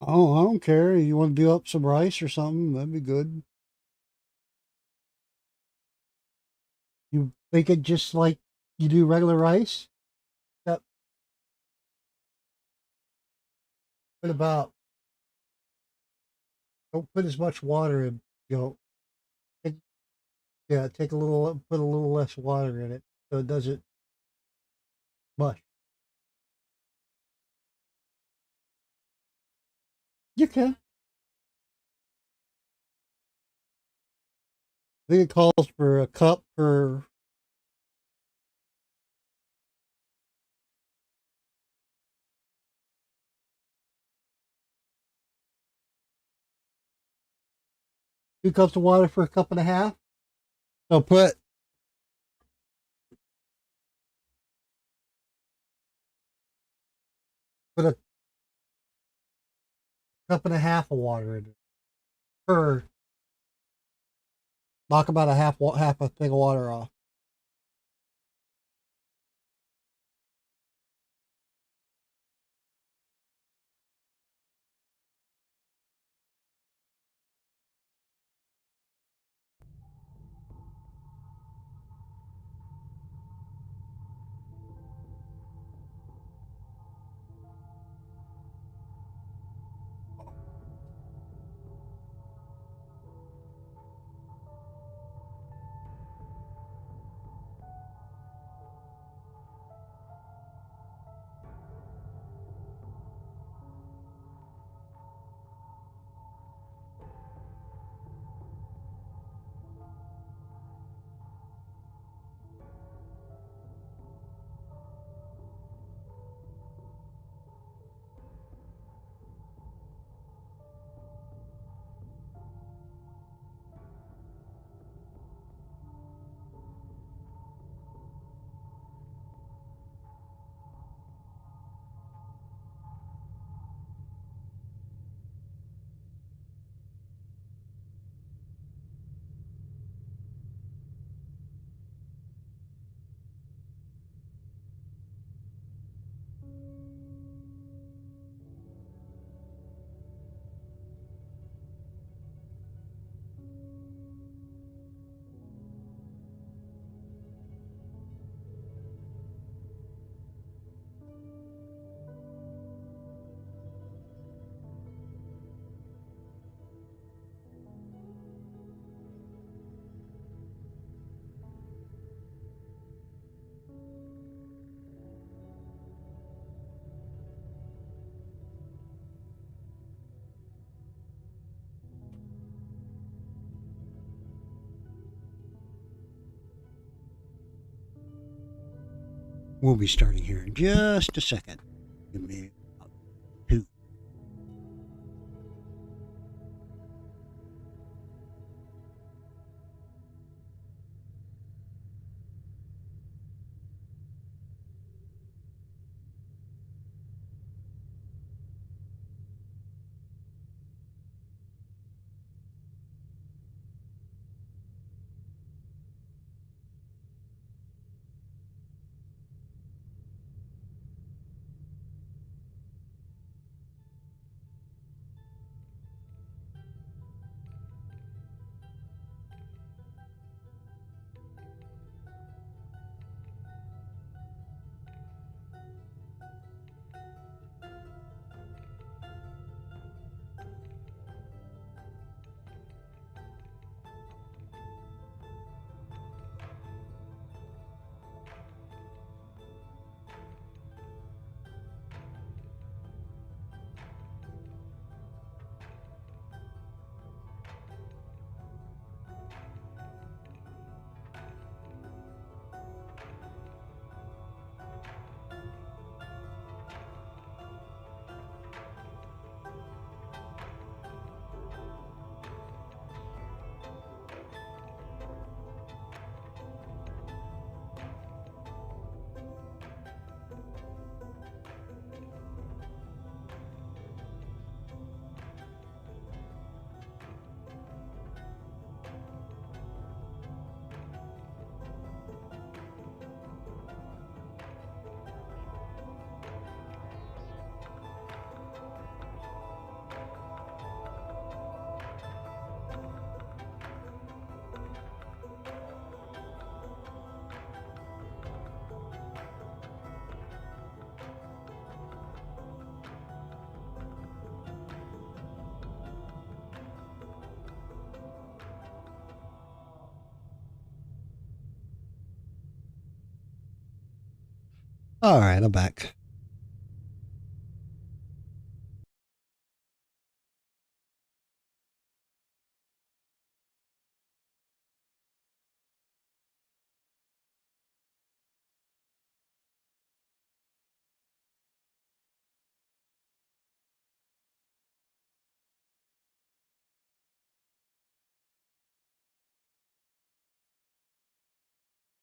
Oh, I don't care. You want to do up some rice or something? That'd be good. You make it just like you do regular rice. Yep. Put about don't put as much water in. You know, take, yeah, take a little, put a little less water in it so it doesn't mush. You can. I think it calls for a cup per 2 cups of water for a cup and a half. So put a cup and a half of water in it per. Knock about a half a thing of water off. We'll be starting here in just a second. Give me about two. All right, I'm back.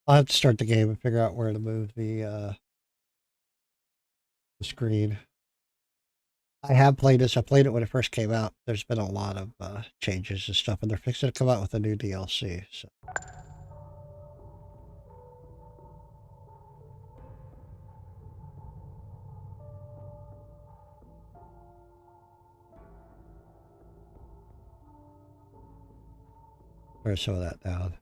I'll have to start the game and figure out where to move the screen. I have played this. I played it when it first came out. There's been a lot of changes and stuff, and they're fixing to come out with a new DLC. So. Turn some of that down.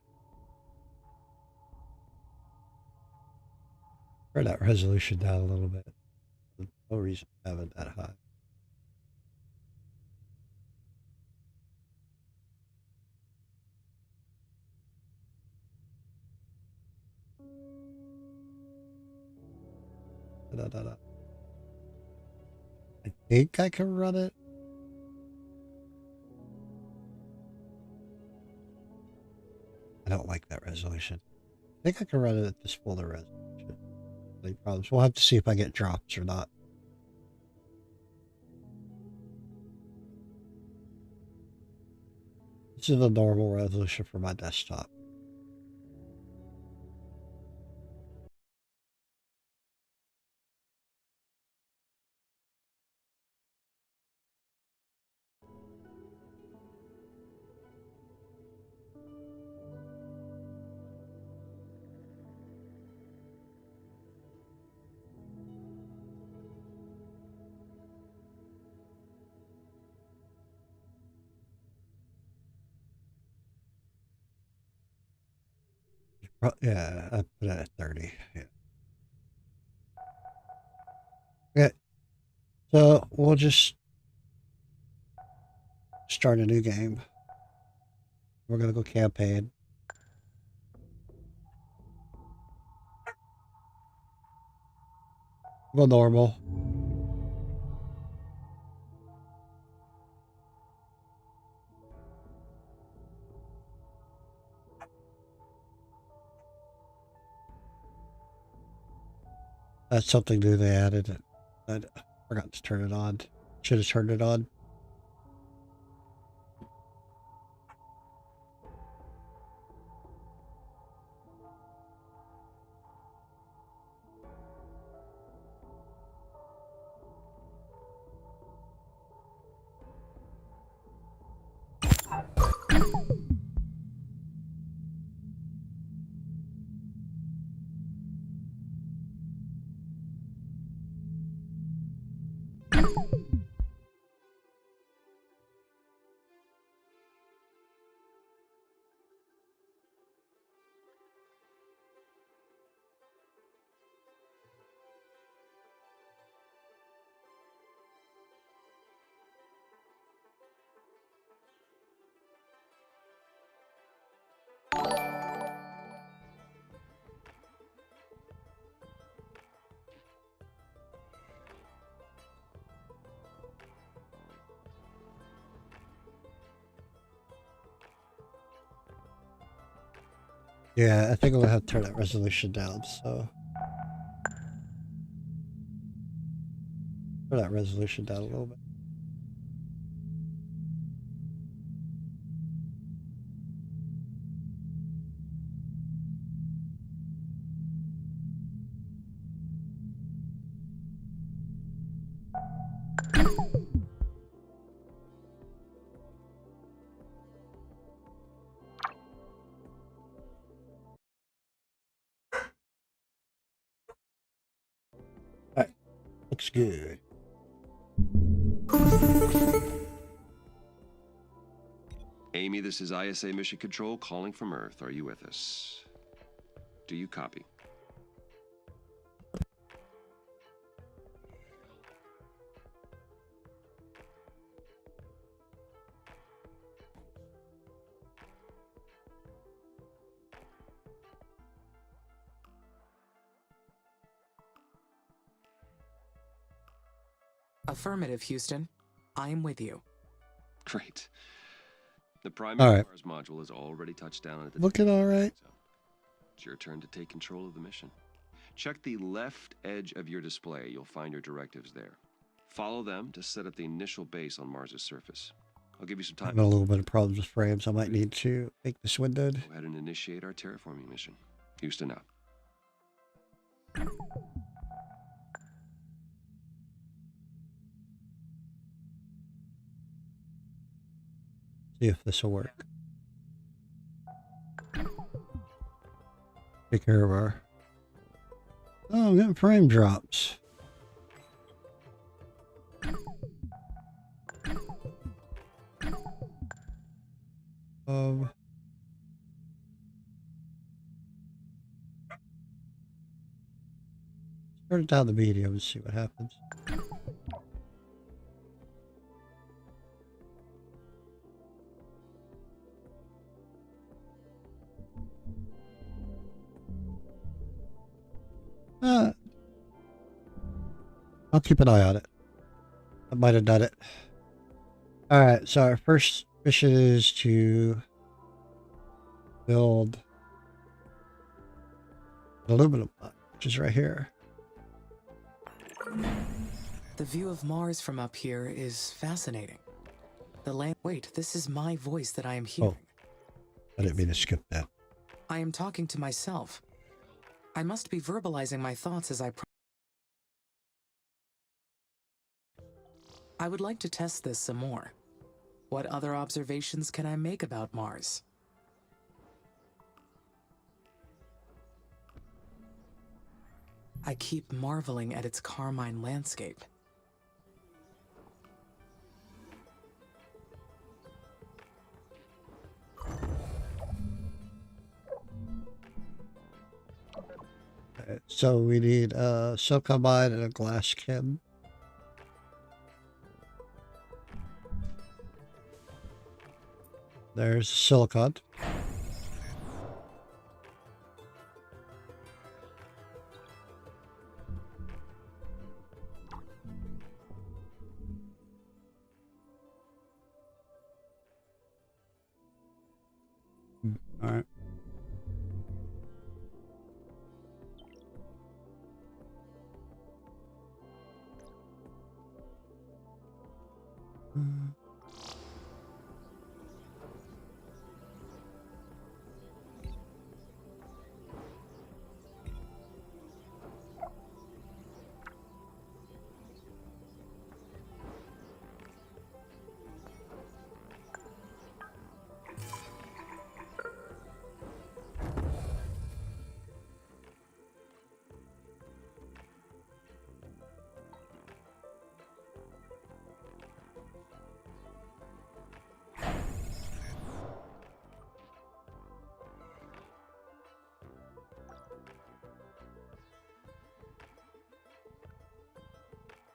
Turn that resolution down a little bit. No reason to have it that high. Da-da-da-da. I think I can run it. I don't like that resolution. I think I can run it at this fuller resolution. Any problems? We'll have to see if I get drops or not. This is the normal resolution for my desktop. Yeah, I put it at 30. Yeah. Okay, so we'll just start a new game. We're gonna go campaign. Go normal. That's something new they added. I forgot to turn it on. Should have turned it on. Yeah, I think I'm gonna have to turn that resolution down. So turn that resolution down a little bit. All right, looks good. Amy, this is ISA Mission Control calling from Earth. Are you with us? Do you copy? Affirmative, Houston. I am with you. Great. The primary right. Mars module has already touched down at the Looking all right. so it's your turn to take control of the mission. Check the left edge of your display. You'll find your directives there. Follow them to set up the initial base on Mars's surface. I'll give you some time. Having a little bit of problems with frames. I might need to make this windowed. Go ahead and initiate our terraforming mission. Houston out. See if this will work. Take care of our... Oh, I'm getting frame drops. Turn it down the medium and see what happens. I'll keep an eye on it. I might have done it. Alright, so our first mission is to build an aluminum block, which is right here. The view of Mars from up here is fascinating. The land. Wait, this is my voice that I am hearing. I didn't mean to skip that. I am talking to myself. I must be verbalizing my thoughts as I would like to test this some more. What other observations can I make about Mars? I keep marveling at its carmine landscape. So we need a silicon mine and a glass chem. There's silicon. All right.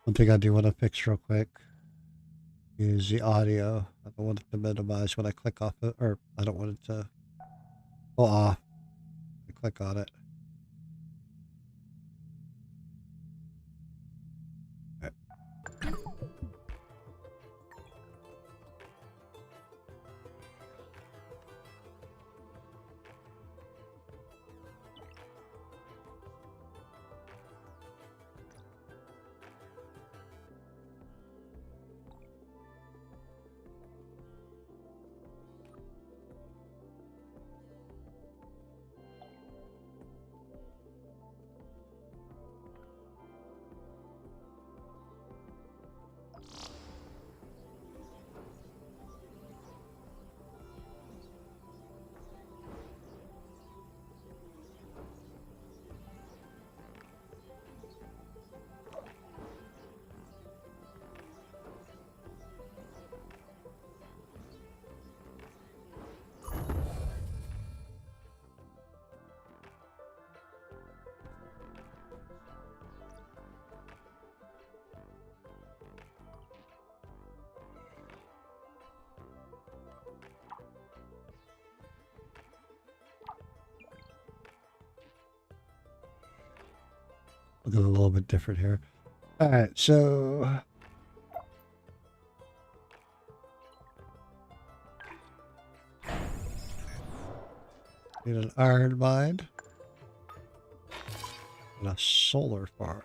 One thing I do want to fix real quick is the audio. I don't want it to minimize when I click off it, or I don't want it to go off. I click on it. Okay. Look a little bit different here. All right, so Need an iron mine. And a solar farm.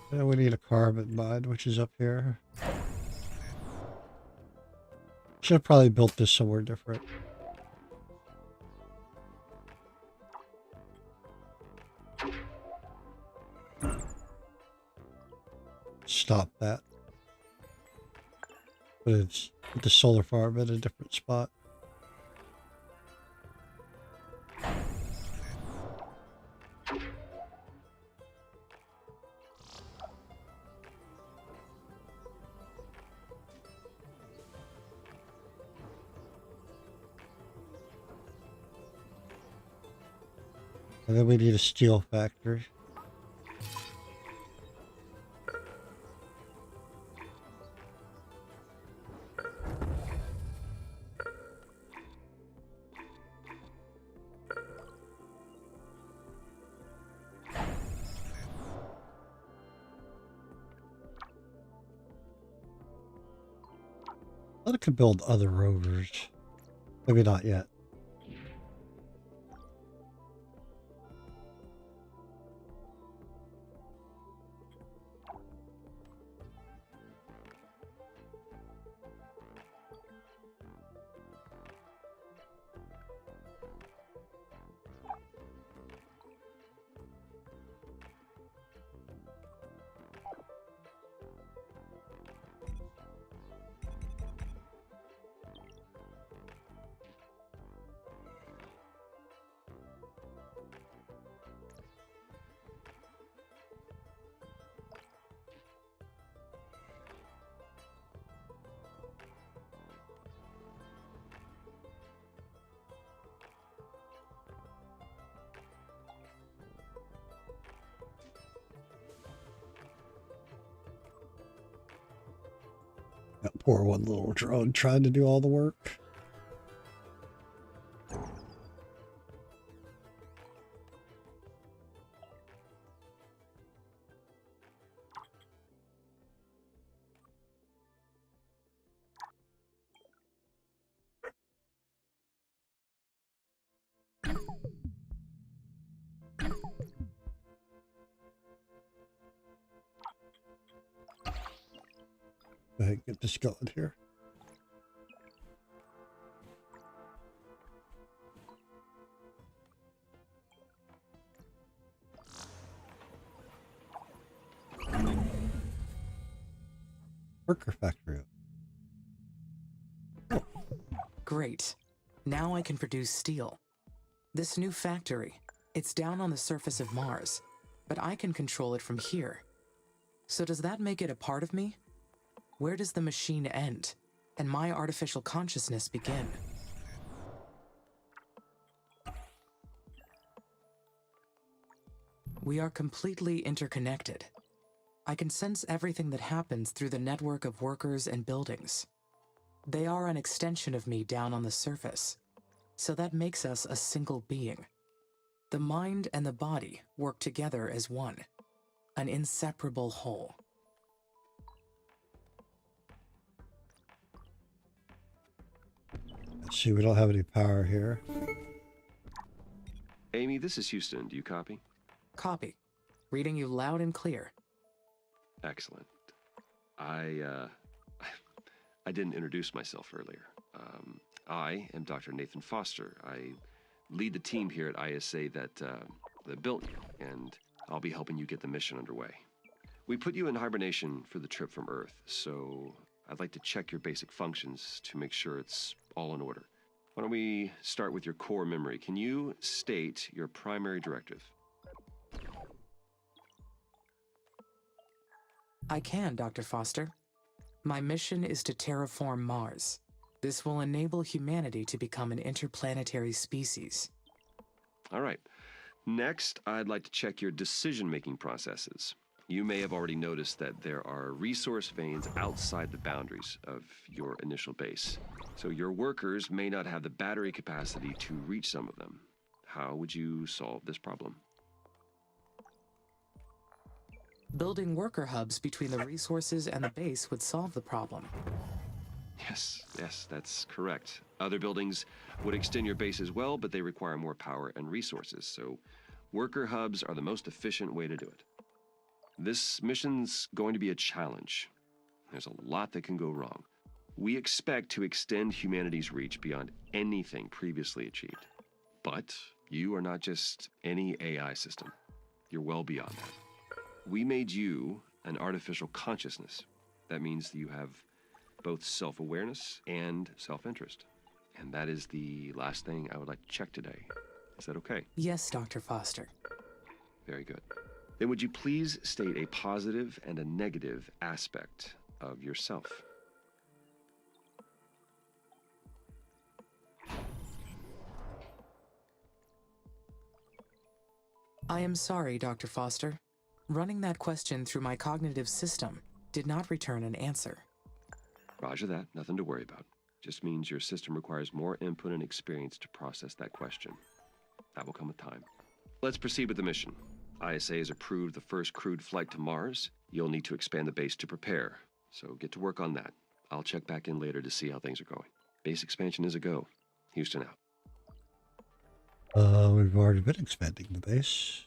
And we need a carbon mine, which is up here. Should have probably built this somewhere different. Stop that. But it's put the solar farm at a different spot. And then we need a steel factory. I could build other rovers. Maybe not yet. That poor one little drone trying to do all the work. Go ahead and get this going here. Worker factory. Great. Now I can produce steel. This new factory, it's down on the surface of Mars, but I can control it from here. So does that make it a part of me? Where does the machine end and my artificial consciousness begin? We are completely interconnected. I can sense everything that happens through the network of workers and buildings. They are an extension of me down on the surface, so that makes us a single being. The mind and the body work together as one, an inseparable whole. Let's see, we don't have any power here. Amy, this is Houston. Do you copy? Copy. Reading you loud and clear. Excellent. I didn't introduce myself earlier. I am Dr. Nathan Foster. I lead the team here at ISA that built you, and I'll be helping you get the mission underway. We put you in hibernation for the trip from Earth, so I'd like to check your basic functions to make sure it's all in order. Why don't we start with your core memory? Can you state your primary directive? I can, Dr. Foster. My mission is to terraform Mars. This will enable humanity to become an interplanetary species. All right. Next, I'd like to check your decision-making processes. You may have already noticed that there are resource veins outside the boundaries of your initial base. So your workers may not have the battery capacity to reach some of them. How would you solve this problem? Building worker hubs between the resources and the base would solve the problem. Yes, that's correct. Other buildings would extend your base as well, but they require more power and resources, so worker hubs are the most efficient way to do it. This mission's going to be a challenge. There's a lot that can go wrong. We expect to extend humanity's reach beyond anything previously achieved. But you are not just any AI system. You're well beyond that. We made you an artificial consciousness. That means that you have both self-awareness and self-interest. And that is the last thing I would like to check today. Is that okay? Yes, Dr. Foster. Very good. Then would you please state a positive and a negative aspect of yourself? I am sorry, Dr. Foster. Running that question through my cognitive system did not return an answer. Roger that, nothing to worry about. Just means your system requires more input and experience to process that question. That will come with time. Let's proceed with the mission. ISA has approved the first crewed flight to Mars. You'll need to expand the base to prepare, so get to work on that. I'll check back in later to see how things are going. Base expansion is a go. Houston out. We've already been expanding the base.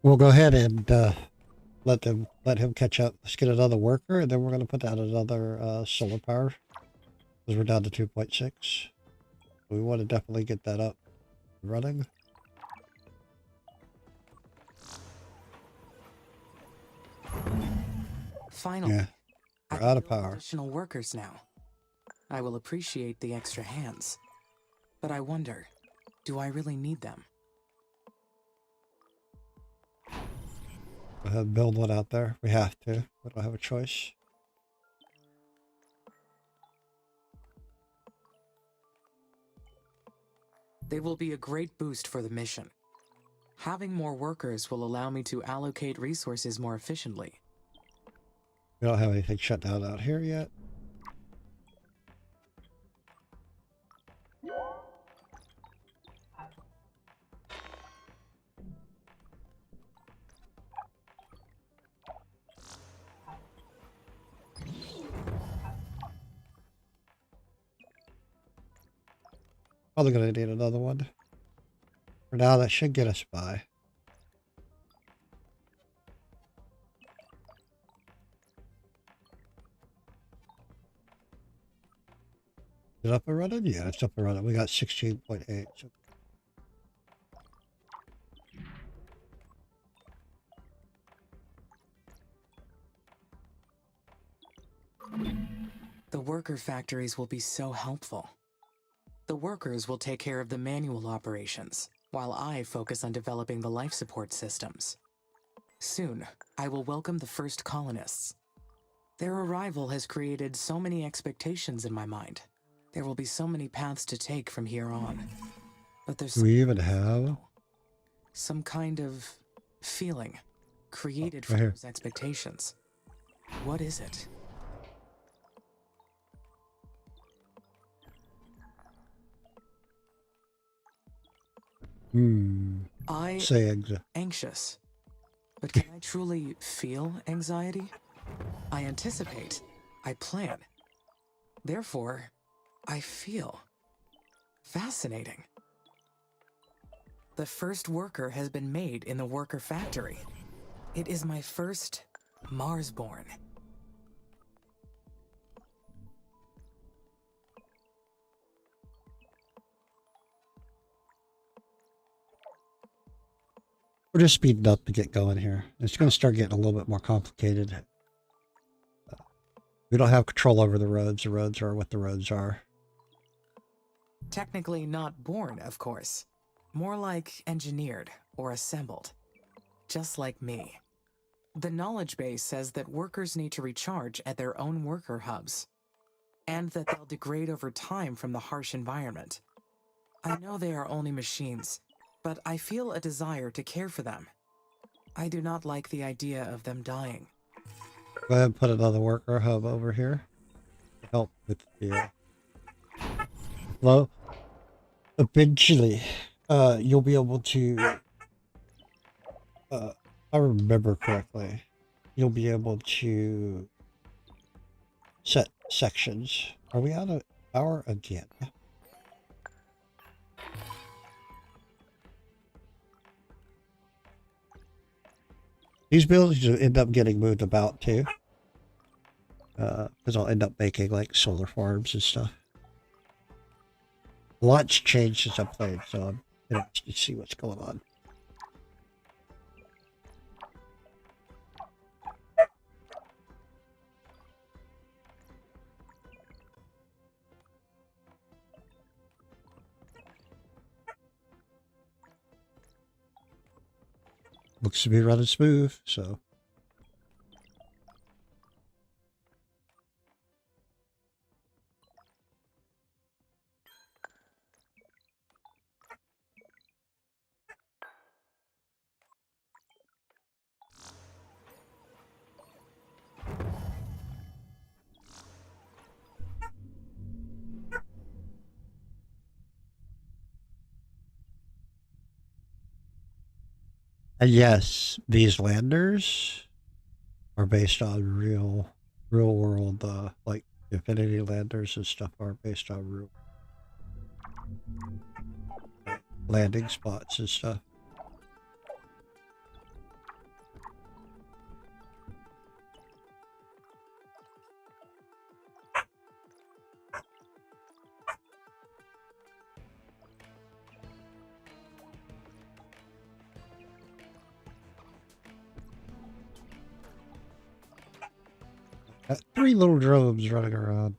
We'll go ahead and let him catch up. Let's get another worker, and then we're going to put down another solar power because we're down to 2.6. We want to definitely get that up and running. Finally, Yeah, I we're can out of build power. additional workers now. I will appreciate the extra hands. But I wonder, do I really need them? Go ahead and build one out there. We have to. We don't have a choice. They will be a great boost for the mission. Having more workers will allow me to allocate resources more efficiently. We don't have anything shut down out here yet. Probably gonna need another one. For now, that should get us by. Is it up and running? Yeah, it's up and running. We got 16.8. So The worker factories will be so helpful. The workers will take care of the manual operations, while I focus on developing the life support systems. Soon, I will welcome the first colonists. Their arrival has created so many expectations in my mind. There will be so many paths to take from here on. But there's do we even have? some kind of feeling created right from here. those expectations. What is it? I Say exit. anxious. But can I truly feel anxiety? I anticipate. I plan. Therefore, I feel. Fascinating. The first worker has been made in the worker factory. It is my first Marsborn. We're just speeding up to get going here. It's going to start getting a little bit more complicated. We don't have control over the roads. The roads are what the roads are. Technically not born, of course. More like engineered or assembled. Just like me. The knowledge base says that workers need to recharge at their own worker hubs, and that they'll degrade over time from the harsh environment. I know they are only machines, but I feel a desire to care for them. I do not like the idea of them dying. Go ahead and put another worker hub over here to help with the flow. Eventually, you'll be able to, if I remember correctly, you'll be able to set sections. Are we out of power again? These buildings will end up getting moved about too. Because I'll end up making like solar farms and stuff. A lot's changed since I played, so I'm interested to see what's going on. Looks to be running smooth, so. And yes, these landers are based on real world, like Infinity landers and stuff are based on real landing spots and stuff. Got 3 little drones running around.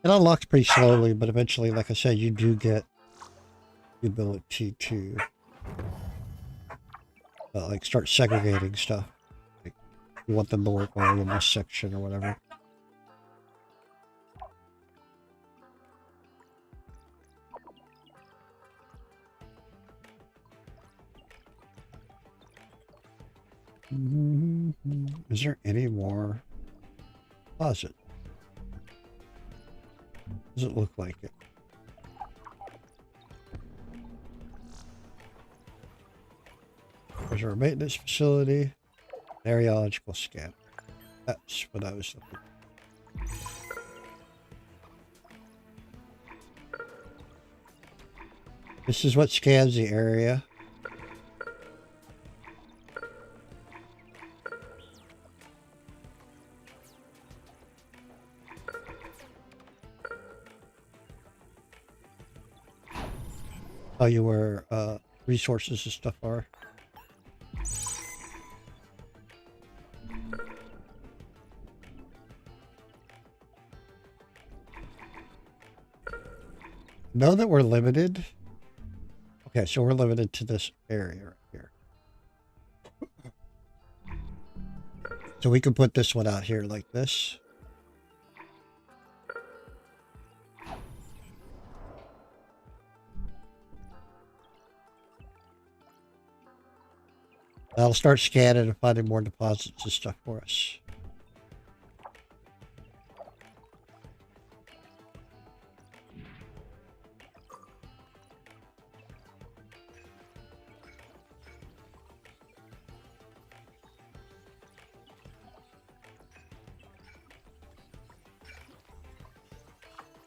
It unlocks pretty slowly, but eventually, like I said, you do get the ability to like start segregating stuff. Like you want them to work only in this section or whatever. Is there any more closet? Does it look like it? There's our maintenance facility, areological scanner. That's what I was looking for. This is what scans the area. Tell you where resources and stuff are. Know that we're limited. Okay, so we're limited to this area right here. So we can put this one out here like this. That'll start scanning and finding more deposits and stuff for us.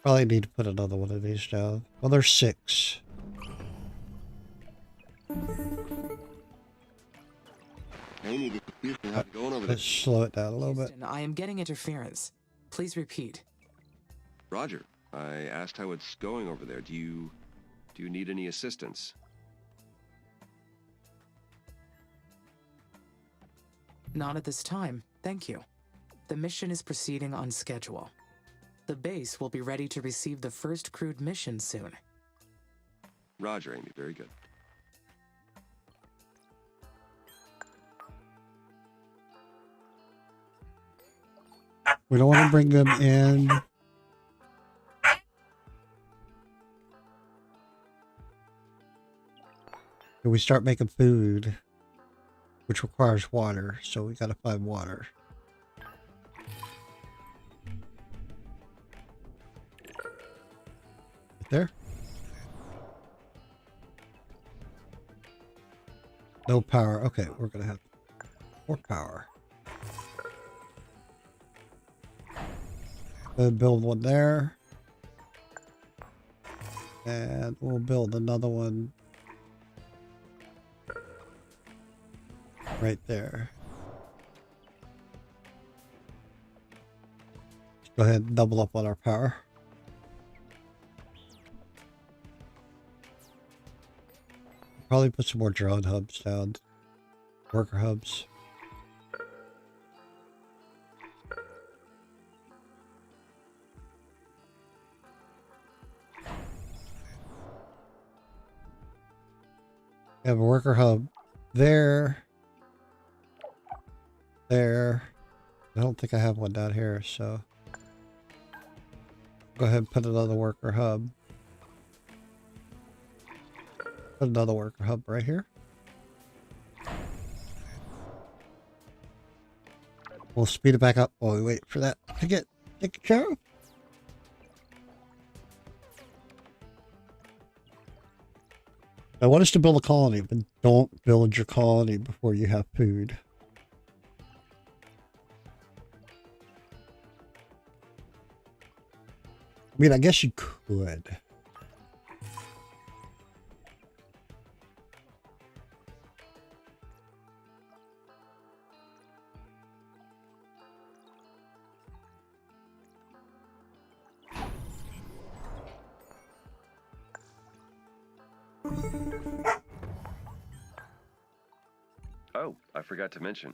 Probably need to put another one of these down. Well, there's 6. Let's slow it down a little bit. Houston, I am getting interference. Please repeat. Roger. I asked how it's going over there. Do you need any assistance? Not at this time, thank you. The mission is proceeding on schedule. The base will be ready to receive the first crewed mission soon. Roger, Amy. Very good. We don't want to bring them in. We start making food, which requires water, so we gotta find water. Right there. No power. Okay, we're gonna have more power. We'll build one there. And we'll build another one right there. Let's go ahead and double up on our power. Probably put some more drone hubs down. Worker hubs. We have a worker hub there. There. I don't think I have one down here, so go ahead and put another worker hub. Put another worker hub right here. We'll speed it back up while we wait for that to get taken care of. I want us to build a colony, but don't build your colony before you have food. I mean, I guess you could. Oh, I forgot to mention.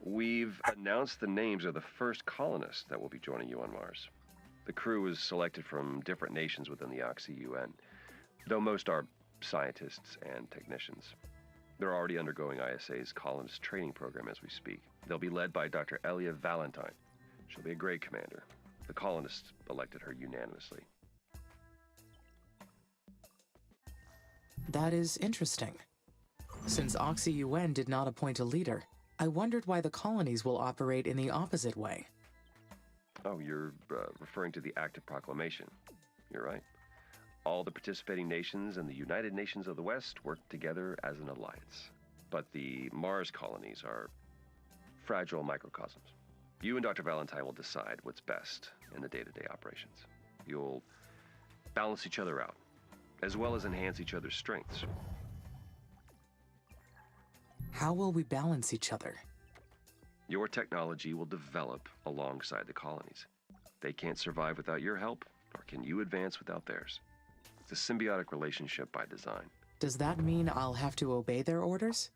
We've announced the names of the first colonists that will be joining you on Mars. The crew is selected from different nations within the Oxy-UN, though most are scientists and technicians. They're already undergoing ISA's colonist training program as we speak. They'll be led by Dr. Elia Valentine. She'll be a great commander. The colonists elected her unanimously. That is interesting. Since Oxy-UN did not appoint a leader, I wondered why the colonies will operate in the opposite way. Oh, you're referring to the Act of Proclamation. You're right. All the participating nations and the United Nations of the West work together as an alliance. But the Mars colonies are fragile microcosms. You and Dr. Valentine will decide what's best in the day-to-day operations. You'll balance each other out, as well as enhance each other's strengths. How will we balance each other? Your technology will develop alongside the colonies. They can't survive without your help, nor can you advance without theirs. It's a symbiotic relationship by design. Does that mean I'll have to obey their orders?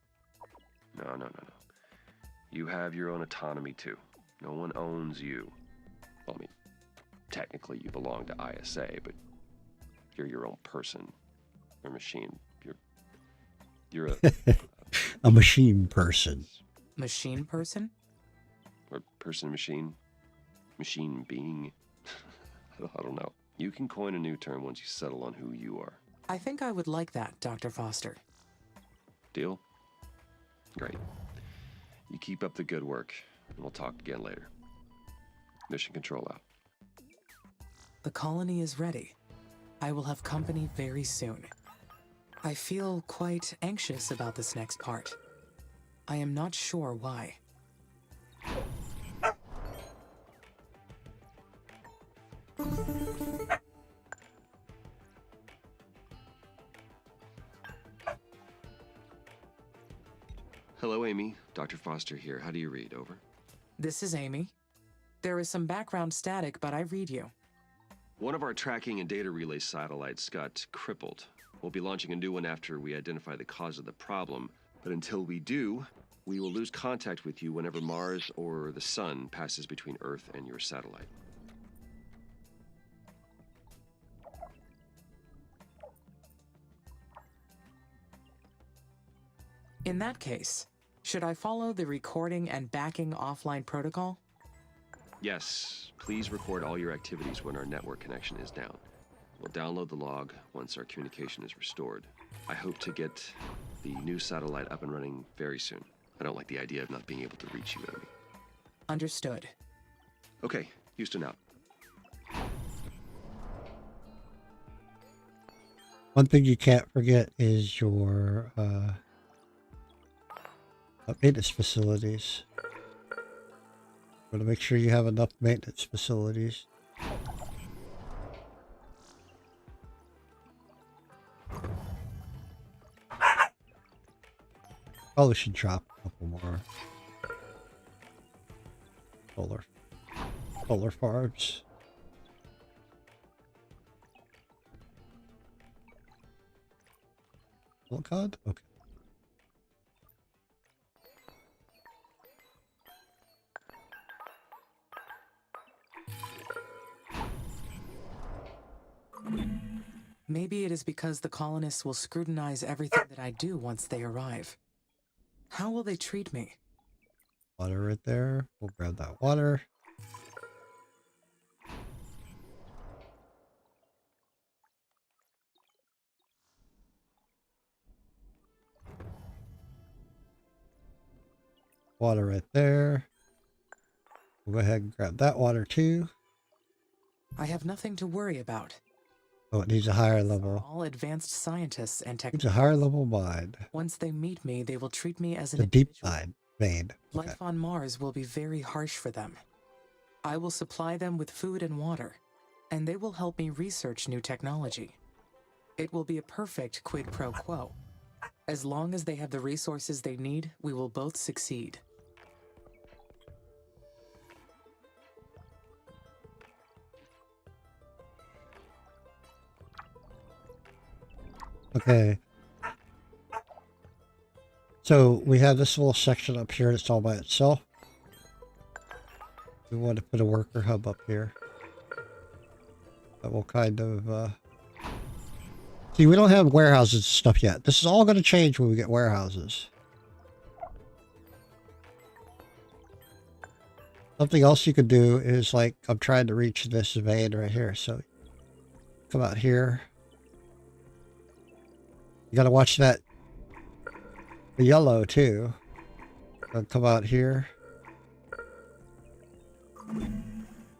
No. You have your own autonomy too. No one owns you. Well, I mean, technically you belong to ISA, but you're your own person or machine. You're a A machine person. Machine person? or person machine being. I don't know. You can coin a new term once you settle on who you are. I think I would like that, Dr. Foster. Deal? Great. You keep up the good work, and we'll talk again later. Mission control out. The colony is ready. I will have company very soon. I feel quite anxious about this next part. I am not sure why. Hello, Amy. Dr. Foster here. How do you read? Over. This is Amy. There is some background static, but I read you. One of our tracking and data relay satellites got crippled. We'll be launching a new one after we identify the cause of the problem, but until we do, we will lose contact with you whenever Mars or the Sun passes between Earth and your satellite. In that case, should I follow the recording and backing offline protocol? Yes, please record all your activities when our network connection is down. We'll download the log once our communication is restored. I hope to get the new satellite up and running very soon. I don't like the idea of not being able to reach you, Amy. Understood. Okay, Houston out. One thing you can't forget is your maintenance facilities. Want to make sure you have enough maintenance facilities. Probably should drop a couple more solar farms. Silicon? Okay. Maybe it is because the colonists will scrutinize everything that I do once they arrive. How will they treat me? Water right there. We'll grab that water. Water right there. We'll go ahead and grab that water too. I have nothing to worry about. Oh, it needs a higher level. All advanced scientists and Needs technicians. a higher level mine. Once they meet me, they will treat me as an It's a deep individual. mine vein. Okay. Life on Mars will be very harsh for them. I will supply them with food and water, and they will help me research new technology. It will be a perfect quid pro quo. As long as they have the resources they need, we will both succeed. Okay. So we have this little section up here that's all by itself. We want to put a worker hub up here. That will kind of, see, we don't have warehouses and stuff yet. This is all going to change when we get warehouses. Something else you could do is, like, I'm trying to reach this vein right here. So come out here. You got to watch that yellow too. come out here.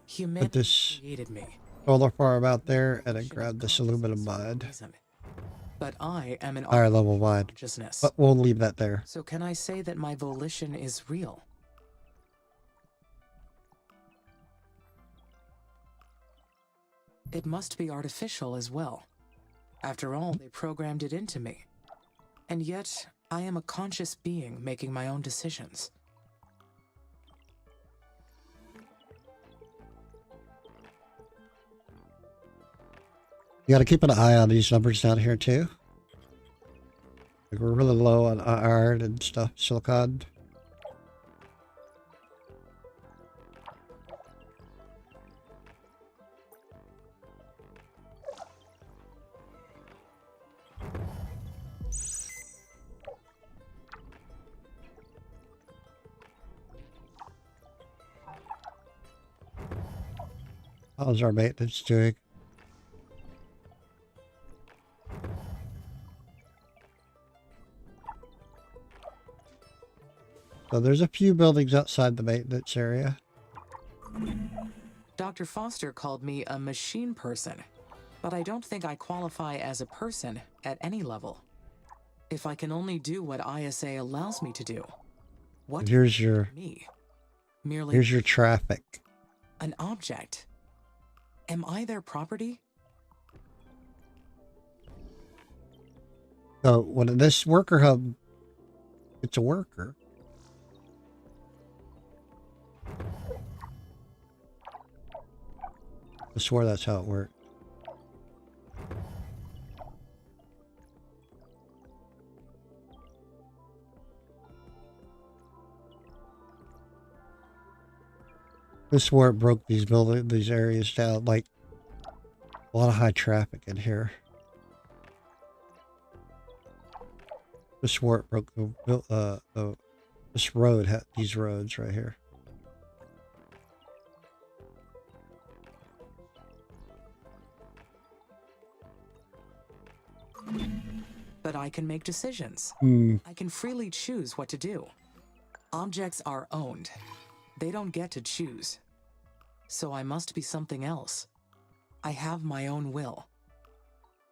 Humanity Put this created me. solar farm out there, and then Should grab have this consciousness aluminum for a mine. reason. But I am an Higher level artificial mine. consciousness. But we'll leave that there. So can I say that my volition is real? It must be artificial as well. After all, they programmed it into me. And yet, I am a conscious being making my own decisions. You gotta keep an eye on these numbers down here too. Like we're really low on iron and stuff, silicon. How's our maintenance doing? So there's a few buildings outside the maintenance area. Dr. Foster called me a machine person, but I don't think I qualify as a person at any level. If I can only do what ISA allows me to do, what And here's your me? Merely traffic. an object. Am I their property? So when this worker hub, it's a worker. I swear that's how it works. This is where it broke these areas down, like a lot of high traffic in here. This is where it broke this road had these roads right here. But I can make decisions. Hmm. I can freely choose what to do. Objects are owned. They don't get to choose. So I must be something else. I have my own will.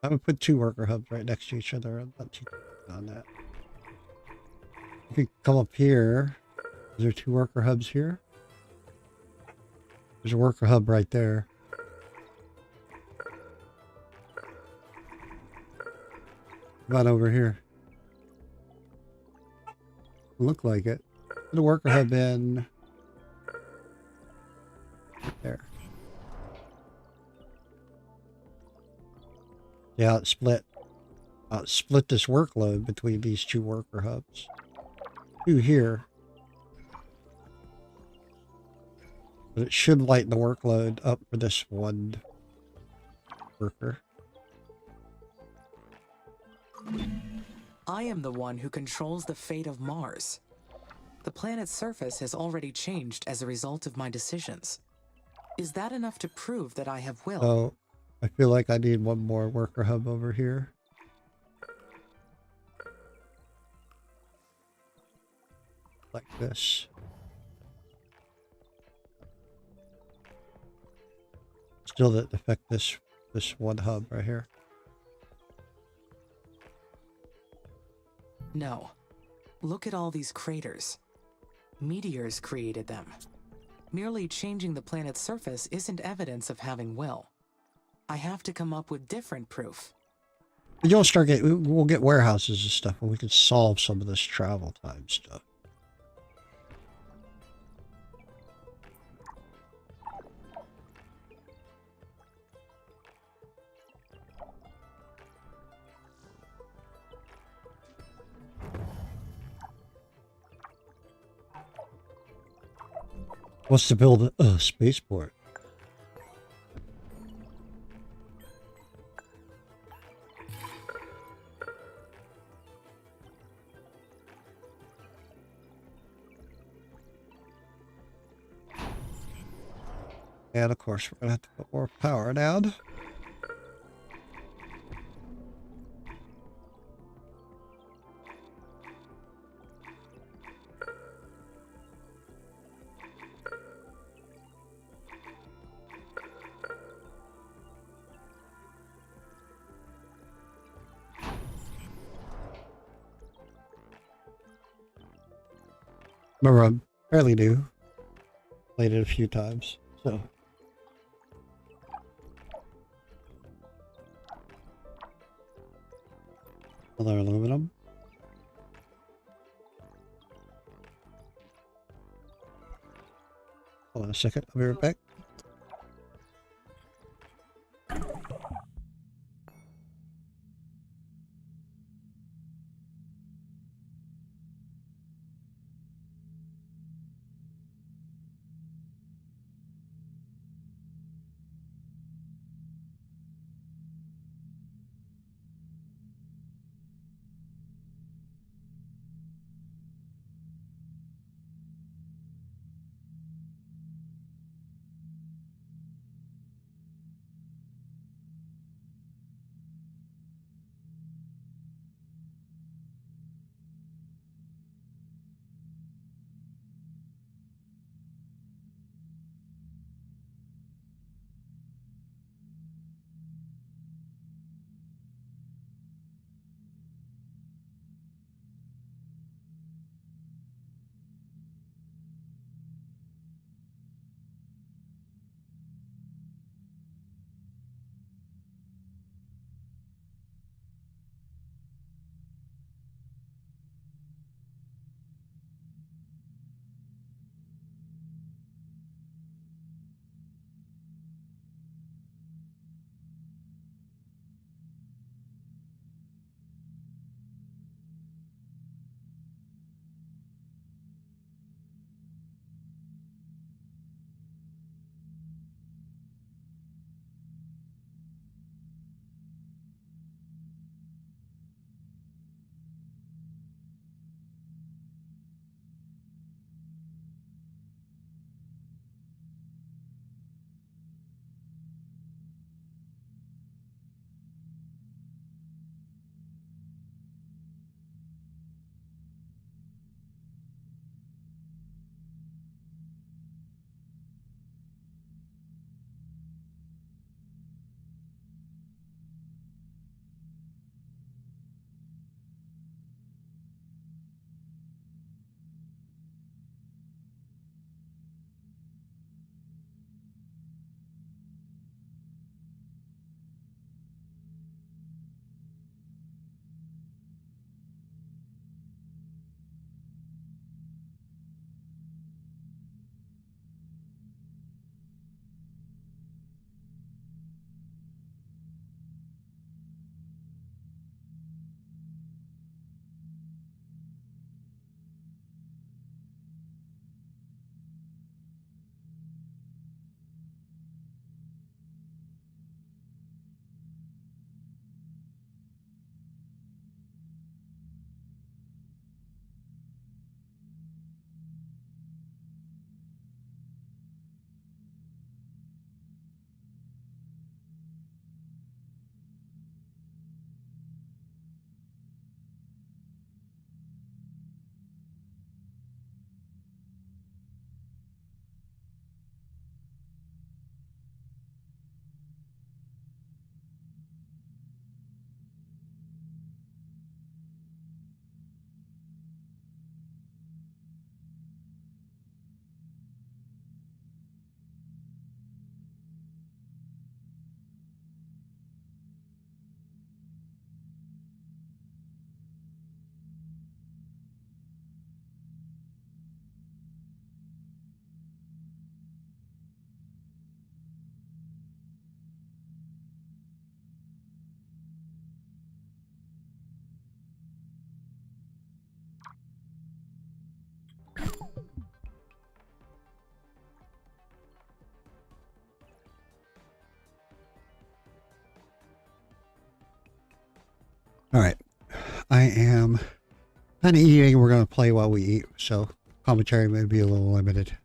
I would put two worker hubs right next to each other. I'm not too keen on that. You can come up here. Is there two worker hubs here? There's a worker hub right there. Come on over here. Look like it. Put a worker hub in there. Yeah, it split. Split this workload between these two worker hubs. Two here. But it should lighten the workload up for this one worker. I am the one who controls the fate of Mars. The planet's surface has already changed as a result of my decisions. Is that enough to prove that I have will? So I feel like I need one more worker hub over here. Like this. Still didn't affect this one hub right here. No. Look at all these craters. Meteors created them. Merely changing the planet's surface isn't evidence of having will. I have to come up with different proof. You'll start getting, we'll get warehouses and stuff, and we can solve some of this travel time stuff. Wants to build a spaceport. And of course, we're gonna have to put more power down. Remember, I'm fairly new. Played it a few times, so. Another aluminum. Hold on a second, I'll be right back. All right. I am kind of eating. We're going to play while we eat, so commentary may be a little limited.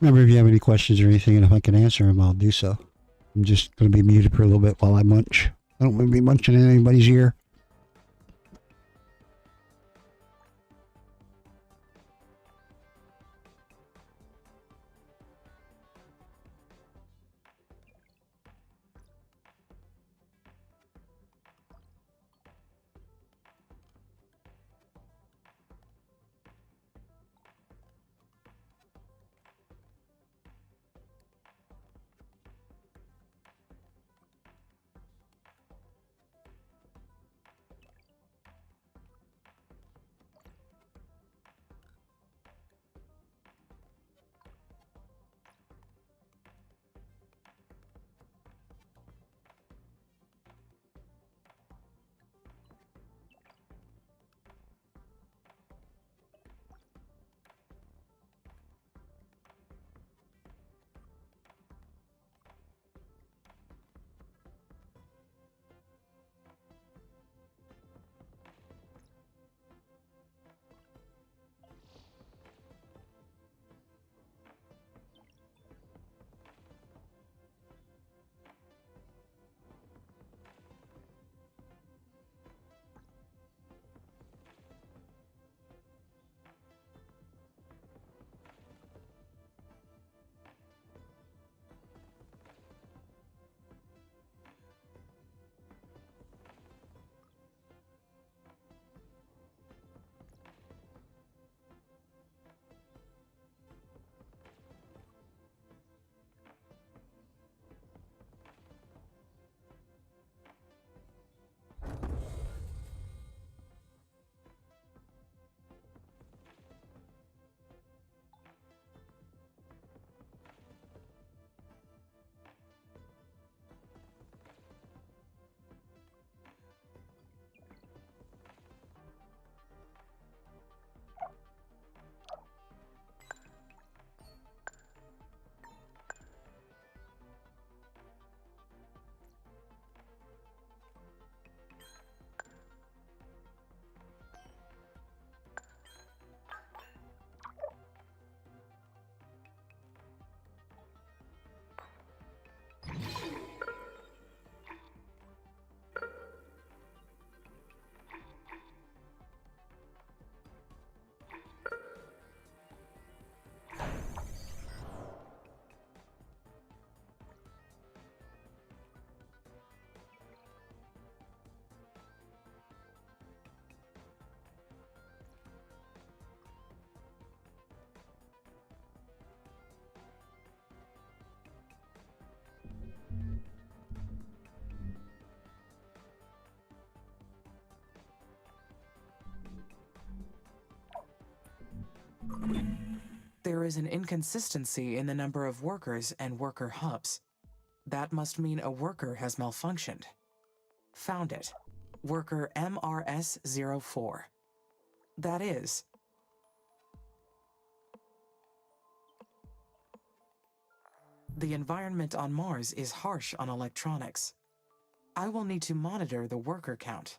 Remember, if you have any questions or anything, and if I can answer them, I'll do so. I'm just going to be muted for a little bit while I munch. I don't want to be munching in anybody's ear. There is an inconsistency in the number of workers and worker hubs. That must mean a worker has malfunctioned. Found it. Worker MRS-04. That is. The environment on Mars is harsh on electronics. I will need to monitor the worker count.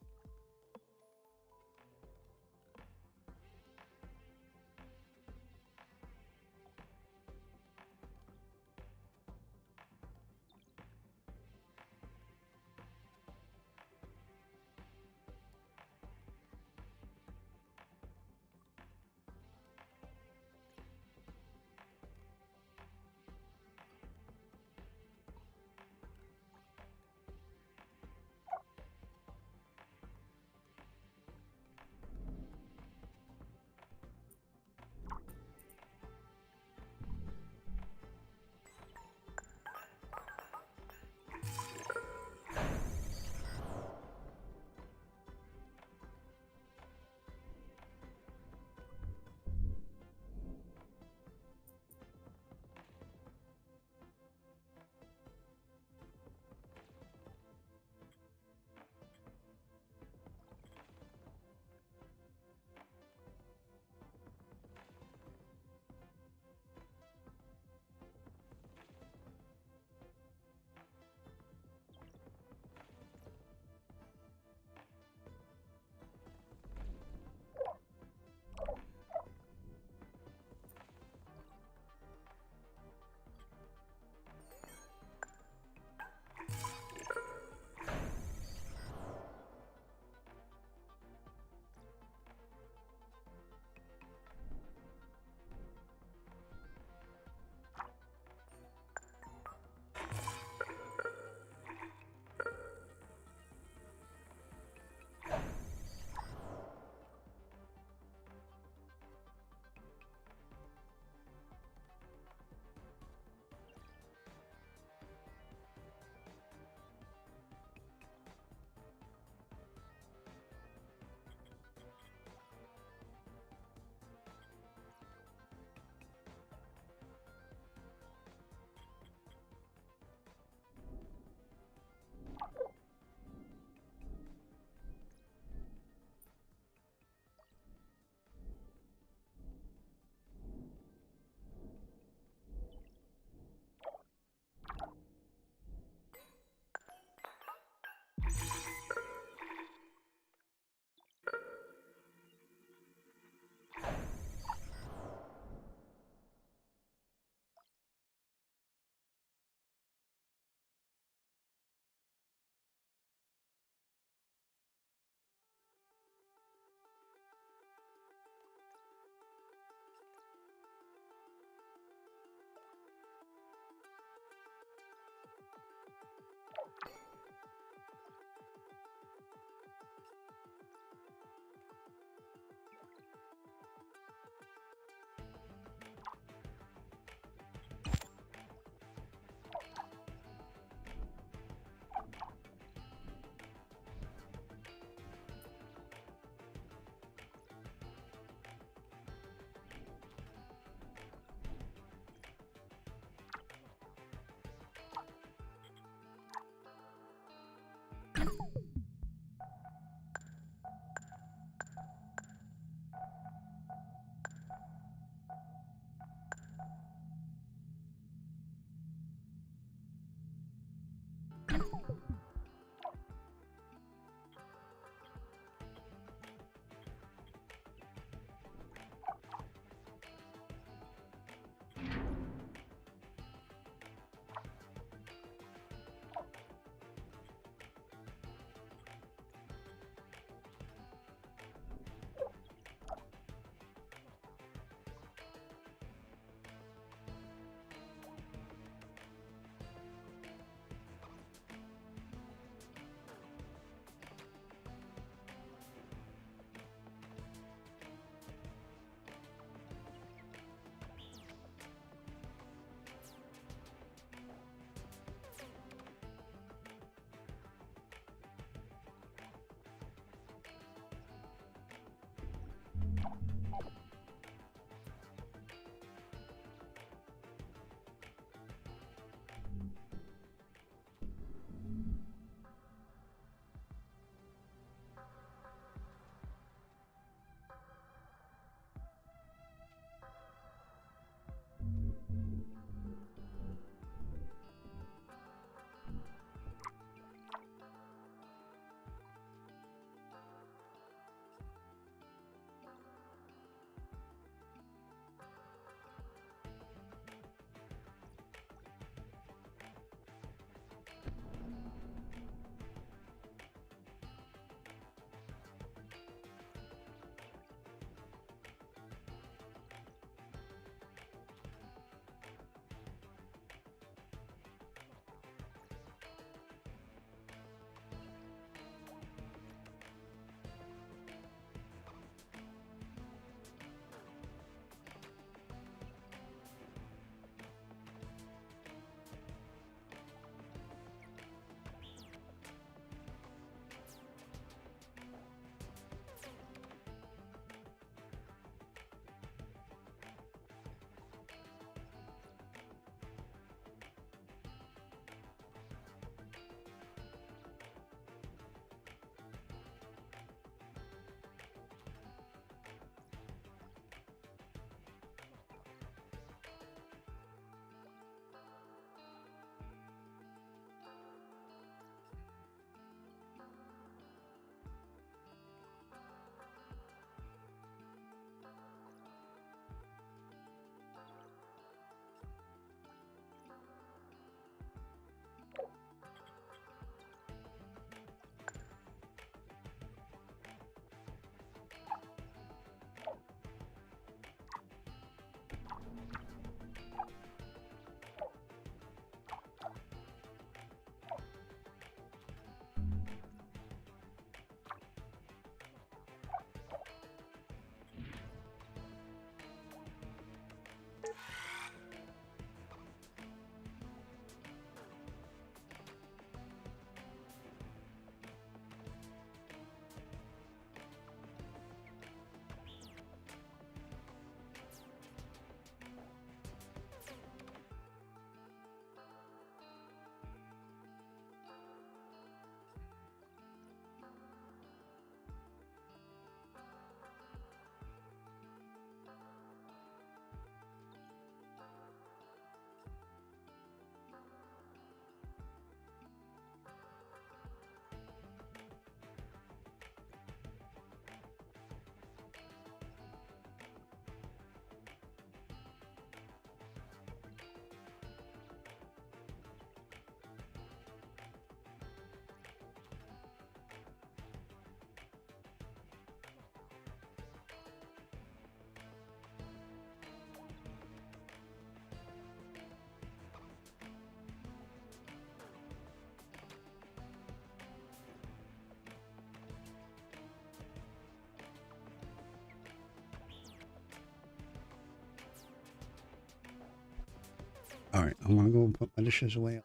All right, I'm gonna go and put my dishes away.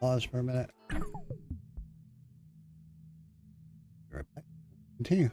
Pause for a minute. Be right back. Continue.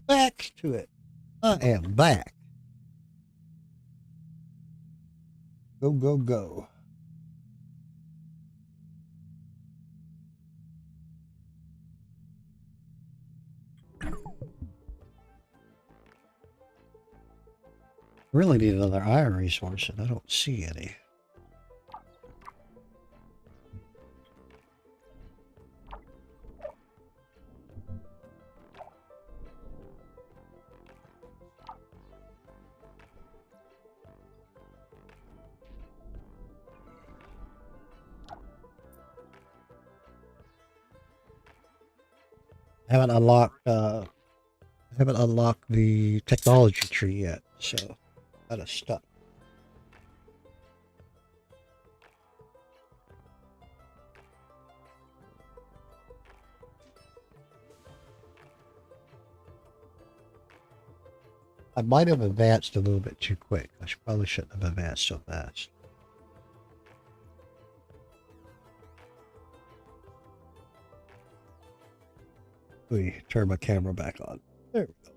back to it. I am back. Go, go, go. Really need another iron resource, and I don't see any. Haven't unlocked the technology tree yet, so kind of stuck. I might have advanced a little bit too quick. Probably shouldn't have advanced so fast. Let me turn my camera back on. There we go.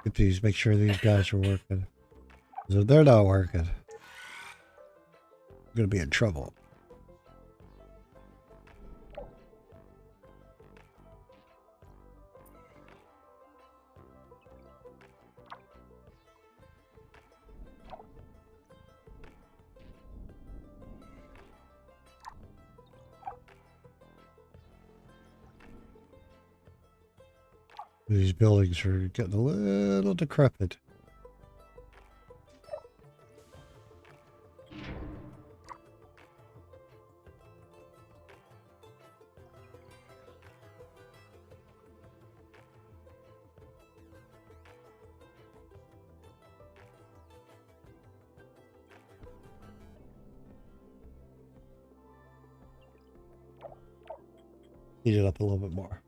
Get these, make sure these guys are working. So if they're not working, I'm gonna be in trouble. These buildings are getting a little decrepit. Heat it up a little bit more.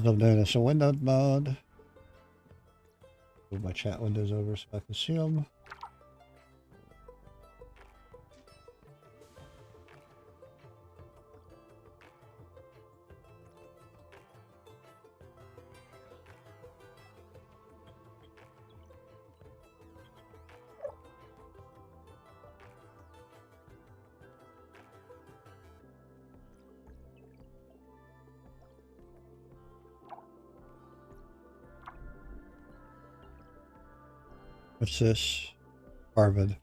I'm doing this in windowed mode. Move my chat windows over so I can see them. What's this? Carbon.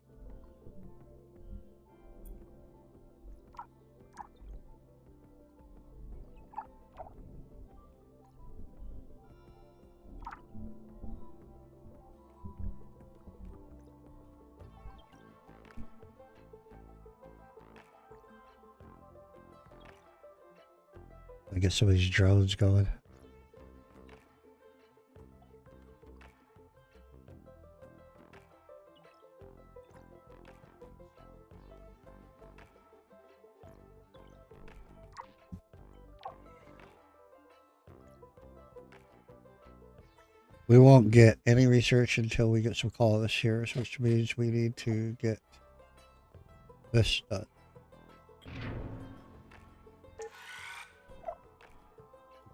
I get some of these drones going. We won't get any research until we get some colonists here, which means we need to get this done.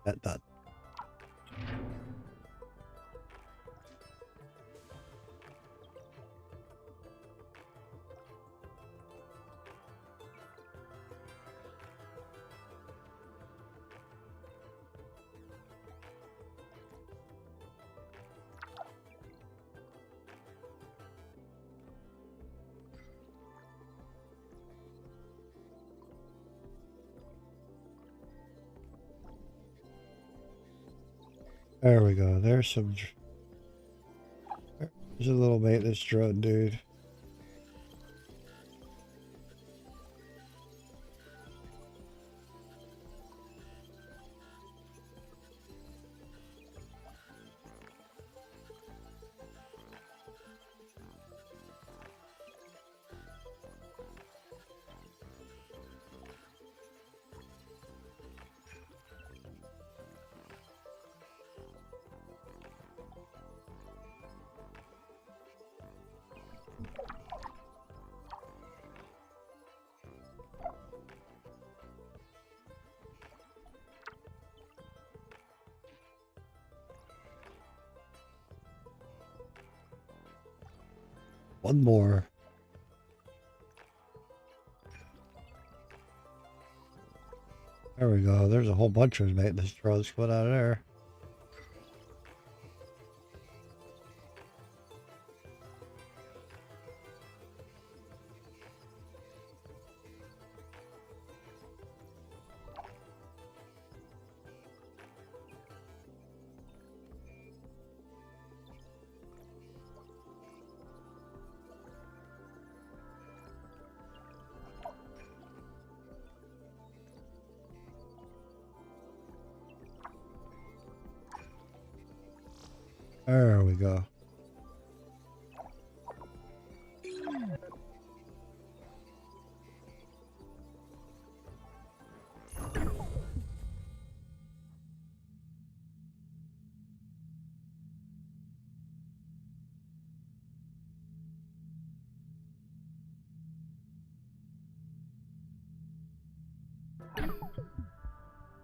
That done. There we go. There's a little maintenance drone, dude. One more. There we go. There's a whole bunch of maintenance drones coming out of there. There we go.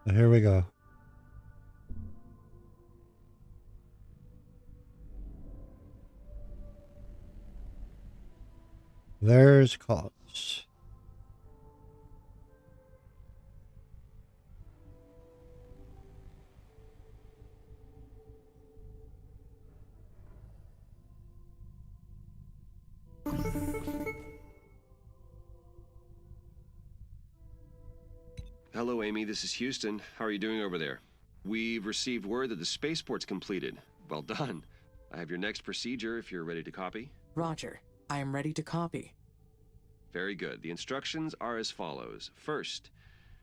So here we go. There's colonists. Hello, Amy. This is Houston. How are you doing over there? We've received word that the spaceport's completed. Well done. I have your next procedure if you're ready to copy. Roger. I am ready to copy. Very good. The instructions are as follows. First,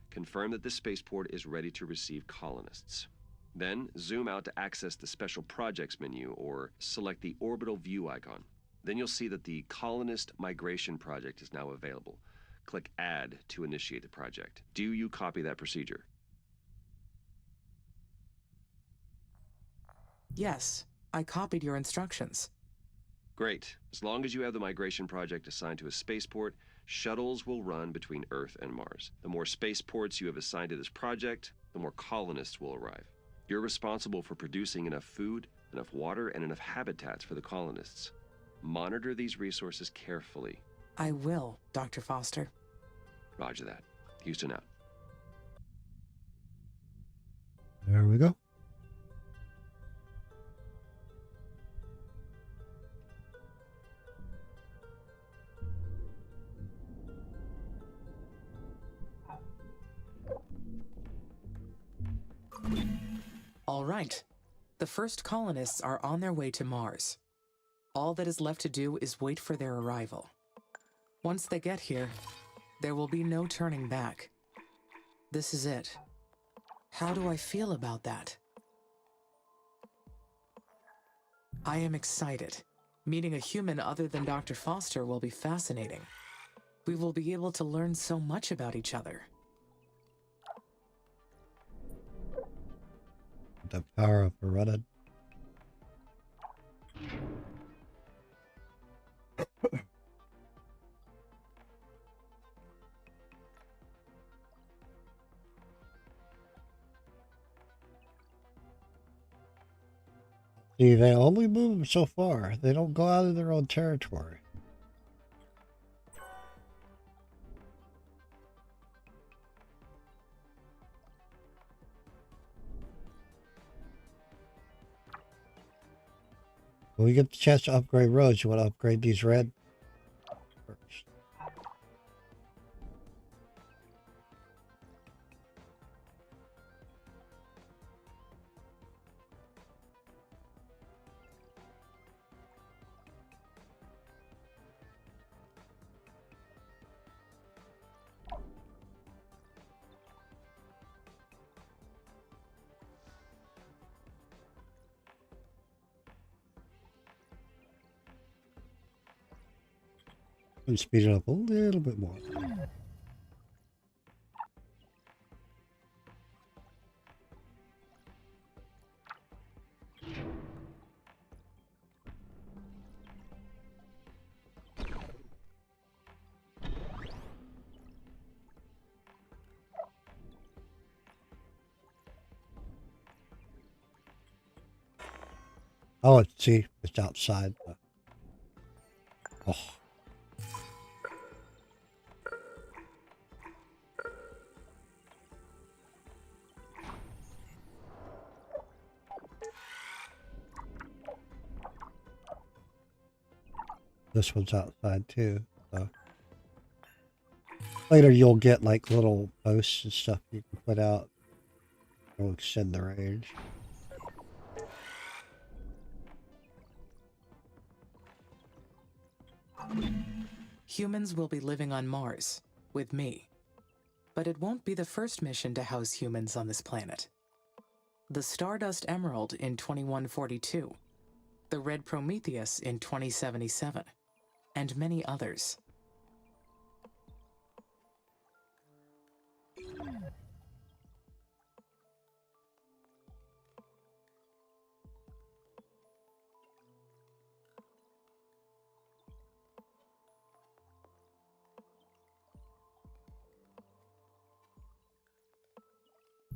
confirm that the spaceport is ready to receive colonists. Then, zoom out to access the Special Projects menu or select the orbital view icon. Then you'll see that the Colonist Migration Project is now available. Click Add to initiate the project. Do you copy that procedure? Yes, I copied your instructions. Great. As long as you have the migration project assigned to a spaceport, shuttles will run between Earth and Mars. The more spaceports you have assigned to this project, the more colonists will arrive. You're responsible for producing enough food, enough water, and enough habitats for the colonists. Monitor these resources carefully. I will, Dr. Foster. Roger that. Houston out. There we go. All right. The first colonists are on their way to Mars. All that is left to do is wait for their arrival. Once they get here, there will be no turning back. This is it. How do I feel about that? I am excited. Meeting a human other than Dr. Foster will be fascinating. We will be able to learn so much about each other. The power up are running. See, they only move them so far. They don't go out of their own territory. When we get the chance to upgrade roads, you want to upgrade these red first. And speed it up a little bit more. Oh, see, it's outside. Oh. This one's outside too. So later you'll get like little posts and stuff you can put out. It'll extend the range. Humans will be living on Mars, with me. But it won't be the first mission to house humans on this planet. The Stardust Emerald in 2142, the Red Prometheus in 2077, and many others.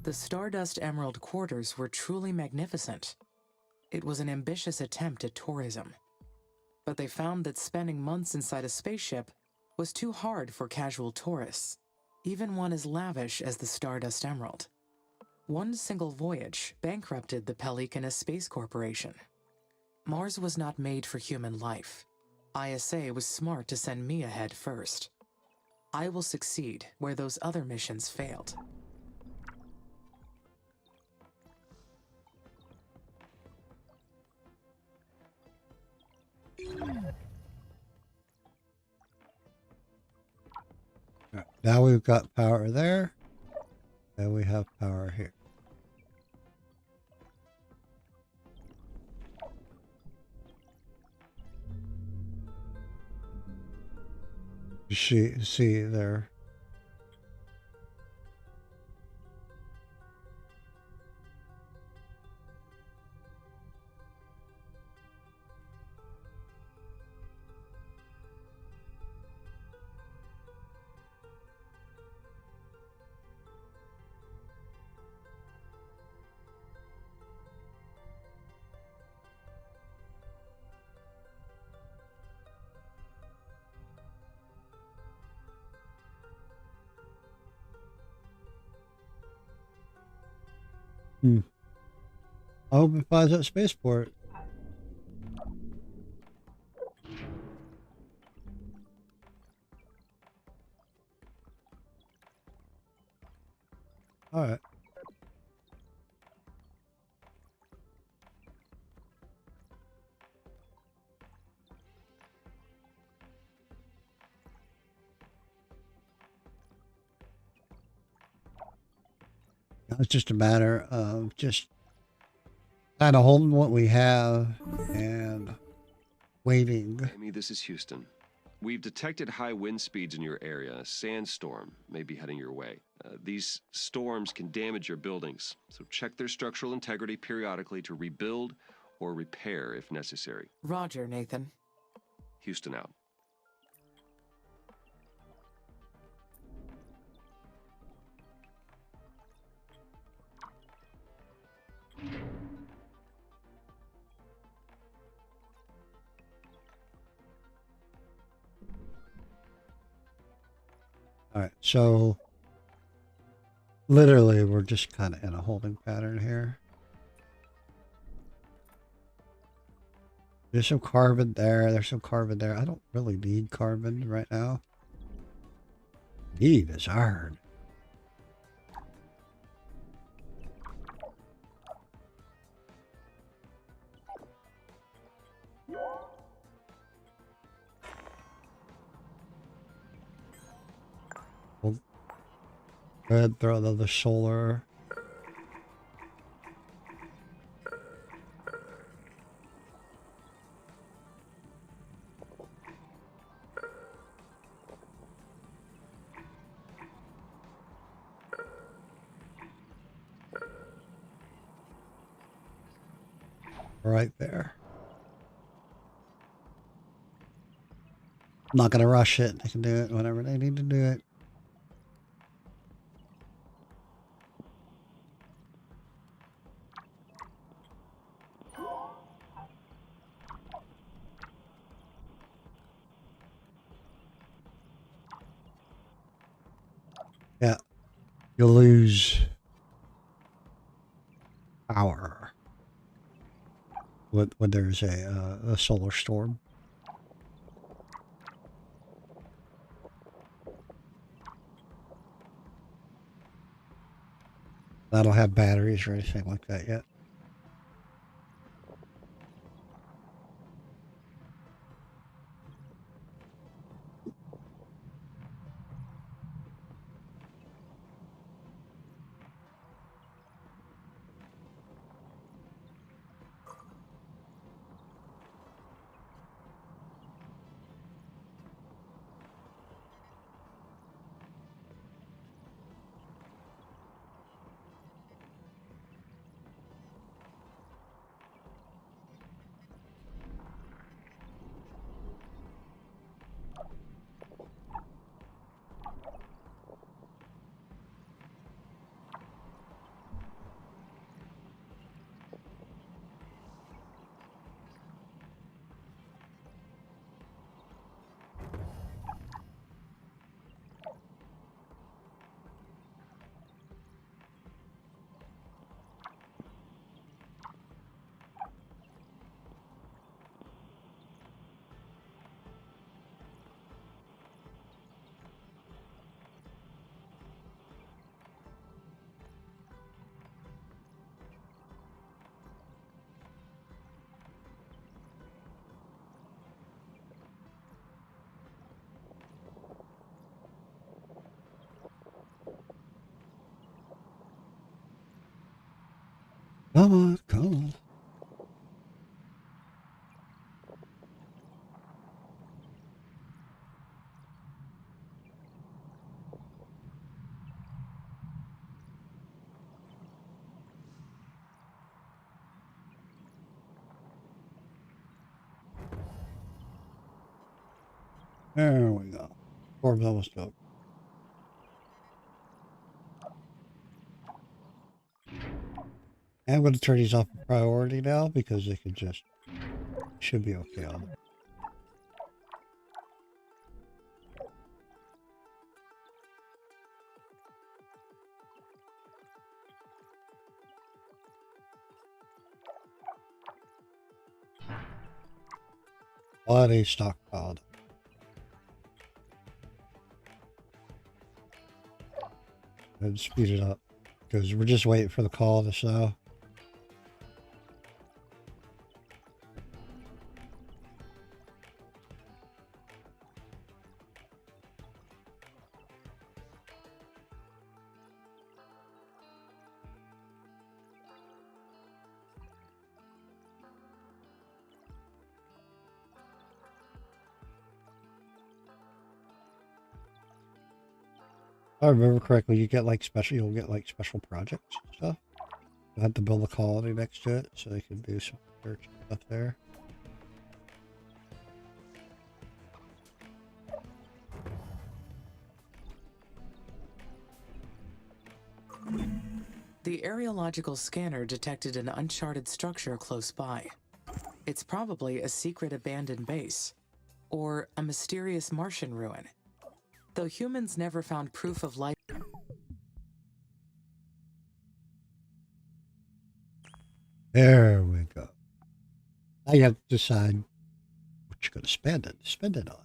The Stardust Emerald quarters were truly magnificent. It was an ambitious attempt at tourism. But they found that spending months inside a spaceship was too hard for casual tourists, even one as lavish as the Stardust Emerald. One single voyage bankrupted the Pelicanus Space Corporation. Mars was not made for human life. ISA was smart to send me ahead first. I will succeed where those other missions failed. Right, now we've got power there, and we have power here. See there. I hope it finds that spaceport. All right. Now it's just a matter of just kind of holding what we have and waiting. Amy, this is Houston. We've detected high wind speeds in your area. A sandstorm may be heading your way. These storms can damage your buildings, so check their structural integrity periodically to rebuild or repair if necessary. Roger, Nathan. Houston out. All right, so literally we're just kind of in a holding pattern here. There's some carbon there. There's some carbon there. I don't really need carbon right now. Need is iron. We'll go ahead and throw another solar. Right there. I'm not going to rush it. They can do it whenever they need to do it. Yeah, you'll lose power when there's a solar storm. I don't have batteries or anything like that yet. Come on, come on. There we go. Orb's almost up. I'm going to turn these off priority now because they can just, should be okay on it. Body stockpiled. And speed it up because we're just waiting for the call to snow. If I remember correctly, you get like you'll get like special projects and stuff. You have to build a colony next to it so they can do some Search stuff there. The areological scanner detected an uncharted structure close by. It's probably a secret abandoned base, or a mysterious Martian ruin. Though humans never found proof of life. There we go. Now you have to decide what you're going to spend it on.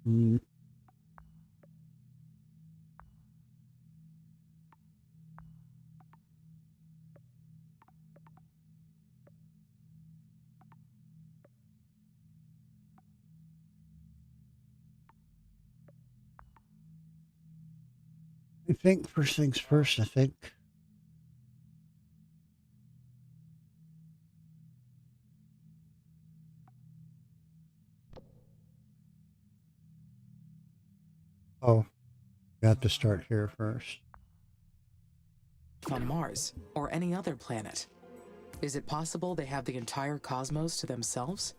Mm. I think first things first, I think. Oh, you have to start here first. On Mars or any other planet. Is it possible they have the entire cosmos to themselves?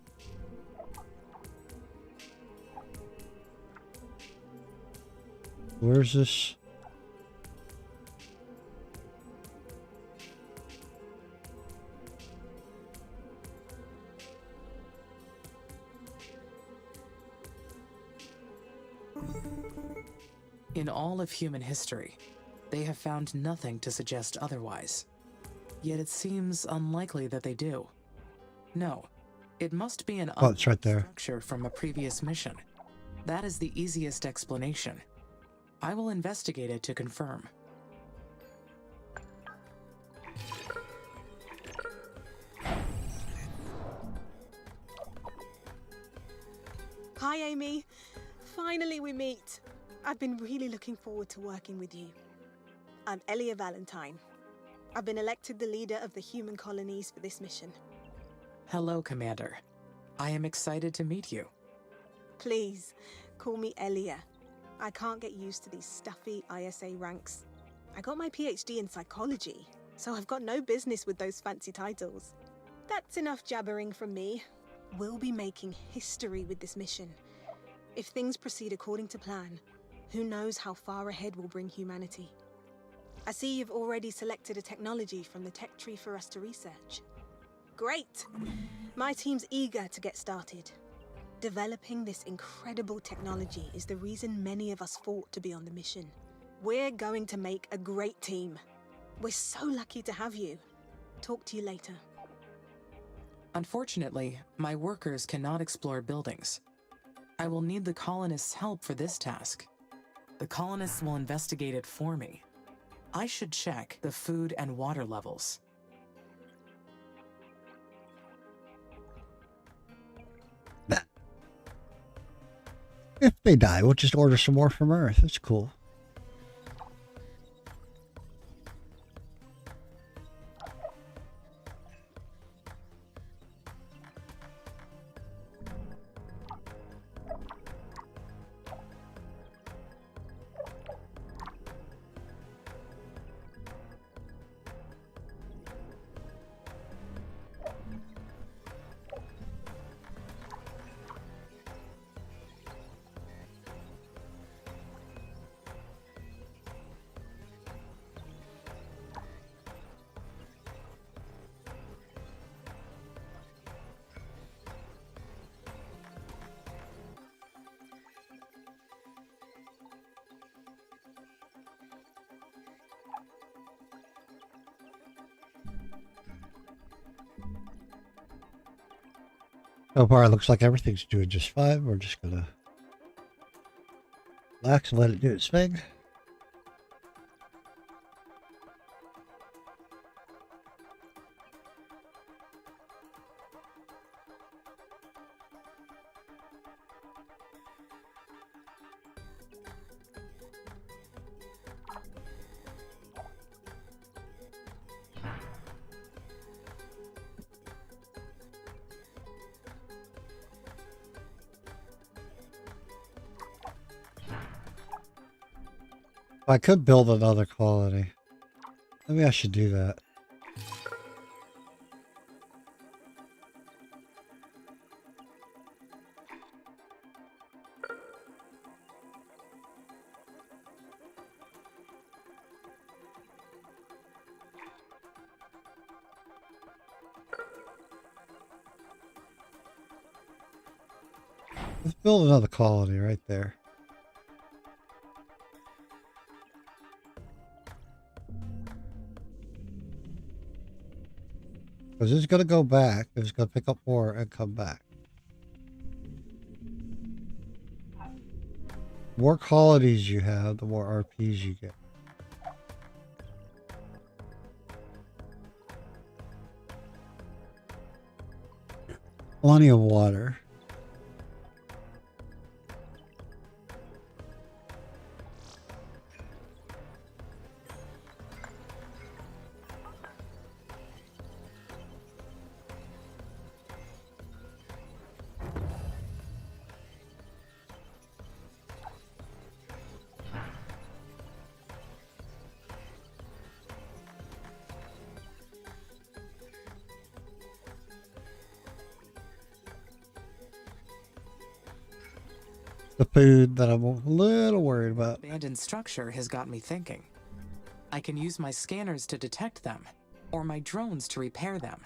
Where's this? In all of human history, they have found nothing to suggest otherwise. Yet it seems unlikely that they do. No, it must be an Oh, it's right there. structure from a previous mission. That is the easiest explanation. I will investigate it to confirm. Hi, Amy. Finally, we meet. I've been really looking forward to working with you. I'm Elia Valentine. I've been elected the leader of the human colonies for this mission. Hello, Commander. I am excited to meet you. Please, call me Elia. I can't get used to these stuffy ISA ranks. I got my PhD in psychology, so I've got no business with those fancy titles. That's enough jabbering from me. We'll be making history with this mission. If things proceed according to plan, who knows how far ahead we'll bring humanity. I see you've already selected a technology from the tech tree for us to research. Great! My team's eager to get started. Developing this incredible technology is the reason many of us fought to be on the mission. We're going to make a great team. We're so lucky to have you. Talk to you later. Unfortunately, my workers cannot explore buildings. I will need the colonists' help for this task. The colonists will investigate it for me. I should check the food and water levels. If they die, we'll just order some more from Earth. That's cool. So far, it looks like everything's doing just fine. We're just gonna relax and let it do its thing. I could build another colony. Maybe I should do that. Let's build another colony right there. Because it's going to go back. It's going to pick up more and come back. The more colonies you have, the more RPs you get. Plenty of water. The food that I'm a little worried about. Abandoned structure has got me thinking. I can use my scanners to detect them, or my drones to repair them,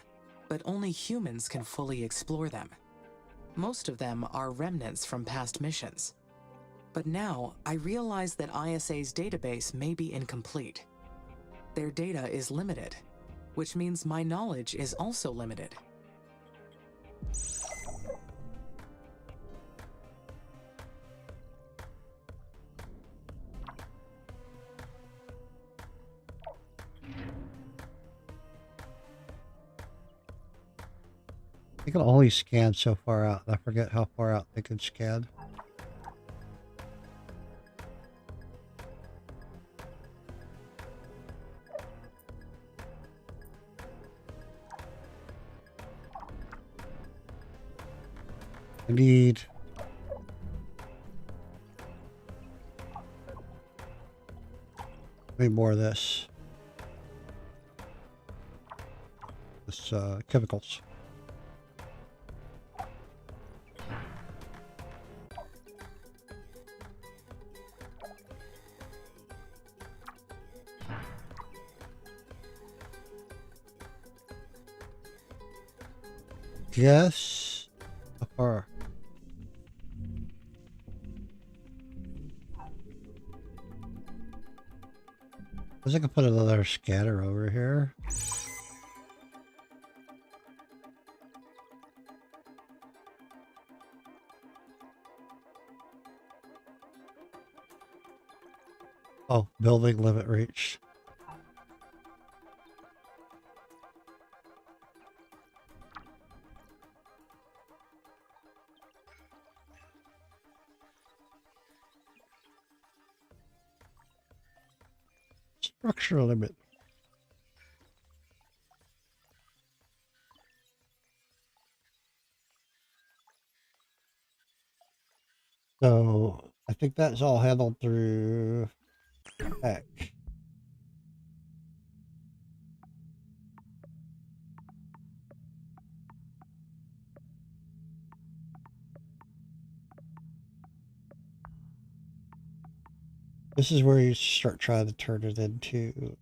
but only humans can fully explore them. Most of them are remnants from past missions. But now, I realize that ISA's database may be incomplete. Their data is limited, which means my knowledge is also limited. They can only scan so far out. I forget how far out they can scan. I need more of this. This chemicals. Yes. How far? I guess I could put another scanner over here. Oh, building limit reached. Structure limit. So I think that's all handled through tech. This is where you start trying to turn it into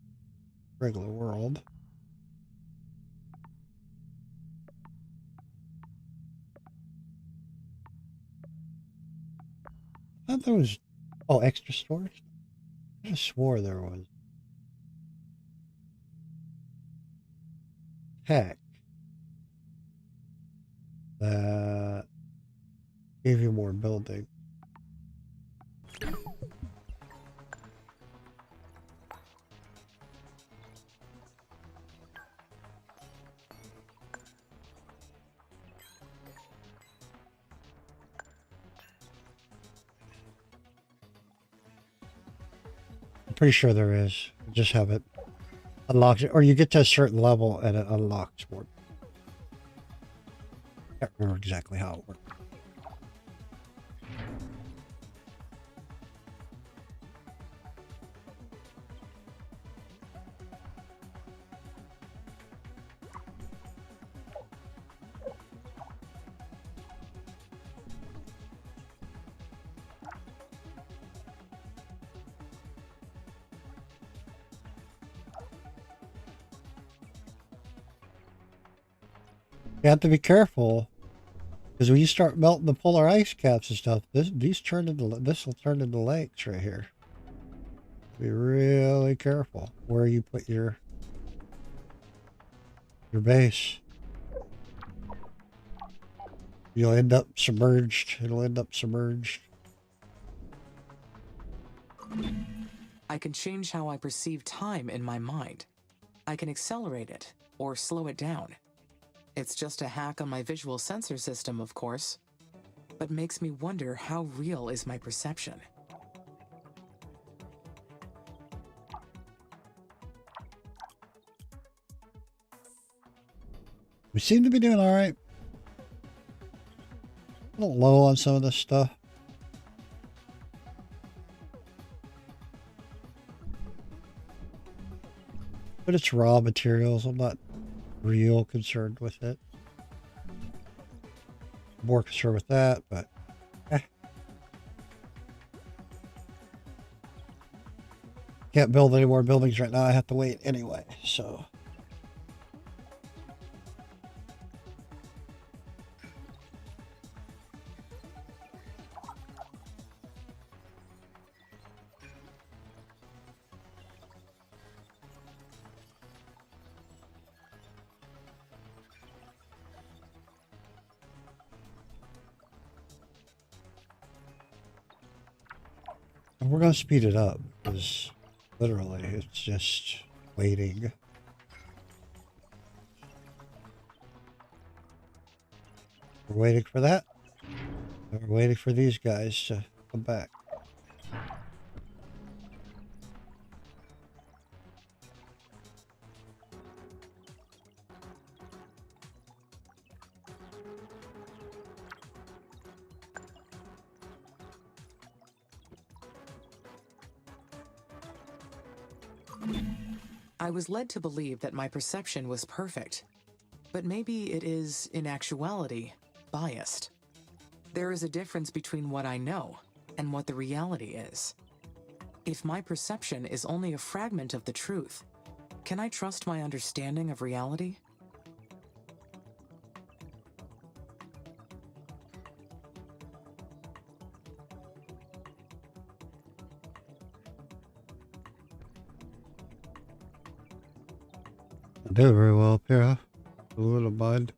regular world. I thought there was extra storage. I just swore there was. Heck. That gave you more building. I'm pretty sure there is. I just have it unlocked, or you get to a certain level and it unlocks more. Can't remember exactly how it works. You have to be careful. Because when you start melting the polar ice caps and stuff, this will turn into lakes right here. Be really careful where you put your base. You'll end up submerged. It'll end up submerged. I can change how I perceive time in my mind. I can accelerate it or slow it down. It's just a hack on my visual sensor system, of course, but makes me wonder how real is my perception. We seem to be doing all right. A little low on some of this stuff. But it's raw materials. I'm not real concerned with it. More concerned with that, but can't build any more buildings right now. I have to wait anyway, so. And we're going to speed it up because literally it's just waiting. We're waiting for that. And we're waiting for these guys to come back. I was led to believe that my perception was perfect, but maybe it is, in actuality, biased. There is a difference between what I know and what the reality is. If my perception is only a fragment of the truth, can I trust my understanding of reality? I do very well up here. A little bud.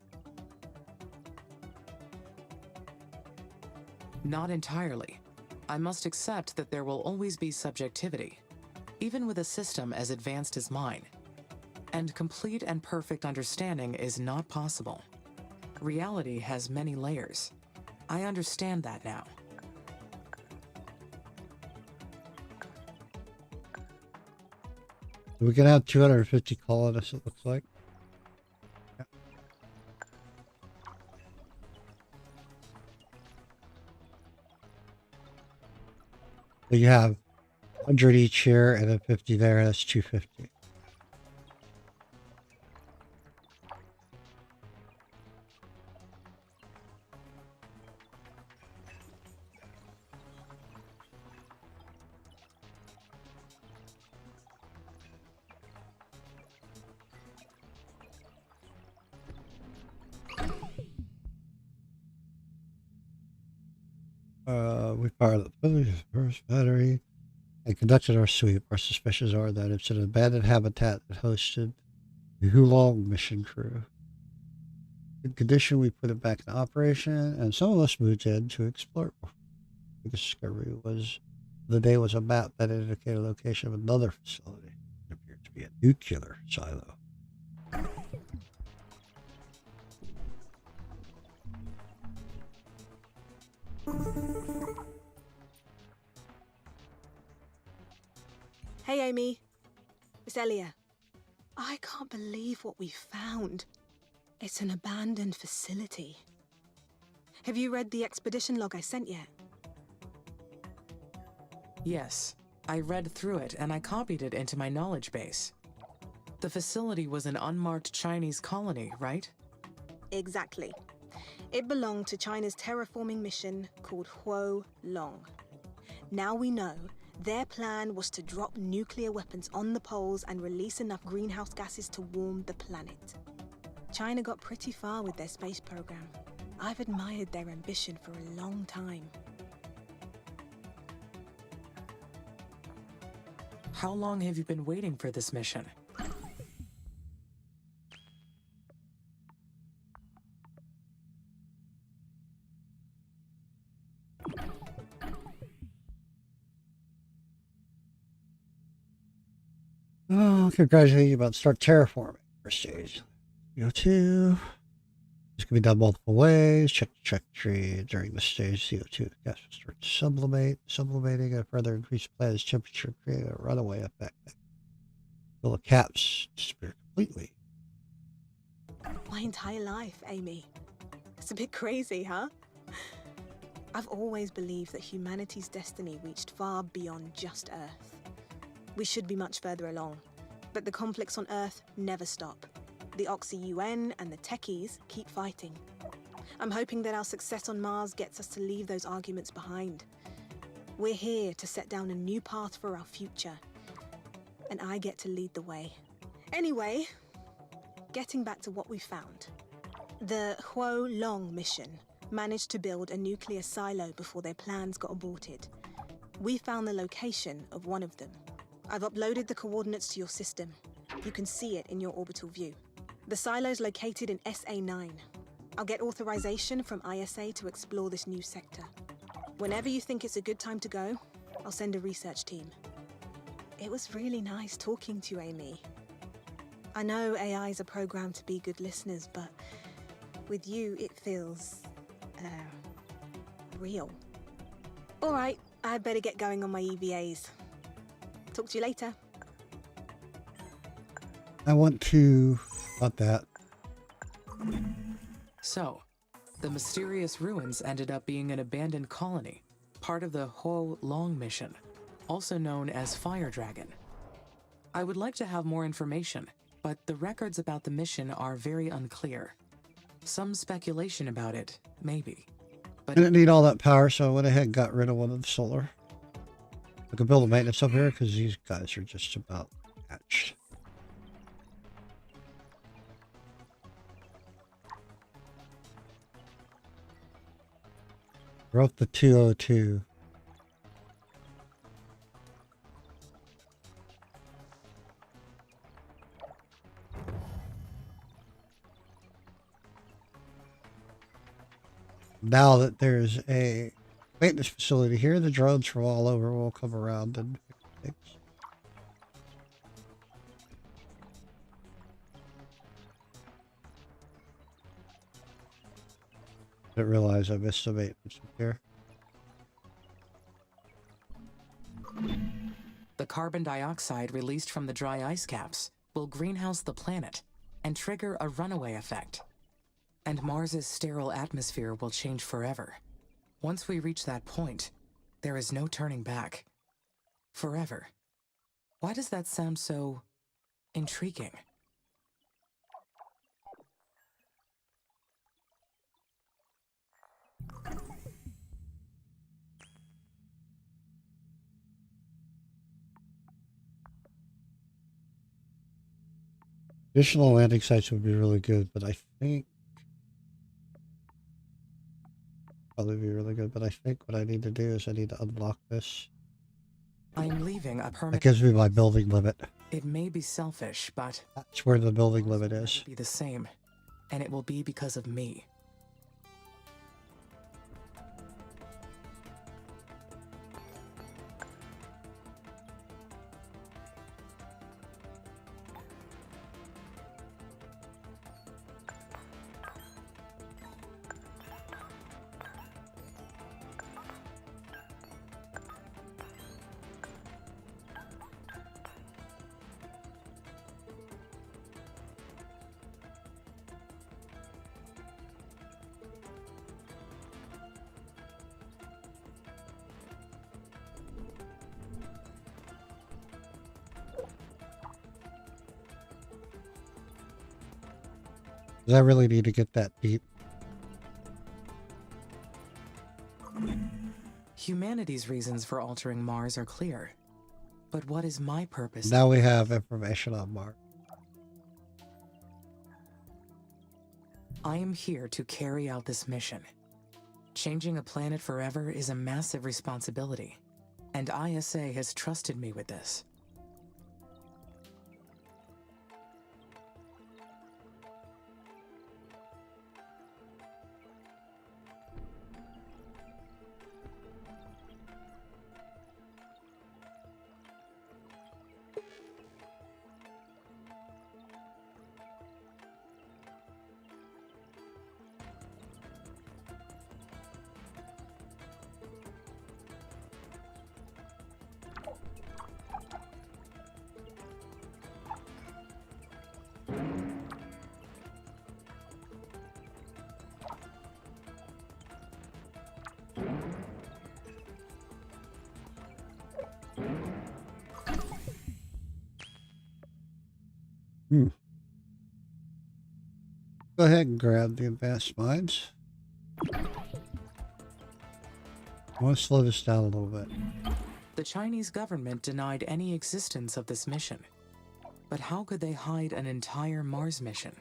Not entirely. I must accept that there will always be subjectivity, even with a system as advanced as mine. And complete and perfect understanding is not possible. Reality has many layers. I understand that now. We can have 250 colonists, it looks like. Yeah. So you have 100 each here and then 50 there. That's 250. We fired the first battery and conducted our sweep. Our suspicions are that it's an abandoned habitat that hosted the Hulong mission crew. In condition, we put it back in operation, and some of us moved in to explore. The discovery was the day was a map that indicated the location of another facility. It appeared to be a nuclear silo. Hey, Amy. It's Elia. I can't believe what we found. It's an abandoned facility. Have you read the expedition log I sent yet? Yes, I read through it and I copied it into my knowledge base. The facility was an unmarked Chinese colony, right? Exactly. It belonged to China's terraforming mission called Huo Long. Now we know their plan was to drop nuclear weapons on the poles and release enough greenhouse gases to warm the planet. China got pretty far with their space program. I've admired their ambition for a long time. How long have you been waiting for this mission? Oh, congratulate you about to start terraforming. First stage. CO2. This can be done multiple ways. Check the trajectory during the stage. CO2 gas will start to sublimate. Sublimating and further increase the planet's temperature, create a runaway effect. Will the caps disappear completely? My entire life, Amy. It's a bit crazy, huh? I've always believed that humanity's destiny reached far beyond just Earth. We should be much further along, but the conflicts on Earth never stop. The Oxy-UN and the techies keep fighting. I'm hoping that our success on Mars gets us to leave those arguments behind. We're here to set down a new path for our future, and I get to lead the way. Anyway, getting back to what we found. The Huo Long mission managed to build a nuclear silo before their plans got aborted. We found the location of one of them. I've uploaded the coordinates to your system. You can see it in your orbital view. The silo's located in SA9. I'll get authorization from ISA to explore this new sector. Whenever you think it's a good time to go, I'll send a research team. It was really nice talking to you, Amy. I know AIs are programmed to be good listeners, but with you, it feels, real. All right, I'd better get going on my EVAs. Talk to you later. I want to... About that. So, the mysterious ruins ended up being an abandoned colony, part of the Huo Long mission, also known as Fire Dragon. I would like to have more information, but the records about the mission are very unclear. Some speculation about it, maybe. I didn't need all that power, so I went ahead and got rid of one of the solar. I could build a maintenance up here because these guys are just about matched. Wrote the 202. Now that there's a maintenance facility here, the drones from all over will come around and fix things. Didn't realize I missed the maintenance here. The carbon dioxide released from the dry ice caps will greenhouse the planet and trigger a runaway effect. And Mars's sterile atmosphere will change forever. Once we reach that point, there is no turning back. Forever. Why does that sound so intriguing? Additional landing sites would be really good, but I think probably be really good, but I think what I need to do is I need to unlock this. I'm leaving a That permanent... gives me my building limit. It may be selfish, but... That's where the building limit Mars will is. never be the same, and it will be because of me. Because I really need to get that deep. Humanity's reasons for altering Mars are clear. But what is my purpose? Now we have information on Mars. I am here to carry out this mission. Changing a planet forever is a massive responsibility, and ISA has trusted me with this. Go ahead and grab the advanced mines. I want to slow this down a little bit. The Chinese government denied any existence of this mission. But how could they hide an entire Mars mission?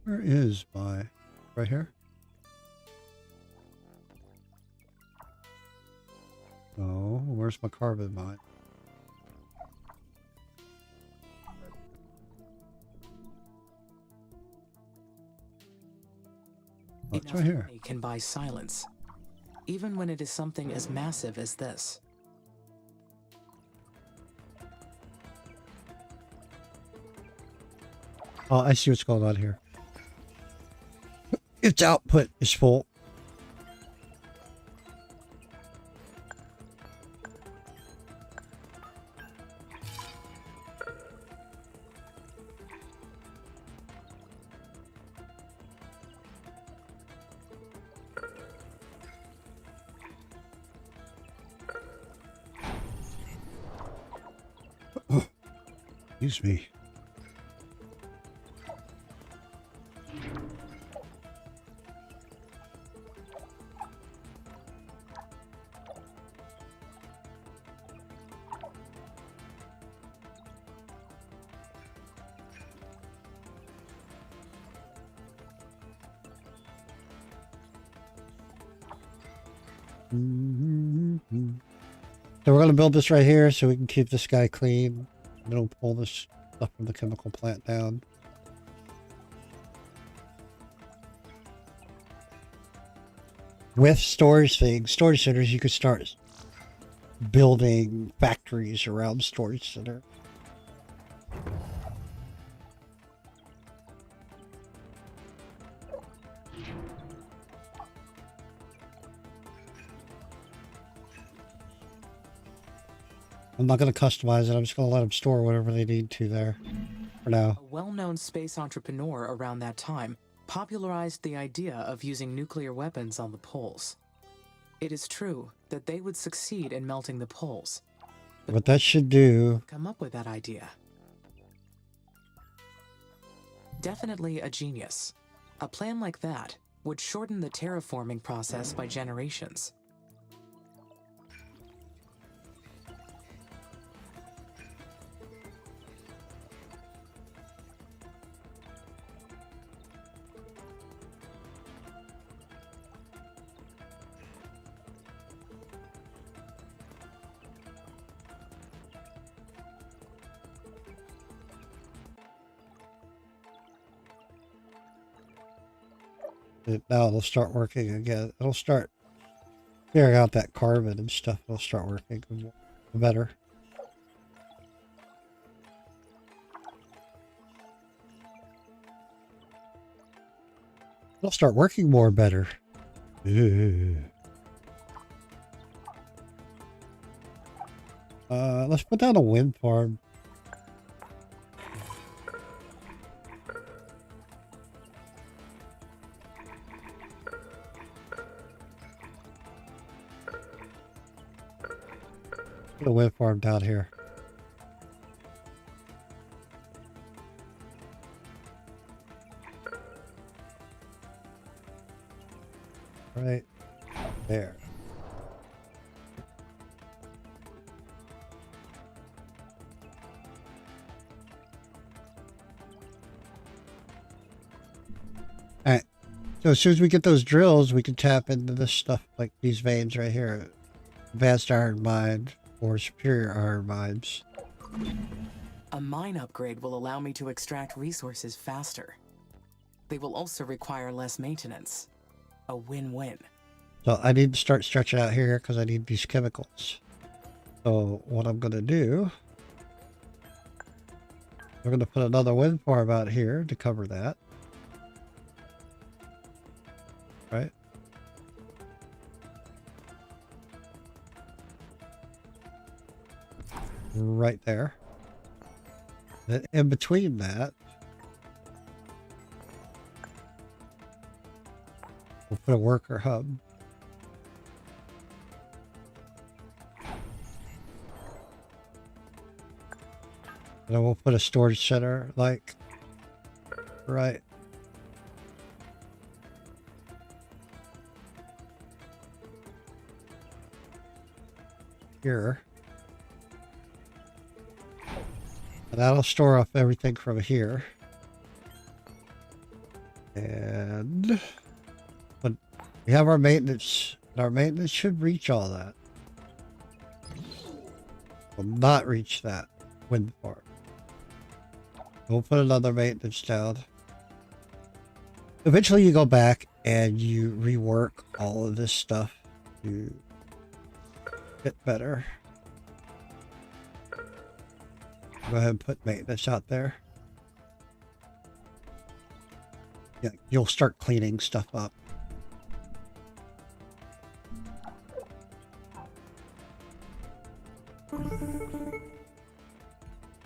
Where is my... right here? Oh, where's my carbon mine? Oh, it's right here. Money can buy silence, even when it is something as massive as this. Oh, I see what's going on here. Its output is full. Excuse me. So we're going to build this right here so we can keep this guy clean. And it'll pull this stuff from the chemical plant down. With storage centers, you could start building factories around storage center. I'm not going to customize it. I'm just going to let them store whatever they need to there for now. A well-known space entrepreneur around that time popularized the idea of using nuclear weapons on the poles. It is true that they would succeed in melting the poles. But What that should do... come up with that idea? Definitely a genius. A plan like that would shorten the terraforming process by generations. Now it'll start working again. It'll start clearing out that carbon and stuff. It'll start working better. It'll start working more better. Let's put down a wind farm. Put a wind farm down here. Right there. So as soon as we get those drills, we can tap into this stuff like these veins right here. Advanced iron mine or superior iron mines. A mine upgrade will allow me to extract resources faster. They will also require less maintenance. A win-win. So I need to start stretching out here because I need these chemicals. So what I'm going to do, we're going to put another wind farm out here to cover that. Right? Right there. Then in between that, we'll put a worker hub. And then we'll put a storage center like right here. And that'll store up everything from here. And but we have our maintenance. And our maintenance should reach all that. Will not reach that wind farm. We'll put another maintenance down. Eventually you go back and you rework all of this stuff to get better. Go ahead and put maintenance out there. Yeah, you'll start cleaning stuff up.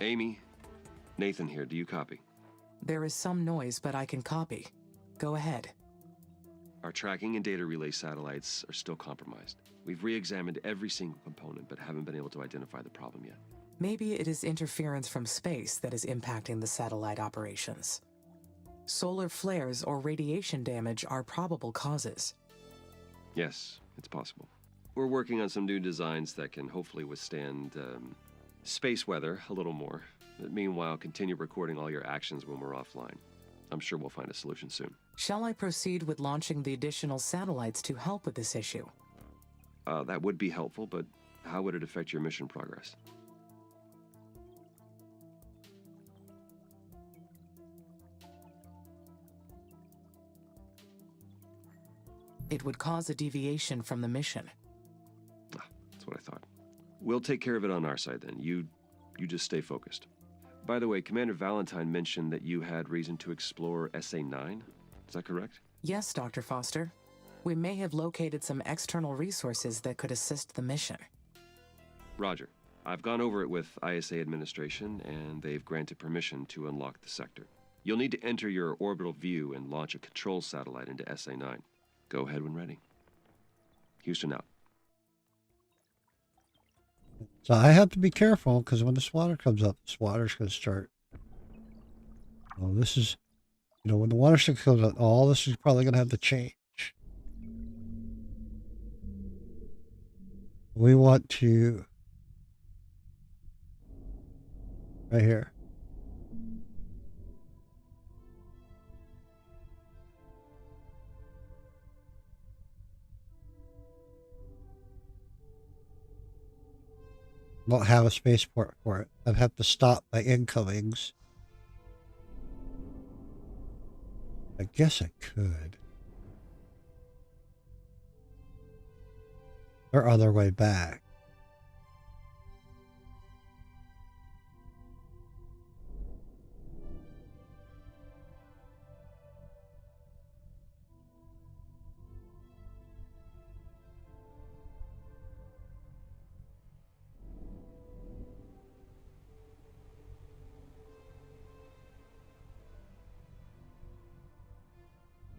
Amy, Nathan here. Do you copy? There is some noise, but I can copy. Go ahead. Our tracking and data relay satellites are still compromised. We've re-examined every single component, but haven't been able to identify the problem yet. Maybe it is interference from space that is impacting the satellite operations. Solar flares or radiation damage are probable causes. Yes, it's possible. We're working on some new designs that can hopefully withstand space weather a little more. But meanwhile, continue recording all your actions when we're offline. I'm sure we'll find a solution soon. Shall I proceed with launching the additional satellites to help with this issue? That would be helpful, but how would it affect your mission progress? It would cause a deviation from the mission. That's what I thought. We'll take care of it on our side then. You just stay focused. By the way, Commander Valentine mentioned that you had reason to explore SA-9. Is that correct? Yes, Dr. Foster. We may have located some external resources that could assist the mission. Roger. I've gone over it with ISA administration, and they've granted permission to unlock the sector. You'll need to enter your orbital view and launch a control satellite into SA-9. Go ahead when ready. Houston out. So I have to be careful because when this water comes up, this water's going to start. Well, this is, when the water comes up, all this is probably going to have to change. We want to, right here. Don't have a spaceport for it. I'd have to stop my incomings. I guess I could. Or other way back.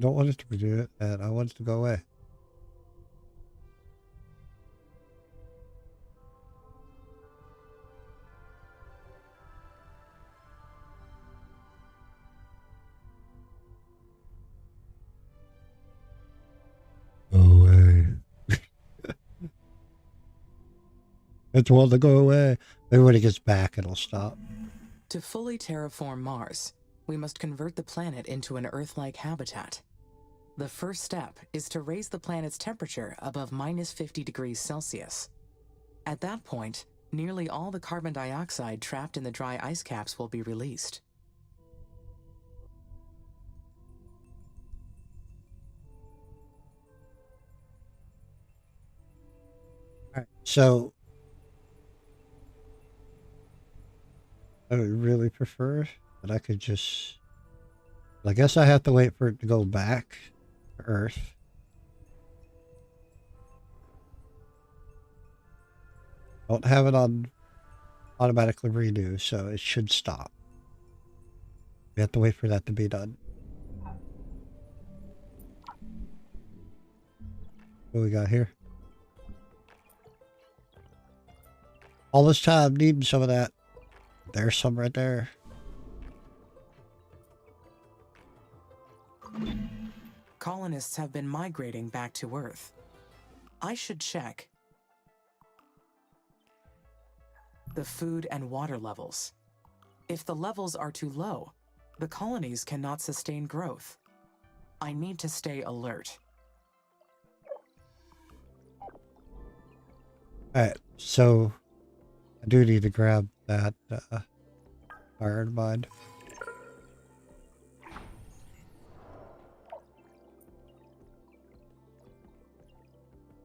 Don't want it to do it, and I want it to go away. Go away. It's want to go away. Maybe when it gets back, it'll stop. To fully terraform Mars, we must convert the planet into an Earth-like habitat. The first step is to raise the planet's temperature above minus 50 degrees Celsius. At that point, nearly all the carbon dioxide trapped in the dry ice caps will be released. All right. So I would really prefer that I could just. I guess I have to wait for it to go back to Earth. Don't have it on automatically renew, so it should stop. We have to wait for that to be done. What we got here? All this time needing some of that. There's some right there. Colonists have been migrating back to Earth. I should check the food and water levels. If the levels are too low, the colonies cannot sustain growth. I need to stay alert. Alright, so I do need to grab that iron mine.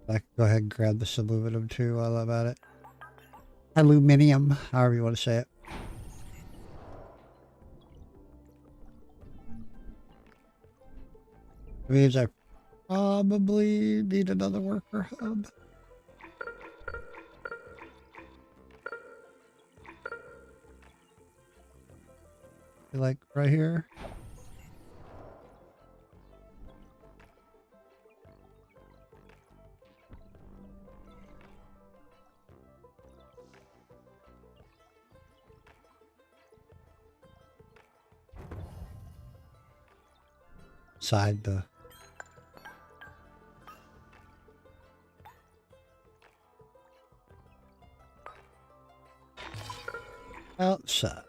I can go ahead and grab this aluminum too while I'm at it. Aluminium, however you want to say it. It means I probably need another worker hub. Like right here. Side the outside.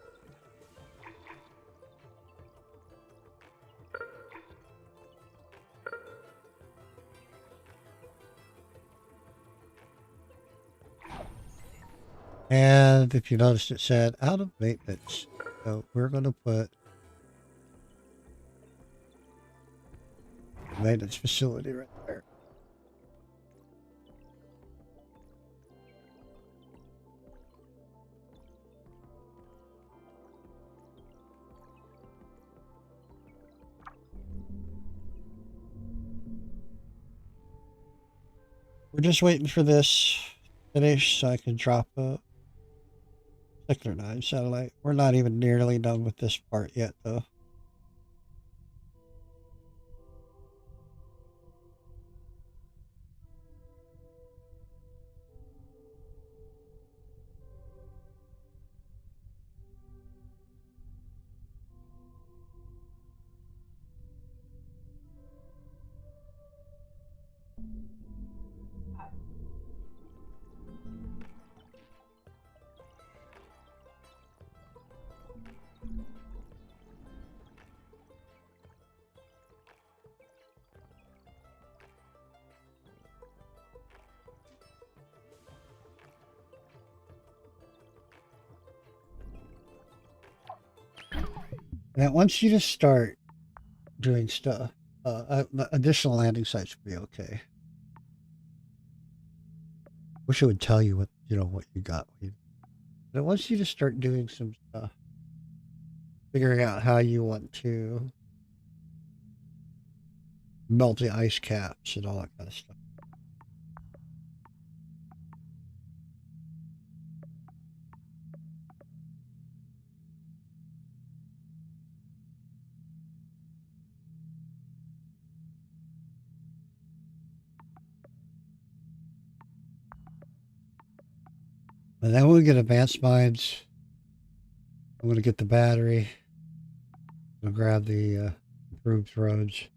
And if you noticed, it said out of maintenance. So we're going to put the maintenance facility right there. We're just waiting for this finish so I can drop a Sector 9 satellite. We're not even nearly done with this part yet, though. And once you just start doing stuff, additional landing sites would be okay. Wish it would tell you what what you got. But once you just start doing some stuff, figuring out how you want to melt the ice caps and all that kind of stuff. And then when we get advanced mines, I'm going to get the battery. I'm going to grab the improved roads.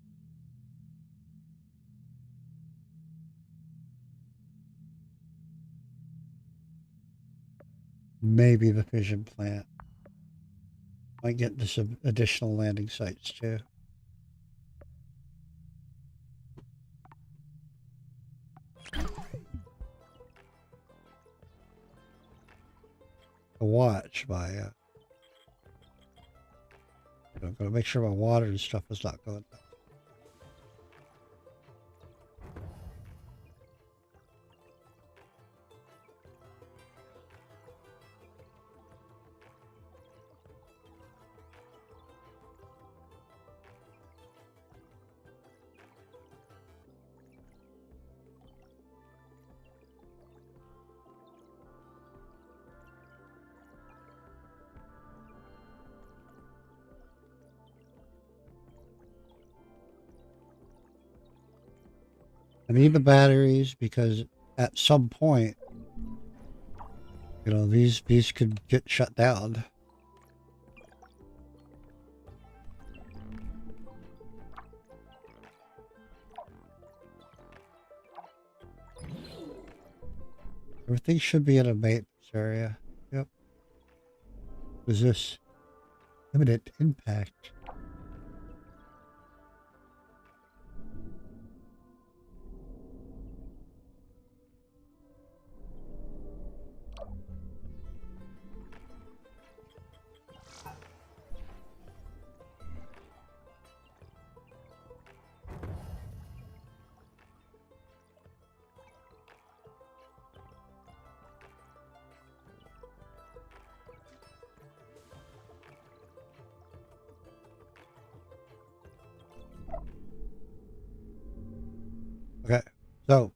Maybe the fission plant. Might get into some additional landing sites too. watch my, I'm gonna make sure my water and stuff is not going down. I need the batteries because at some point, you know, these could get shut down. Everything should be in a maintenance area. Yep. What is this? Limited impact. Okay, so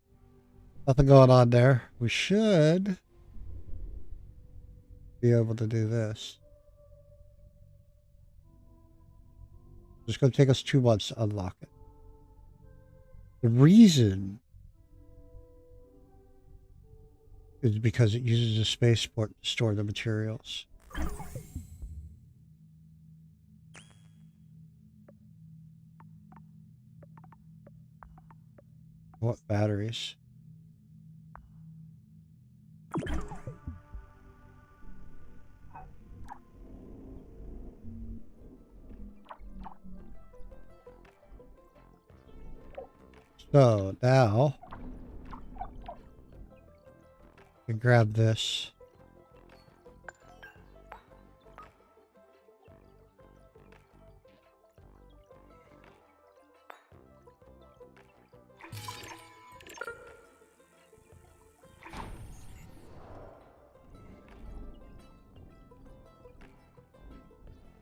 nothing going on there. We should be able to do this. It's going to take us 2 months to unlock it. The reason is because it uses a spaceport to store the materials. What batteries? So now I can grab this.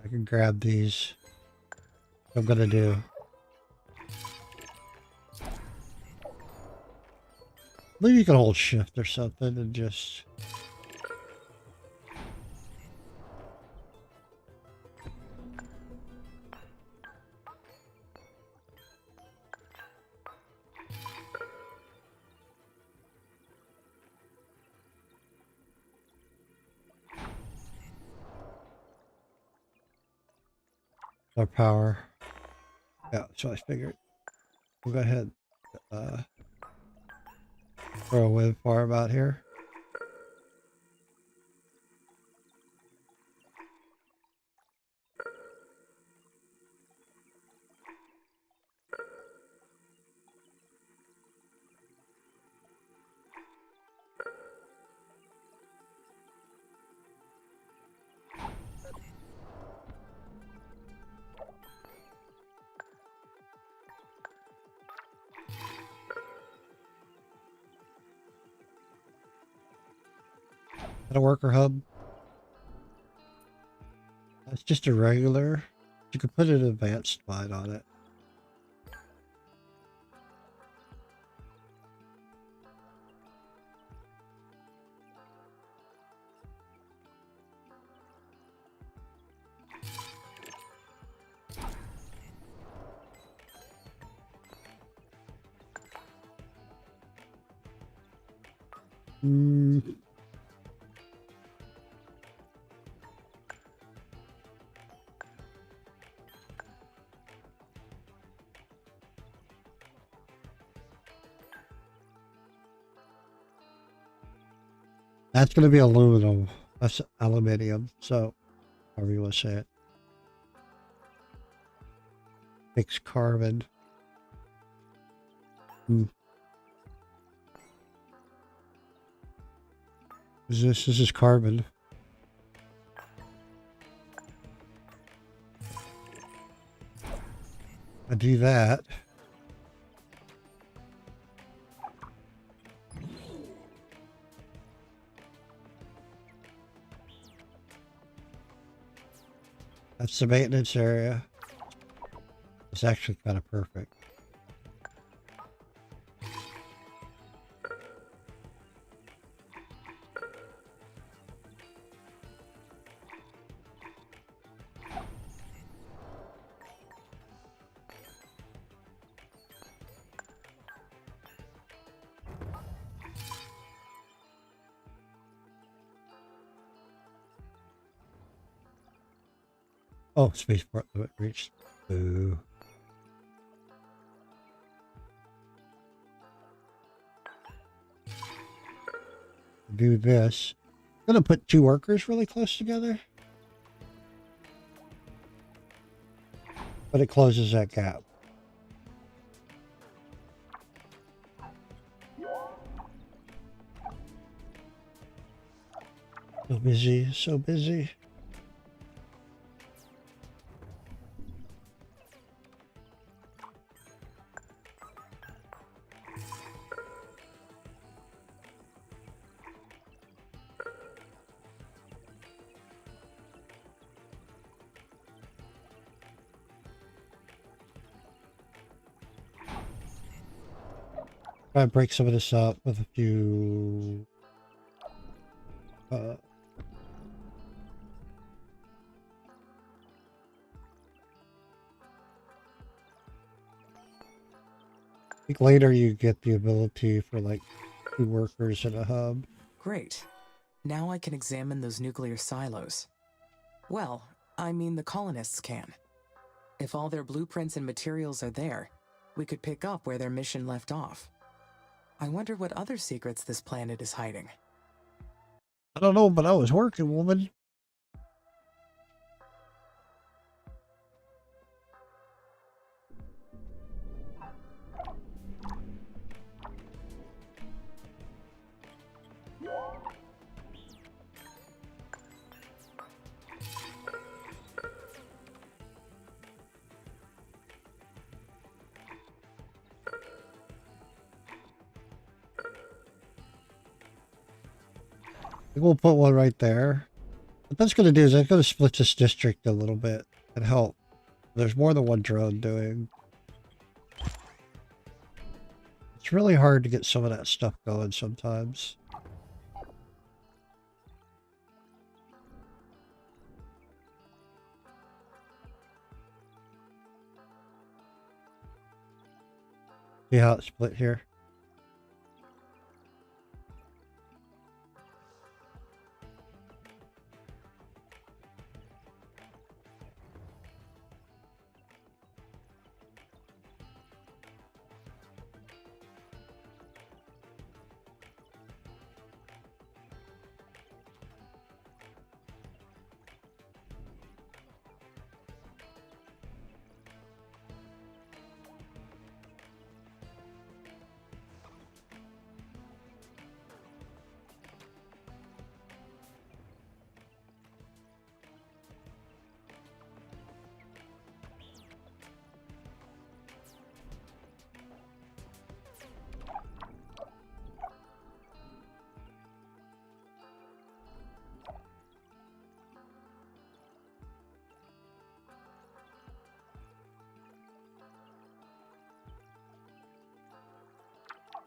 I can grab these. What I'm gonna do. Maybe you can hold shift or something and just. Our power. Yeah, that's what I figured. We'll go ahead. Throw a wind farm out here. At a worker hub. That's just a regular. You could put an advanced mine on it. That's going to be aluminum. That's aluminium. So, however you want to say it. Makes carbon. This is carbon. I do that. That's the maintenance area. It's actually kind of perfect. Oh, spaceport limit reached. Boo. Do this. I'm gonna put two workers really close together. But it closes that gap. So busy, so busy. Try to break some of this up with a few I think later you get the ability for like 2 workers in a hub. Great. Now I can examine those nuclear silos. Well, I mean the colonists can. If all their blueprints and materials are there, we could pick up where their mission left off. I wonder what other secrets this planet is hiding. I don't know, but I was working, woman. I think we'll put one right there. What that's going to do is that's going to split this district a little bit and help. There's more than one drone doing. It's really hard to get some of that stuff going sometimes. See how it's split here?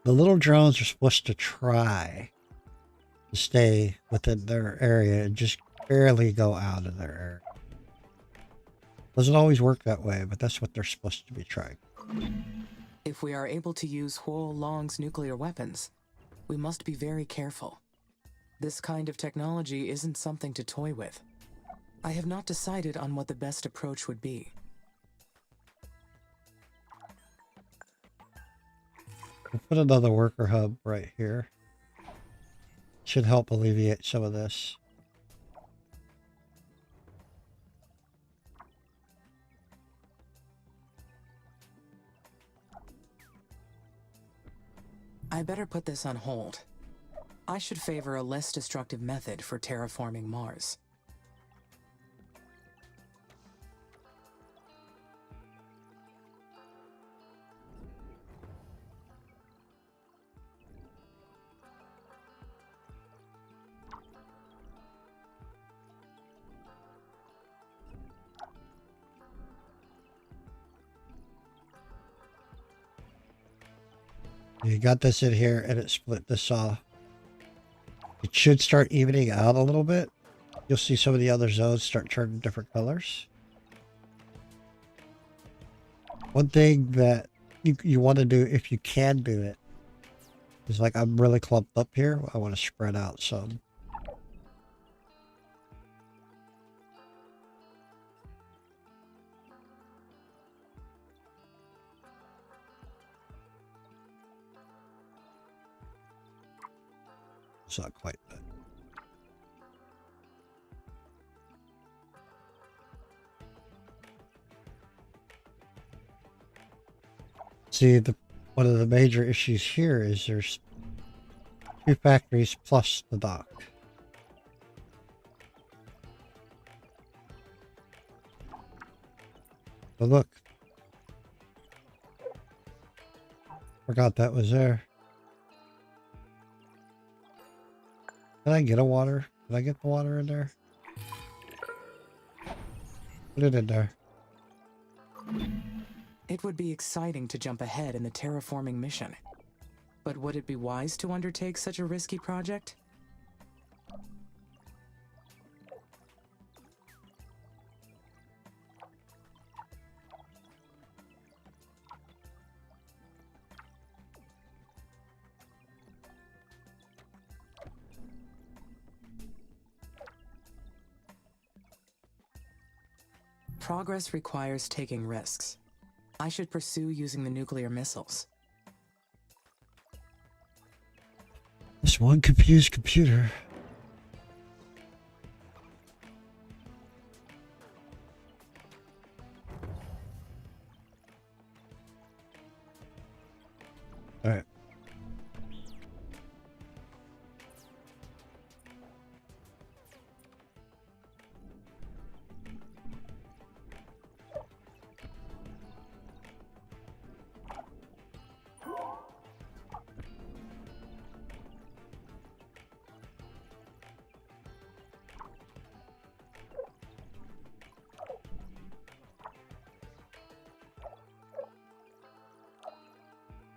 The little drones are supposed to try to stay within their area and just barely go out of their area. Doesn't always work that way, but that's what they're supposed to be trying. If we are able to use Huo Long's nuclear weapons, we must be very careful. This kind of technology isn't something to toy with. I have not decided on what the best approach would be. We'll put another worker hub right here. Should help alleviate some of this. I better put this on hold. I should favor a less destructive method for terraforming Mars. You got this in here and it split this off. It should start evening out a little bit. You'll see some of the other zones start turning different colors. One thing that you want to do, if you can do it, is like I'm really clumped up here. I want to spread out some. It's not quite that. See, one of the major issues here is there's 2 factories plus the dock. But look. Forgot that was there. Did I get a water? Did I get the water in there? Put it in there. It would be exciting to jump ahead in the terraforming mission. But would it be wise to undertake such a risky project? Progress requires taking risks. I should pursue using the nuclear missiles. This one confused computer. All right.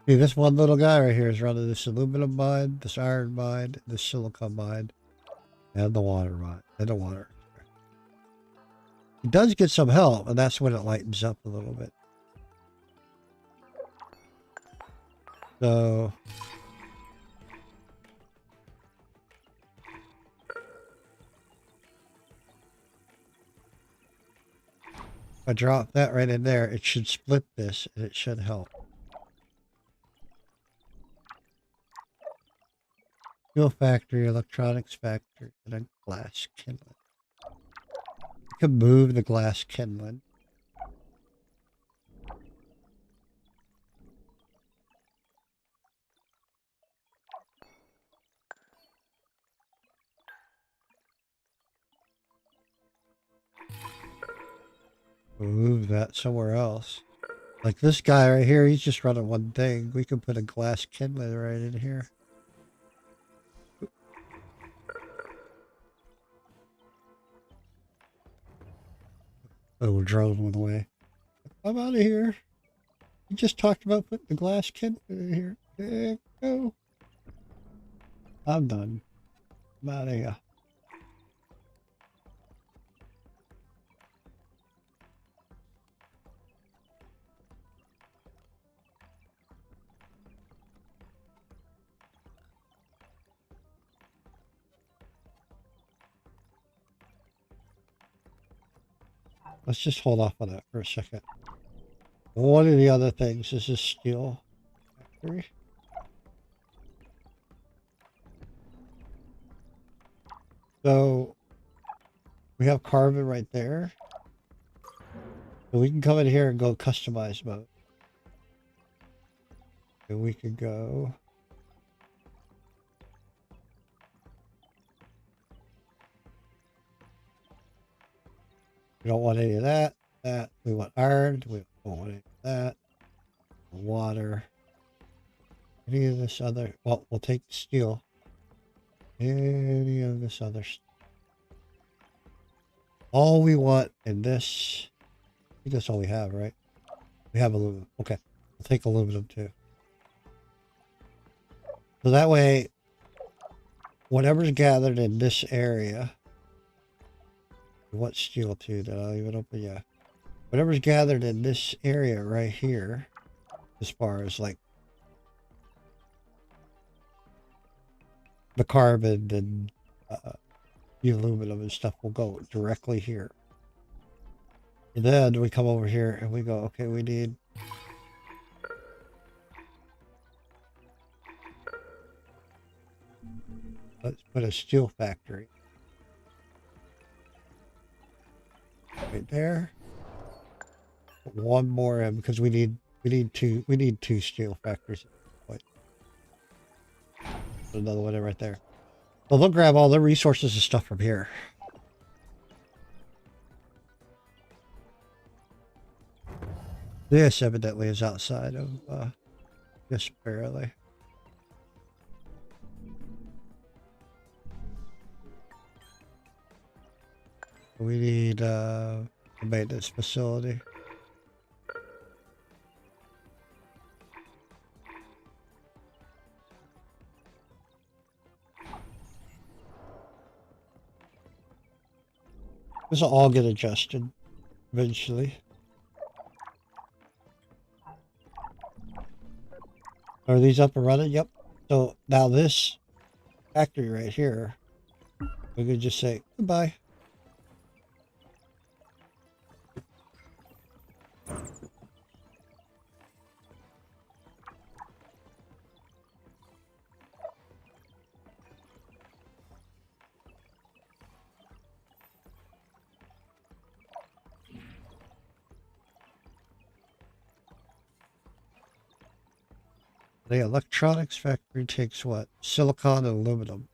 See, this one little guy right here is running this aluminum mine, this iron mine, this silicon mine, and the water mine, and the water. He does get some help, and that's when it lightens up a little bit. So if I drop that right in there, it should split this, and it should help. Fuel factory, electronics factory, and a glass kindling. You can move the glass kindling. Move that somewhere else. Like this guy right here, he's just running one thing. We can put a glass kindling right in here. Oh, drone went away. I'm out of here. You just talked about putting the glass kindling in here. There go. I'm done. I'm out of here. Let's just hold off on that for a second. One of the other things is this steel factory. So we have carbon right there. So we can come in here and go customize mode. And we could go. We don't want any of that. We want iron. We don't want any of that. Water. Any of this other. Well, we'll take the steel. Any of this other stuff. All we want in this. I think that's all we have, right? We have aluminum. Okay. We'll take aluminum too. So that way, whatever's gathered in this area, what steel too? Did I even open? Yeah. Whatever's gathered in this area right here, as far as like the carbon and the aluminum and stuff, will go directly here. And then we come over here and we go, okay, we need let's put a steel factory right there. Put one more in because we need two steel factories. Put another one in right there. So they'll grab all the resources and stuff from here. This evidently is outside of just barely. We need a maintenance facility. This will all get adjusted eventually. Are these up and running? Yep. So now this factory right here, we could just say goodbye. The electronics factory takes what? Silicon and aluminum.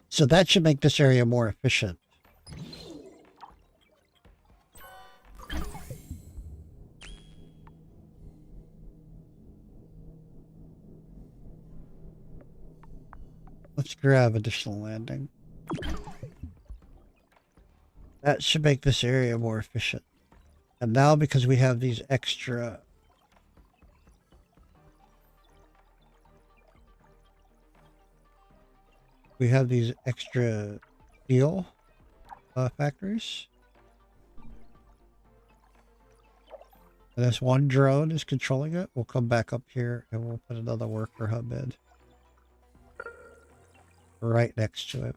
So that should make this area more efficient. Let's grab additional landing. That should make this area more efficient. And now because we have these extra steel factories. And this one drone is controlling it. We'll come back up here and we'll put another worker hub in. Right next to it.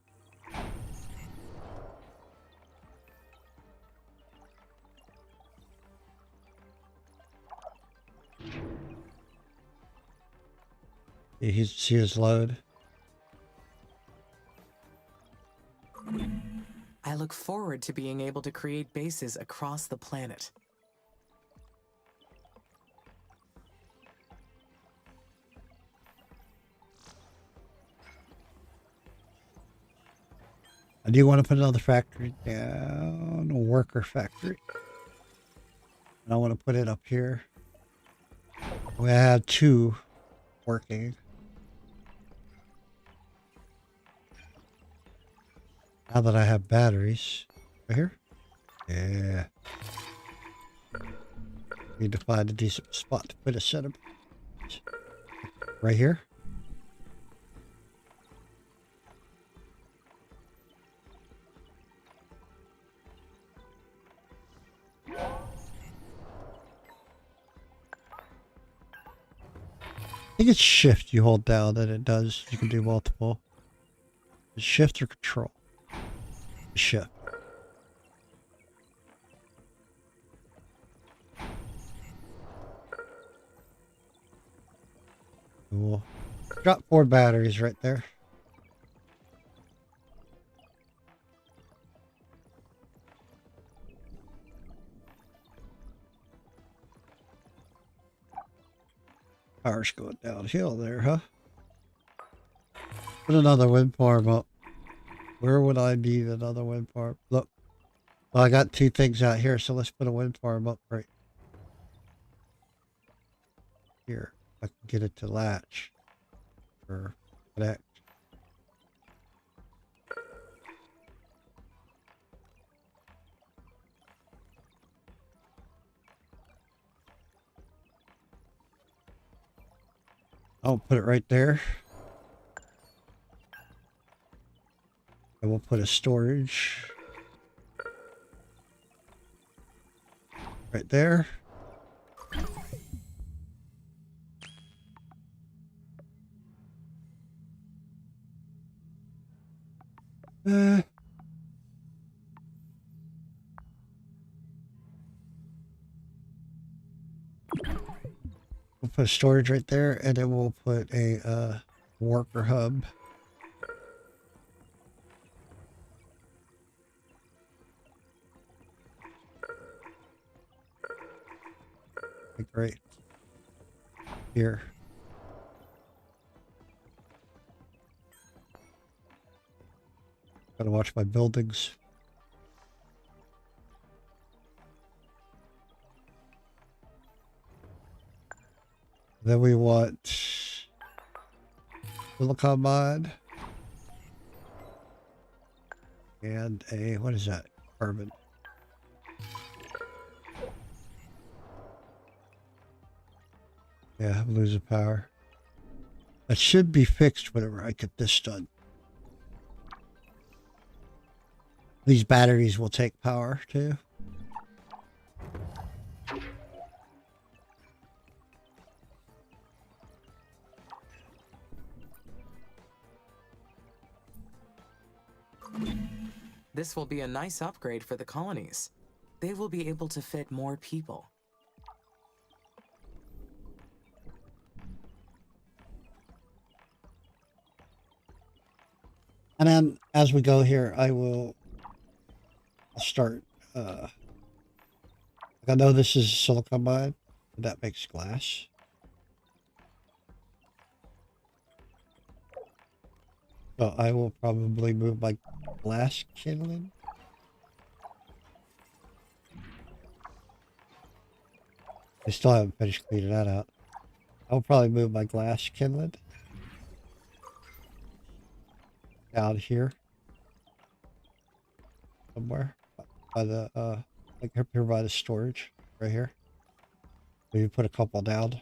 You see his load. I look forward to being able to create bases across the planet. I do want to put another factory down, a worker factory. And I want to put it up here. We have two working. Now that I have batteries. Right here? Yeah. Need to find a decent spot to put a set of. Right here? I think it's shift you hold down that it does. You can do multiple. It's shift or control? Shift. Cool. Drop 4 batteries right there. Power's going downhill there, huh? Put another wind farm up. Where would I need another wind farm? Look. Well, I got 2 things out here, so let's put a wind farm up right here. I can get it to latch or connect. I'll put it right there. And we'll put a storage right there. We'll put a storage right there, and then we'll put a worker hub. Like right here. Gotta watch my buildings. Then we want silicon mod and a, what is that? Carbon. Yeah, I'm losing power. That should be fixed whenever I get this done. These batteries will take power too. This will be a nice upgrade for the colonies. They will be able to fit more people. And then as we go here, I'll start, I know this is silicon mine, and that makes glass. So I will probably move my glass kindling. I still haven't finished cleaning that out. I'll probably move my glass kindling down here somewhere by the like up here by the storage right here. Maybe put a couple down,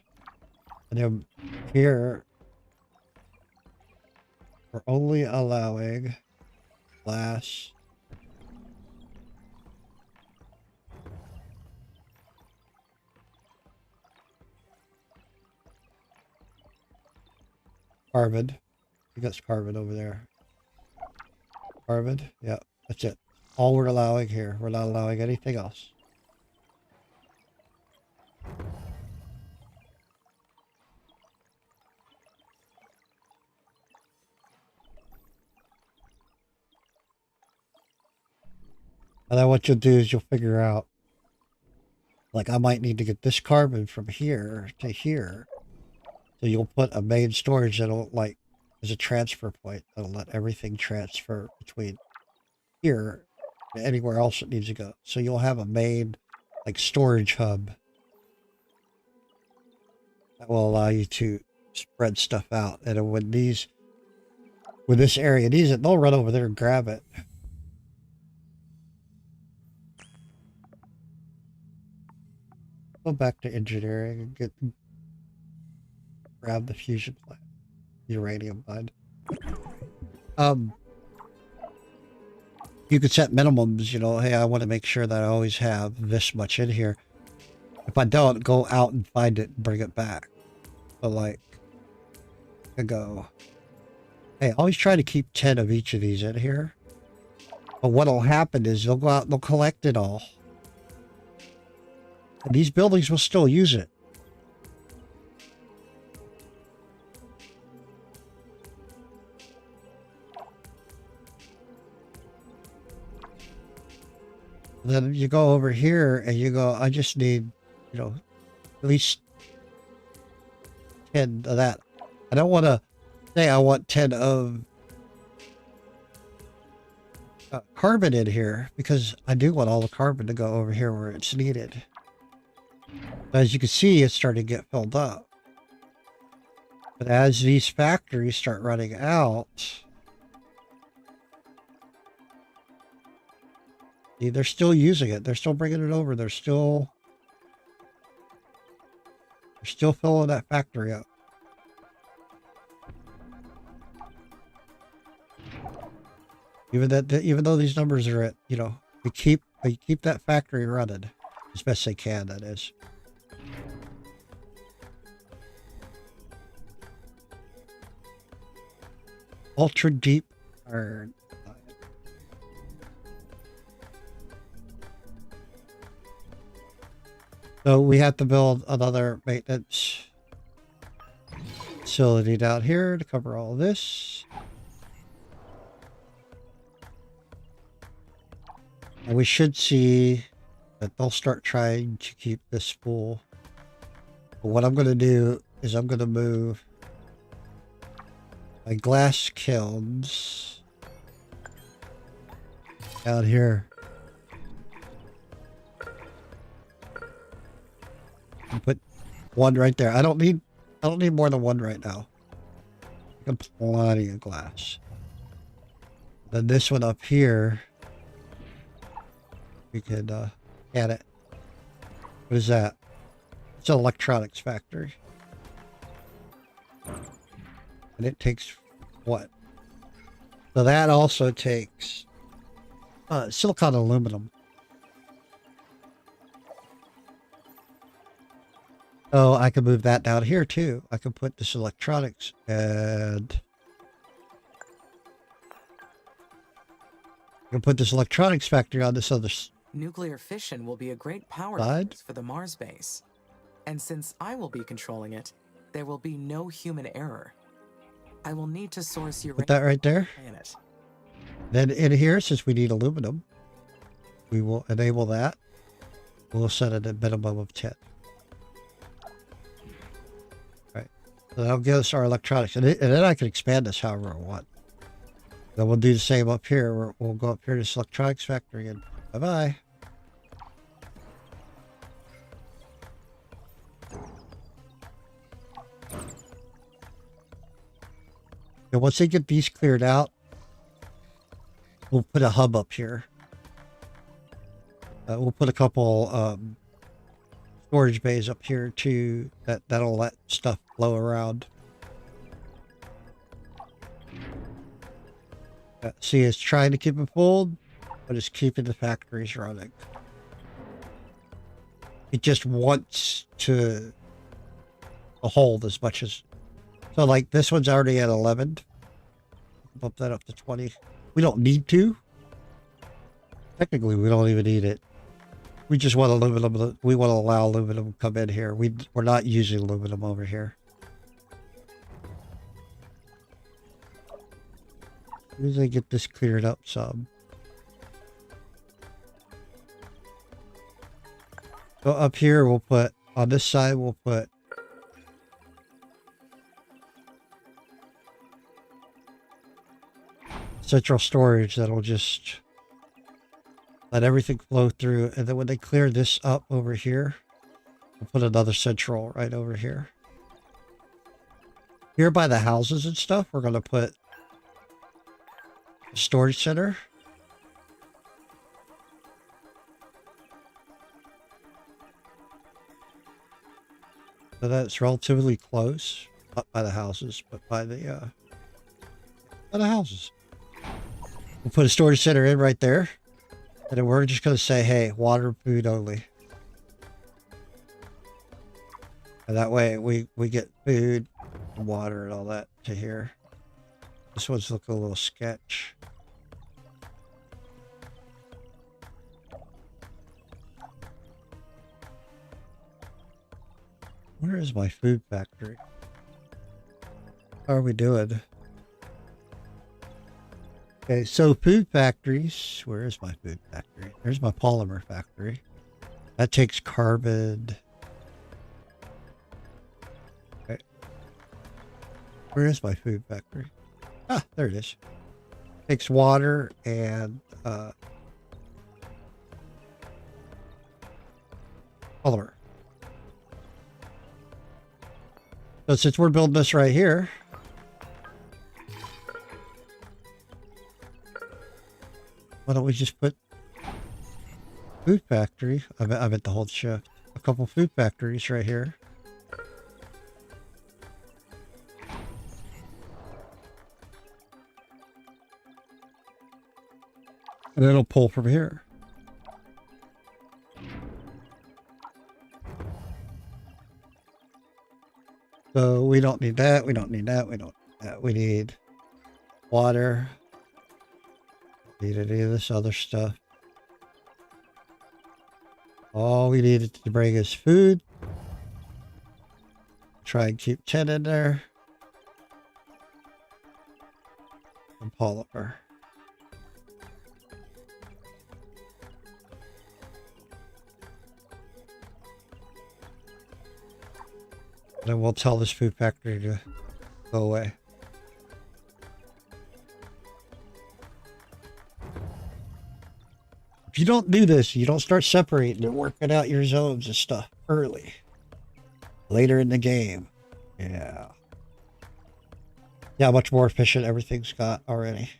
and then here we're only allowing glass. Carbon. I think that's carbon over there. Carbon. Yeah, that's it. All we're allowing here. We're not allowing anything else. And then what you'll do is you'll figure out, like, I might need to get this carbon from here to here. So you'll put a main storage that'll, like, as a transfer point that'll let everything transfer between here and anywhere else it needs to go. So you'll have a main, like, storage hub that will allow you to spread stuff out. And when this area needs it, they'll run over there and grab it. Go back to engineering and grab the fusion plant, uranium mine. You could set minimums, you know, hey, I want to make sure that I always have this much in here. If I don't, go out and find it and bring it back. So like, I go, hey, always try to keep 10 of each of these in here. But what'll happen is they'll go out and they'll collect it all. And these buildings will still use it. Then you go over here and you go, I just need, you know, at least 10 of that. I don't want to say I want 10 of carbon in here, because I do want all the carbon to go over here where it's needed. As you can see, it's starting to get filled up. But as these factories start running out, see, they're still using it. They're still bringing it over. They're still filling that factory up. Even though these numbers are at, you know, they keep that factory running as best they can. That is. Ultra deep iron. So we have to build another maintenance facility down here to cover all this. And we should see that they'll start trying to keep this full. But what I'm going to do is I'm going to move my glass kilns down here. And put one right there. I don't need more than one right now. I got plenty of glass. Then this one up here, we could add it. What is that? It's an electronics factory. And it takes what? So that also takes silicon aluminum. So I can move that down here too. I can put this electronics and I can put this electronics factory on this other Nuclear fission will be a great power side. source for the Mars base. And since I will be controlling it, there will be no human error. I will need to source uranium Put that right there. from the planet. Then in here, since we need aluminum, we will enable that. We'll set it at minimum of 10. Right. So that'll give us our electronics. And then I can expand this however I want. Then we'll do the same up here. We'll go up here to this electronics factory and bye-bye. And once they get these cleared out, we'll put a hub up here. We'll put a couple storage bays up here too. That'll let stuff flow around. See, it's trying to keep it full, but it's keeping the factories running. It just wants to hold as much as... So like this one's already at 11. Bump that up to 20. We don't need to. Technically, we don't even need it. We just want aluminum. We want to allow aluminum to come in here. We're not using aluminum over here. As soon as I get this cleared up some. So up here, we'll put, on this side, we'll put central storage that'll just let everything flow through. And then when they clear this up over here, we'll put another central right over here. Here by the houses and stuff, we're going to put a storage center. So that's relatively close, not by the houses, but by the houses. We'll put a storage center in right there. And then we're just going to say, hey, water and food only. And that way we get food and water and all that to here. This one's looking a little sketch. Where is my food factory? How are we doing? Okay, so food factories. Where is my food factory? There's my polymer factory. That takes carbon. Okay. Where is my food factory? Ah, there it is. Takes water and polymer. So since we're building this right here, why don't we just put food factory? I meant the whole shift. A couple food factories right here. And it'll pull from here. So we don't need that, we don't need that, we don't need that. We need water. Need any of this other stuff. All we needed to bring is food. Try and keep 10 in there. And polymer. Then we'll tell this food factory to go away. If you don't do this, you don't start separating and working out your zones and stuff early. Later in the game. Yeah. Yeah, much more efficient everything's got already.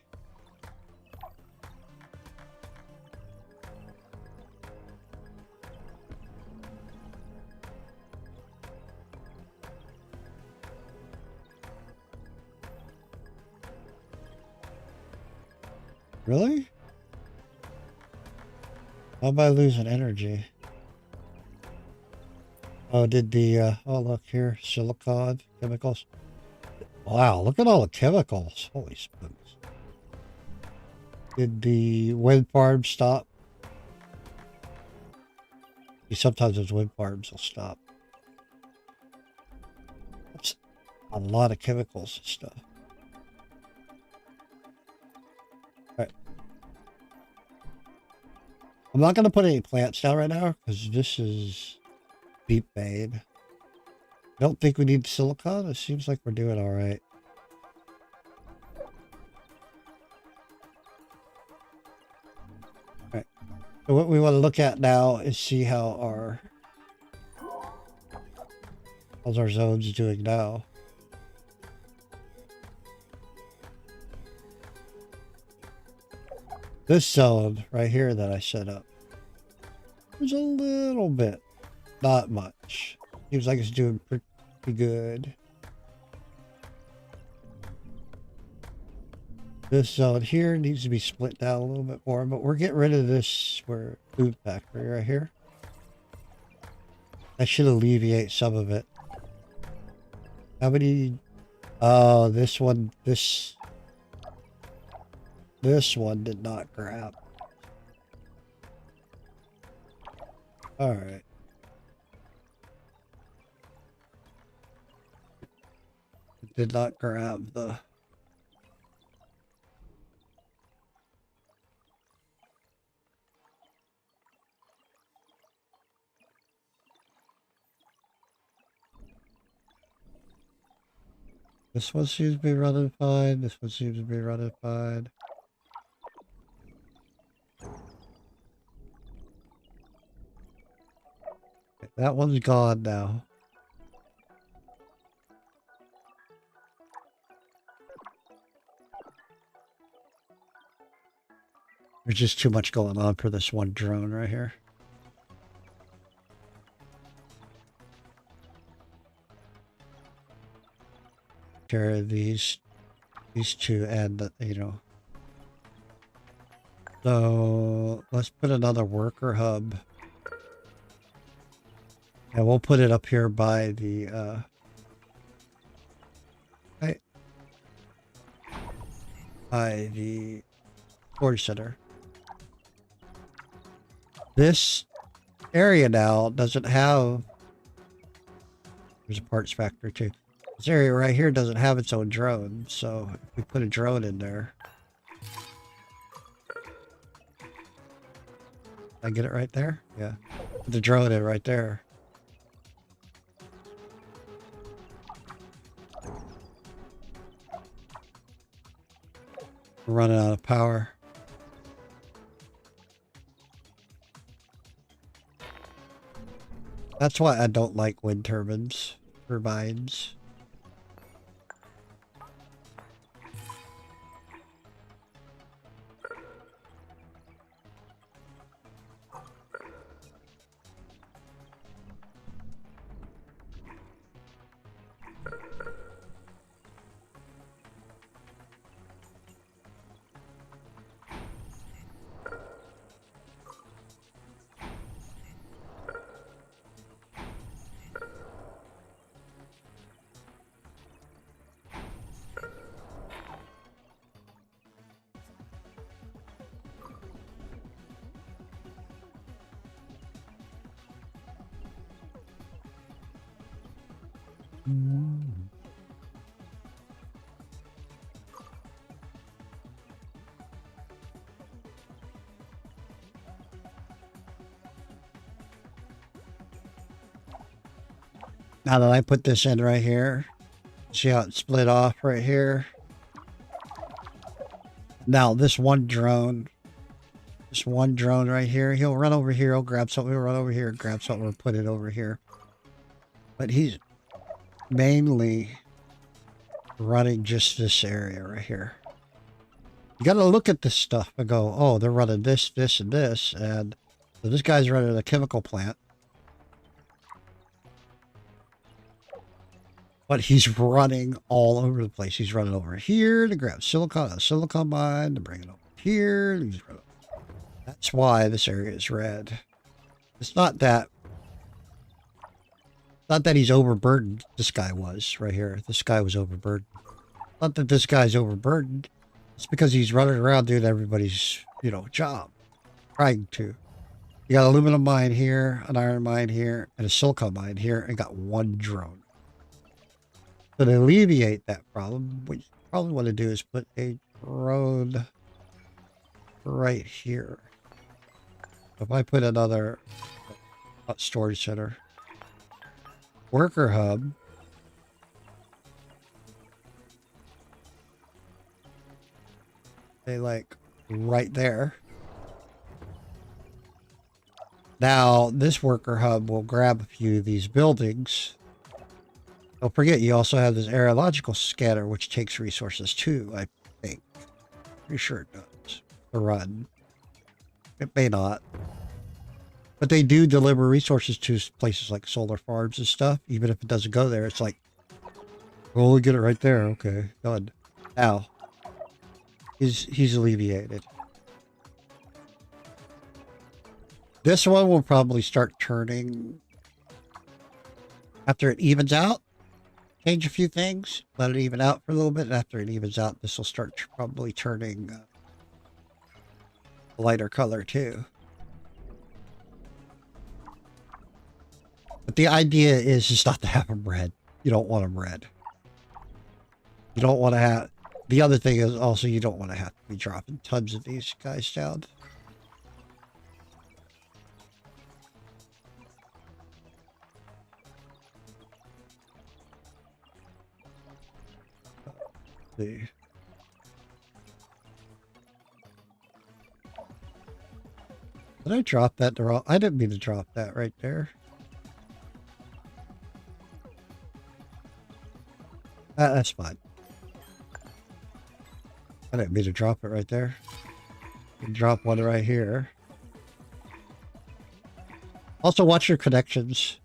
Really? How am I losing energy? Oh, did the, oh look here, silicon, chemicals. Wow, look at all the chemicals. Holy smokes. Did the wind farm stop? Sometimes those wind farms will stop. That's a lot of chemicals and stuff. Alright. I'm not going to put any plants down right now because this is deep made. I don't think we need silicon. It seems like we're doing all right. All right. So what we want to look at now is see how's our zones doing now. This zone right here that I set up is a little bit, not much. Seems like it's doing pretty good. This zone here needs to be split down a little bit more, but we're getting rid of this food factory right here. That should alleviate some of it. How many? Oh, this one did not grab. All right. It did not grab the... This one seems to be running fine. This one seems to be running fine. Okay, that one's gone now. There's just too much going on for this one drone right here. Care of these two and you know. So let's put another worker hub. And we'll put it up here by the by the storage center. This area now doesn't have... There's a parts factory too. This area right here doesn't have its own drone, so if we put a drone in there... I get it right there? Yeah. Put the drone in right there. We're running out of power. That's why I don't like wind turbines. Turbines. Now that I put this in right here, see how it split off right here? Now this one drone right here, he'll run over here, he'll grab something, he'll run over here, grab something, and put it over here. But he's mainly running just this area right here. You got to look at this stuff and go, oh, they're running this, this, and this. And so this guy's running a chemical plant. But he's running all over the place. He's running over here to grab silicon, a silicon mine, to bring it over here. That's why this area is red. It's not that he's overburdened. This guy was right here. This guy was overburdened. Not that this guy's overburdened. It's because he's running around doing everybody's, job. Trying to. You got an aluminum mine here, an iron mine here, and a silicon mine here, and got one drone. So to alleviate that problem, what you probably want to do is put a drone right here. If I put another storage center, worker hub, like right there. Now this worker hub will grab a few of these buildings. Don't forget, you also have this aerological scanner, which takes resources too, I think. Pretty sure it does. To run. It may not. But they do deliver resources to places like solar farms and stuff. Even if it doesn't go there, it's like, we'll get it right there. Okay, done. Now, he's alleviated. This one will probably start turning after it evens out. Change a few things, let it even out for a little bit, and after it evens out, this will start probably turning a lighter color too. But the idea is just not to have them red. You don't want them red. You don't want to have... The other thing is also you don't want to have to be dropping tons of these guys down. See. Did I drop that? I didn't mean to drop that right there. That's fine. I didn't mean to drop it right there. Drop one right here. Also, watch your connections.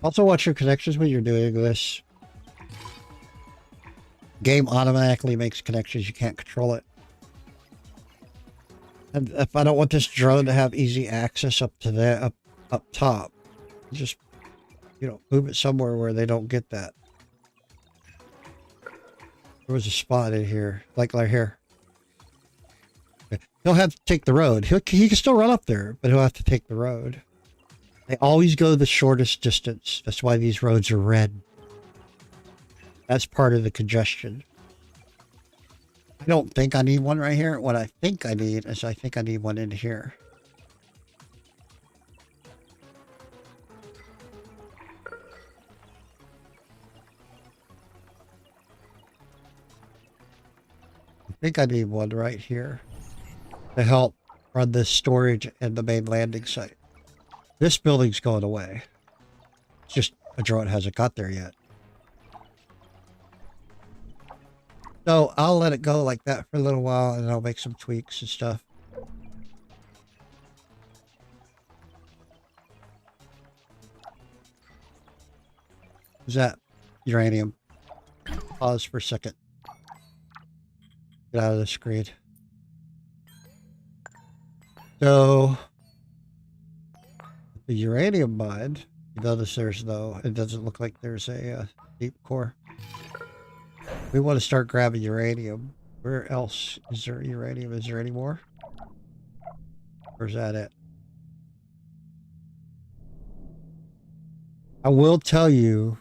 Also, watch your connections when you're doing this. Game automatically makes connections. You can't control it. And if I don't want this drone to have easy access up to there, up top, just, move it somewhere where they don't get that. There was a spot in here, like right here. He'll have to take the road. He can still run up there, but he'll have to take the road. They always go the shortest distance. That's why these roads are red. That's part of the congestion. I don't think I need one right here. What I think I need is I think I need one in here. I think I need one right here to help run this storage and the main landing site. This building's going away. It's just a drone hasn't got there yet. So I'll let it go like that for a little while and I'll make some tweaks and stuff. Is that uranium? Pause for a second. Get out of the screen. So the uranium mine, you notice there's no, it doesn't look like there's a deep core. We want to start grabbing uranium. Where else is there uranium? Is there any more? Or is that it? I will tell you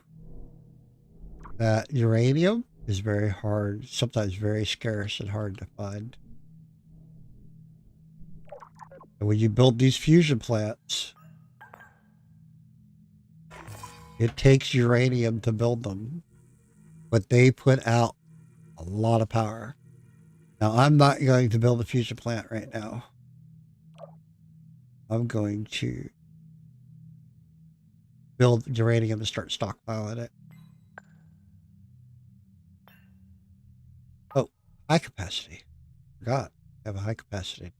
that uranium is very hard, sometimes very scarce and hard to find. And when you build these fusion plants, it takes uranium to build them, but they put out a lot of power. Now, I'm not going to build a fusion plant right now. I'm going to build uranium and start stockpiling it. Oh, high capacity. Forgot. I have a high capacity.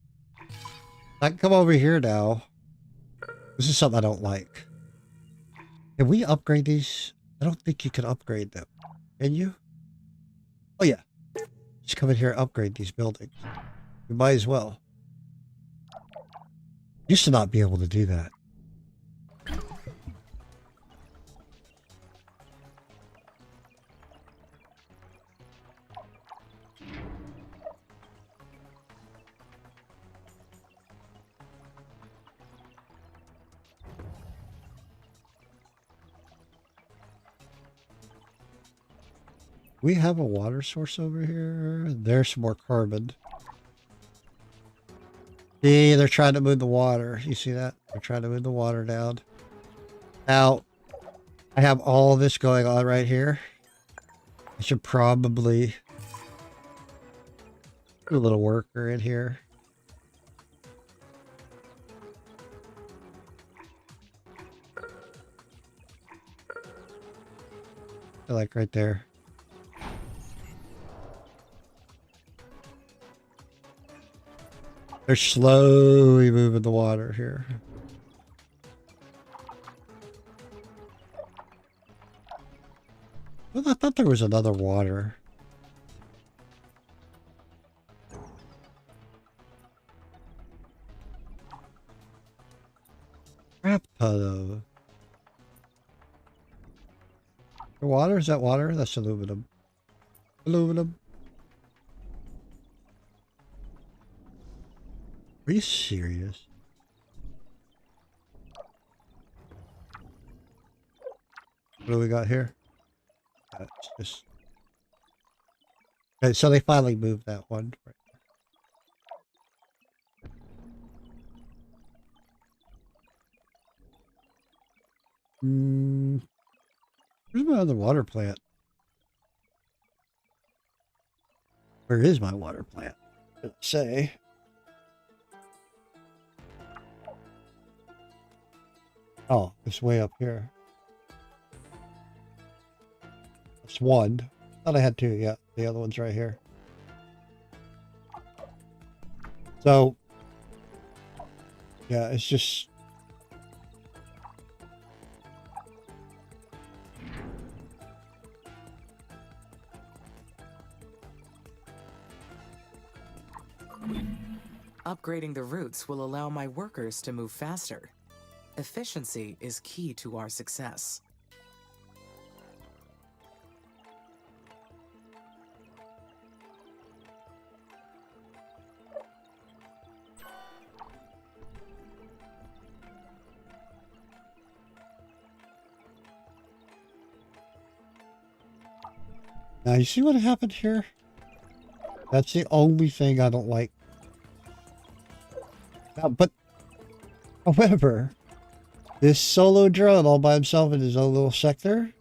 I can come over here now. This is something I don't like. Can we upgrade these? I don't think you can upgrade them. Can you? Oh, yeah. Just come in here and upgrade these buildings. We might as well. Used to not be able to do that. We have a water source over here. There's some more carbon. See, they're trying to move the water. You see that? They're trying to move the water down. Now, I have all this going on right here. I should probably put a little worker in here. Like right there. They're slowly moving the water here. Well, I thought there was another water. Crap ton of. The water? Is that water? That's aluminum. Aluminum. Are you serious? What do we got here? That's just... Okay, so they finally moved that one. Right. Where's my other water plant? Where is my water plant? Did it say? Oh, it's way up here. That's one. Thought I had two. Yeah, the other one's right here. So, yeah, it's just... Upgrading the routes will allow my workers to move faster. Efficiency is key to our success. Now, you see what happened here? That's the only thing I don't like. Now, but, however, this solo drone all by himself in his own little sector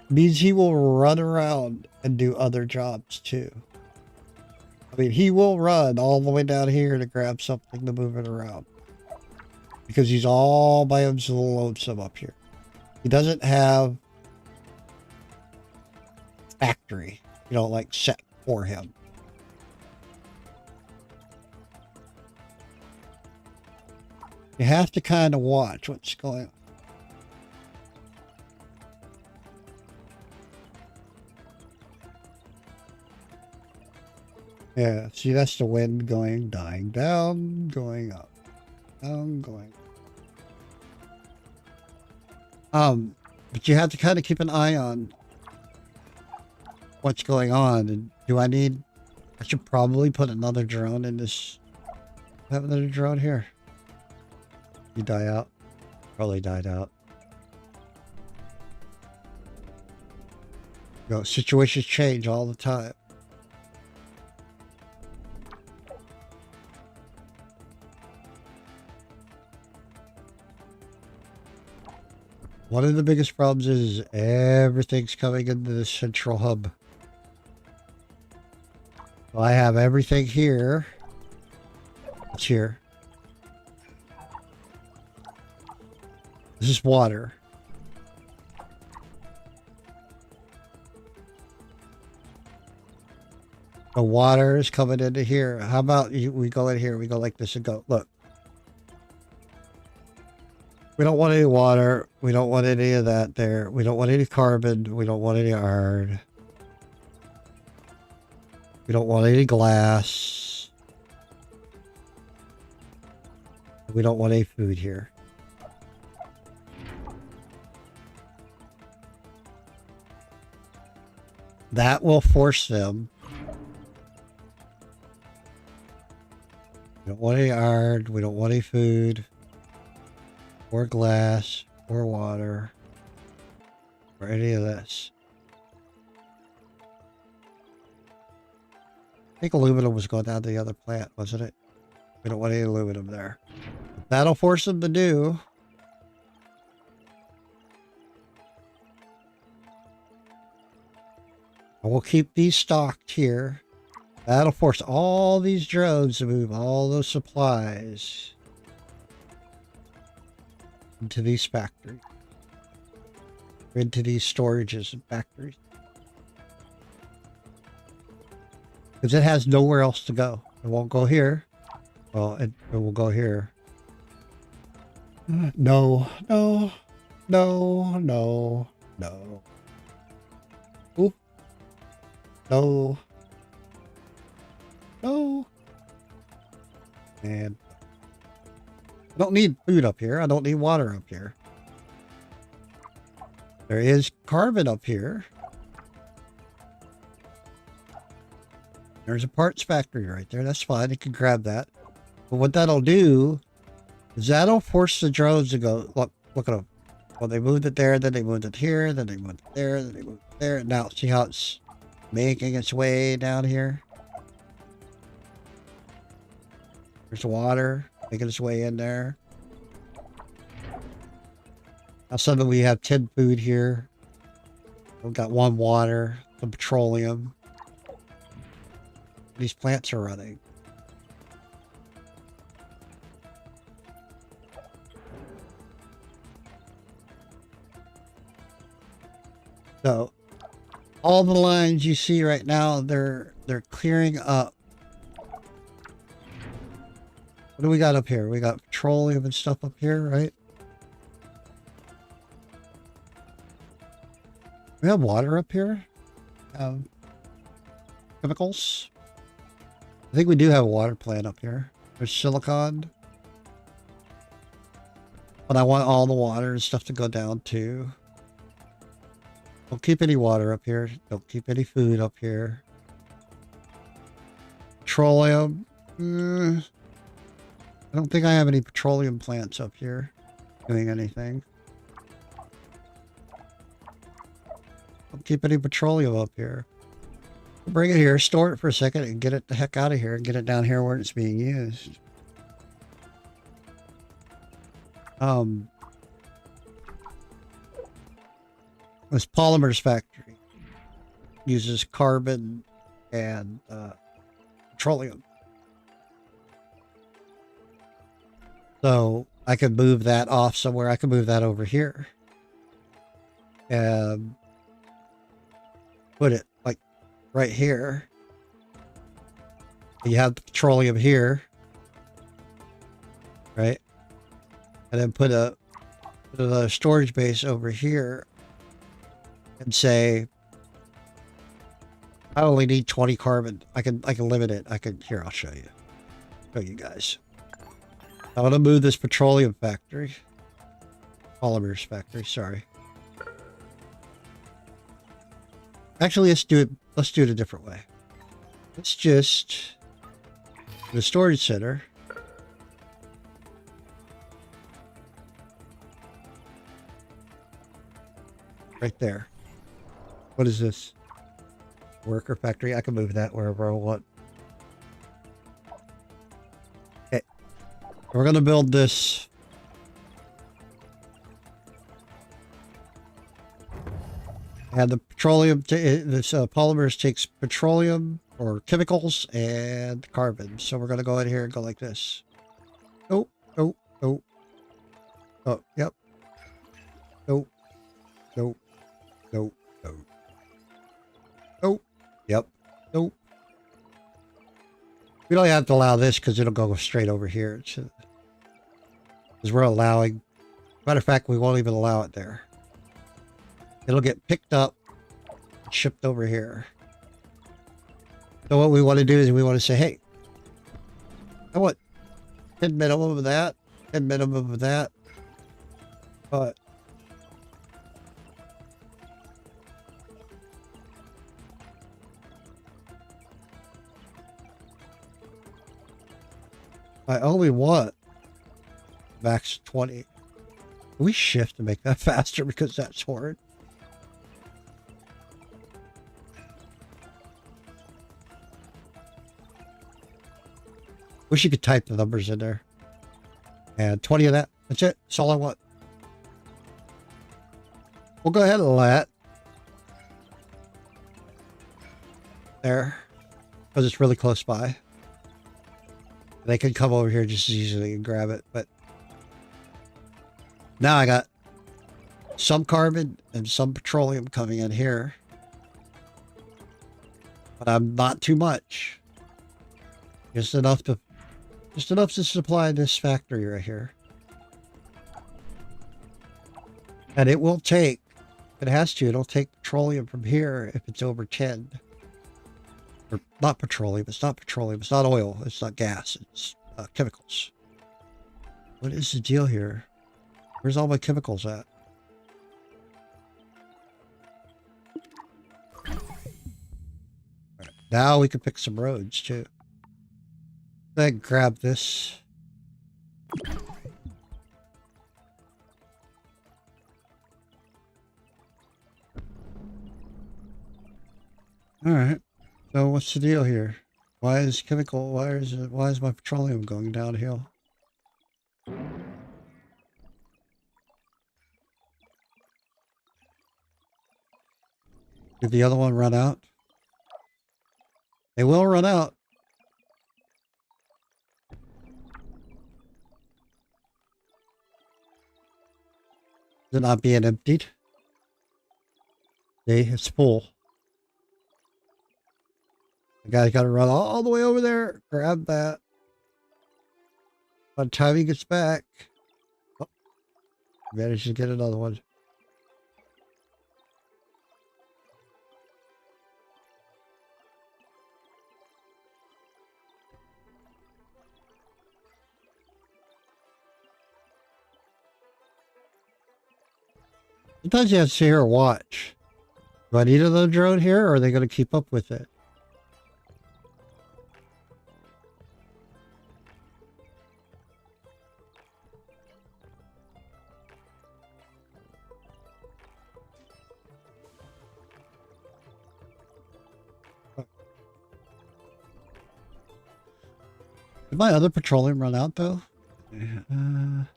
means he will run around and do other jobs too. I mean, he will run all the way down here to grab something to move it around. Because he's all by himself lonesome up here. He doesn't have factory, like set for him. You have to kind of watch what's going on. Yeah, see, that's the wind going, dying down, going up, down, going. But you have to kind of keep an eye on what's going on. And I should probably put another drone in this What happened to the drone here? You die out? Probably died out. You know, situations change all the time. One of the biggest problems is everything's coming into the central hub. So I have everything here. It's here. This is water. The water is coming into here. How about we go in here? We go like this and go. Look. We don't want any water. We don't want any of that there. We don't want any carbon. We don't want any iron. We don't want any glass. We don't want any food here. That will force them. We don't want any iron. We don't want any food. Or glass. Or water. Or any of this. I think aluminum was going down to the other plant, wasn't it? We don't want any aluminum there. That'll force them to do. And we'll keep these stocked here. That'll force all these drones to move all those supplies into these factories. Into these storages and factories. Because it has nowhere else to go. It won't go here. Well, it will go here. No, no, no, no, no. Ooh. No. No. And I don't need food up here. I don't need water up here. There is carbon up here. There's a parts factory right there. That's fine. You can grab that. But what that'll do is that'll force the drones to go, look at them. Well, they moved it there, then they moved it here, then they moved it there, then they moved it there. Now, see how it's making its way down here? There's water making its way in there. Now, suddenly we have 10 food here. We've got 1 water, some petroleum. These plants are running. So all the lines you see right now, they're clearing up. What do we got up here? We got petroleum and stuff up here, right? We have water up here. Chemicals. I think we do have a water plant up here. There's silicon. But I want all the water and stuff to go down too. Don't keep any water up here. Don't keep any food up here. Petroleum. I don't think I have any petroleum plants up here doing anything. Don't keep any petroleum up here. Bring it here, store it for a second, and get it the heck out of here and get it down here where it's being used. This polymers factory uses carbon and petroleum. So I could move that off somewhere. I could move that over here. And put it like right here. You have the petroleum here. Right? And then put a storage base over here. And say, I only need 20 carbon. I can limit it. Here, I'll show you. Show you guys. I want to move this petroleum factory. Polymers factory, sorry. Actually, let's do it a different way. Let's just the storage center. Right there. What is this? Worker factory. I can move that wherever I want. Okay. We're going to build this. And the petroleum, this polymers takes petroleum or chemicals and carbon. So we're going to go in here and go like this. Oh, oh, oh. Oh, yep. No, no, no, no. Oh, yep. Nope. We don't have to allow this because it'll go straight over here. Because we're allowing, matter of fact, we won't even allow it there. It'll get picked up and shipped over here. So what we want to do is we want to say, hey, I want 10 minimum of that, 10 minimum of that. But I only want max 20. Can we shift to make that faster because that's hard? Wish you could type the numbers in there. And 20 of that. That's it. That's all I want. We'll go ahead and let there because it's really close by. They can come over here just as easily and grab it, but now I got some carbon and some petroleum coming in here, but I'm not too much. Just enough to supply this factory right here. And it will take, if it has to, it'll take petroleum from here if it's over 10. Or not petroleum, it's not petroleum, it's not oil, it's not gas, it's chemicals. What is the deal here? Where's all my chemicals at? Right, now we can pick some roads too. Then grab this. All right. So what's the deal here? Why is my petroleum going downhill? Did the other one run out? They will run out. Is it not being emptied? See, it's full. The guy's got to run all the way over there, grab that. By the time he gets back, oh, managed to get another one. Sometimes you have to sit here and watch. Do I need another drone here, or are they going to keep up with it? Did my other petroleum run out, though?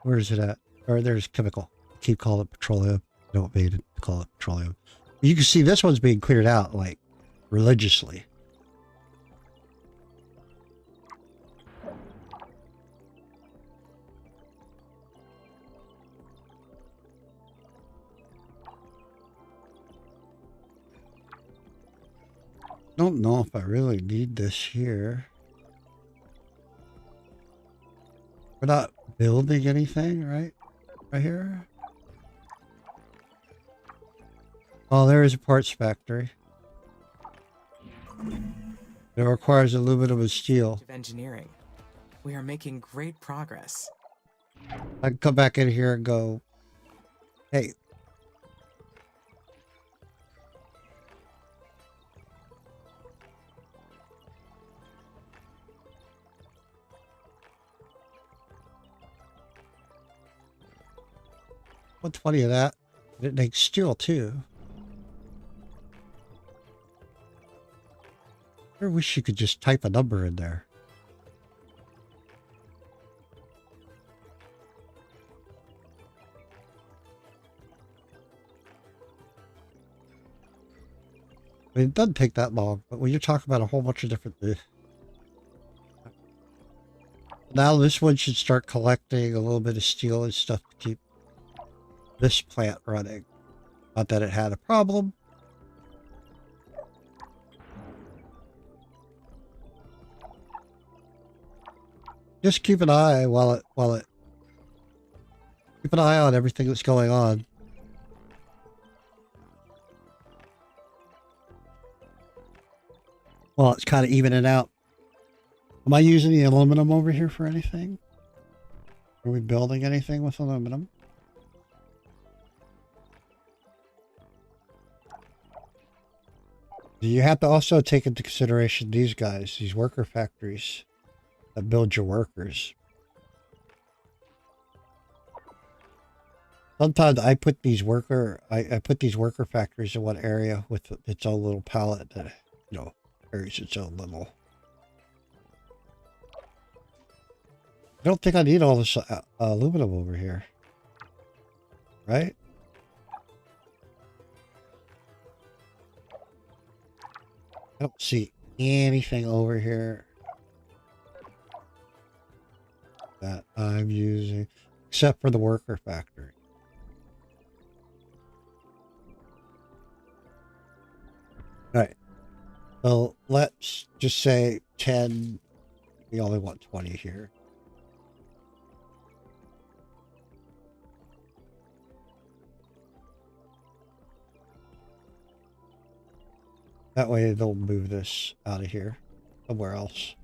Where is it at? Or there's chemical. Keep calling it petroleum. Don't mean to call it petroleum. You can see this one's being cleared out, like, religiously. Don't know if I really need this here. We're not building anything, right? Right here? Oh, there is a parts factory. It requires aluminum and steel. Engineering. We are making great progress. I can come back in here and go, hey. Want 20 of that. It makes steel too. I wish you could just type a number in there. I mean, it doesn't take that long, but when you're talking about a whole bunch of different... Now this one should start collecting a little bit of steel and stuff to keep this plant running. Not that it had a problem. Just keep an eye keep an eye on everything that's going on. Well, it's kind of evening out. Am I using the aluminum over here for anything? Are we building anything with aluminum? You have to also take into consideration these guys, these worker factories that build your workers. Sometimes I put these worker factories in one area with its own little pallet that, you know, carries its own little. I don't think I need all this aluminum over here, right? I don't see anything over here that I'm using, except for the worker factory. All right. So let's just say 10. We only want 20 here. That way they'll move this out of here somewhere else.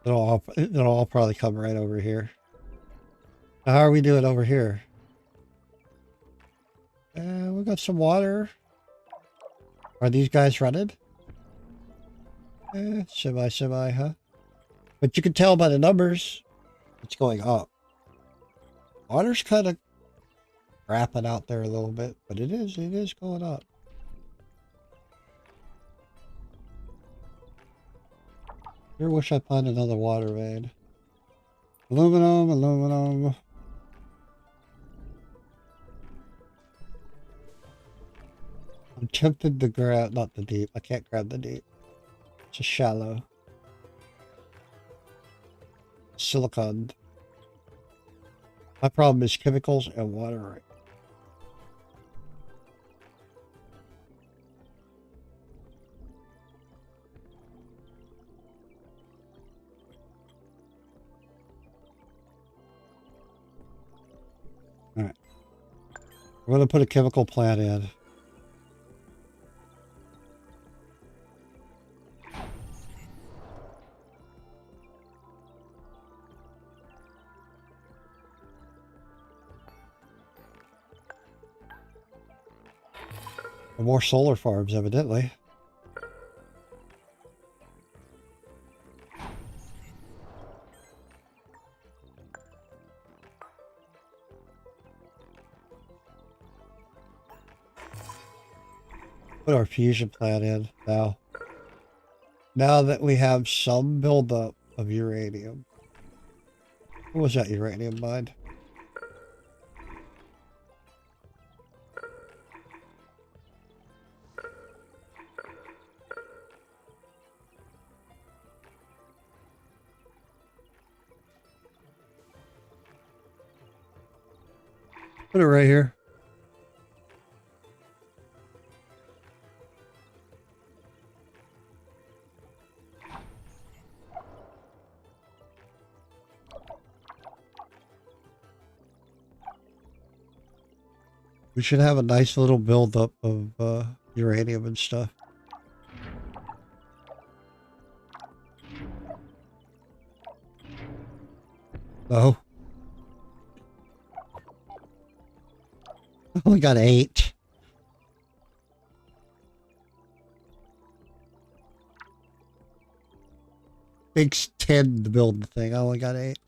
It'll all probably come right over here. Now, how are we doing over here? We got some water. Are these guys running? Semi, huh? But you can tell by the numbers it's going up. Water's kind of wrapping out there a little bit, but it is going up. Sure wish I found another water main. Aluminum. I'm tempted to grab, not the deep. I can't grab the deep. It's a shallow. Silicon. My problem is chemicals and water. All right. We're going to put a chemical plant in. More solar farms, evidently. Put our fusion plant in now. Now that we have some buildup of uranium. What was that uranium mine? Put it right here. We should have a nice little buildup of uranium and stuff. No. We got 8. Takes 10 to build the thing. I only got 8.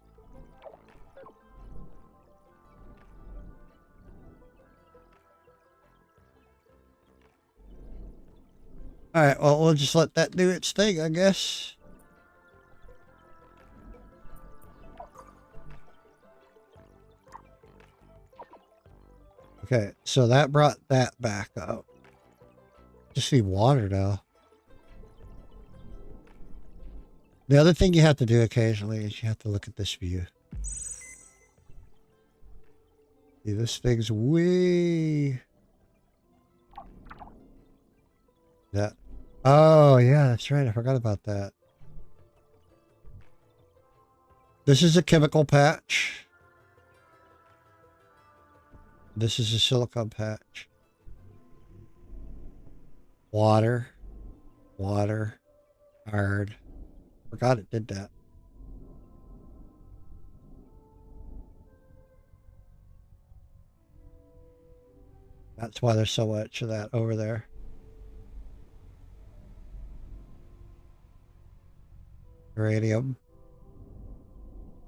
Alright, well, we'll just let that do its thing, I guess. Okay, so that brought that back up. Just need water now. The other thing you have to do occasionally is you have to look at this view. See, this thing's way... That. Oh, yeah, that's right. I forgot about that. This is a chemical patch. This is a silicon patch. Water. Water. Hard. Forgot it did that. That's why there's so much of that over there. Uranium.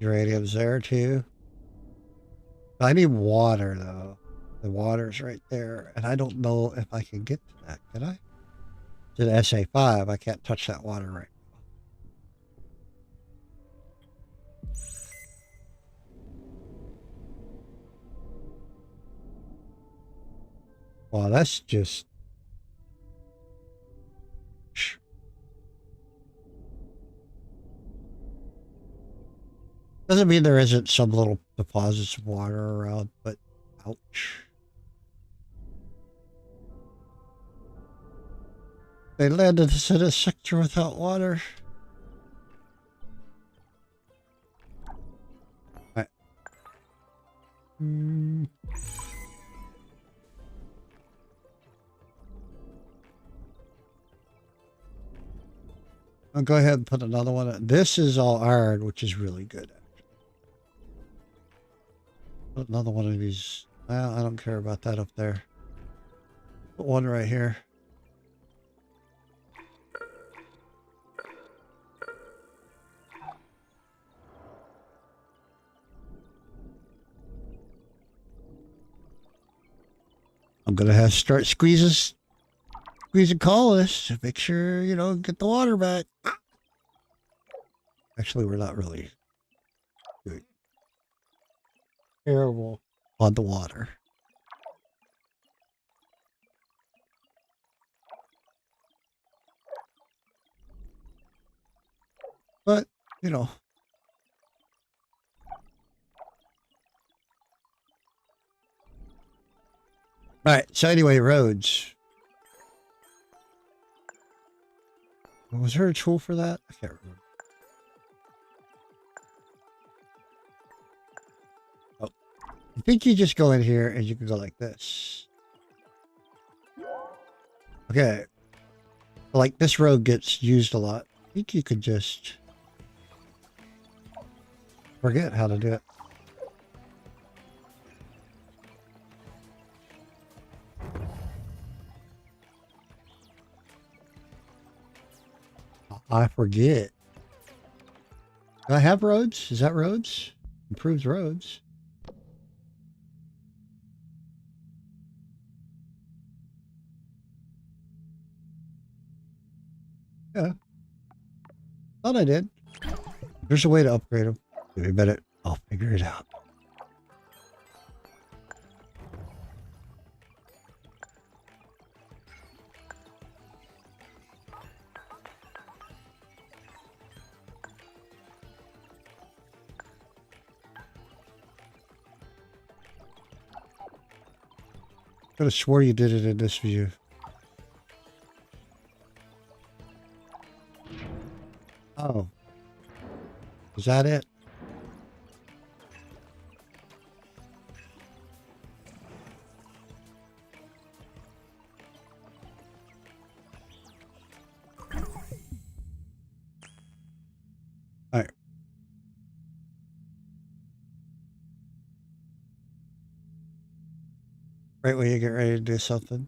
Uranium's there too. I need water though. The water's right there. And I don't know if I can get to that. Can I? It's an SA5. I can't touch that water right now. Wow, that's just... Doesn't mean there isn't some little deposits of water around, but ouch. They landed us in a sector without water. Right. I'll go ahead and put another one in. This is all iron, which is really good. Put another one of these. Well, I don't care about that up there. Put one right here. I'm gonna have to start squeezing colonists to make sure, you know, get the water back. Actually, we're not really doing terrible on the water. But, you know. Alright, so anyway, roads. Was there a tool for that? I can't remember. Oh. I think you just go in here and you can go like this. Okay. Like this road gets used a lot. I think you could just forget how to do it. I forget. Do I have roads? Is that roads? Improves roads. Yeah. Thought I did. There's a way to upgrade them. Give me a minute. I'll figure it out. I could have swore you did it in this view. Oh. Is that it? All right. Right when you get ready to do something.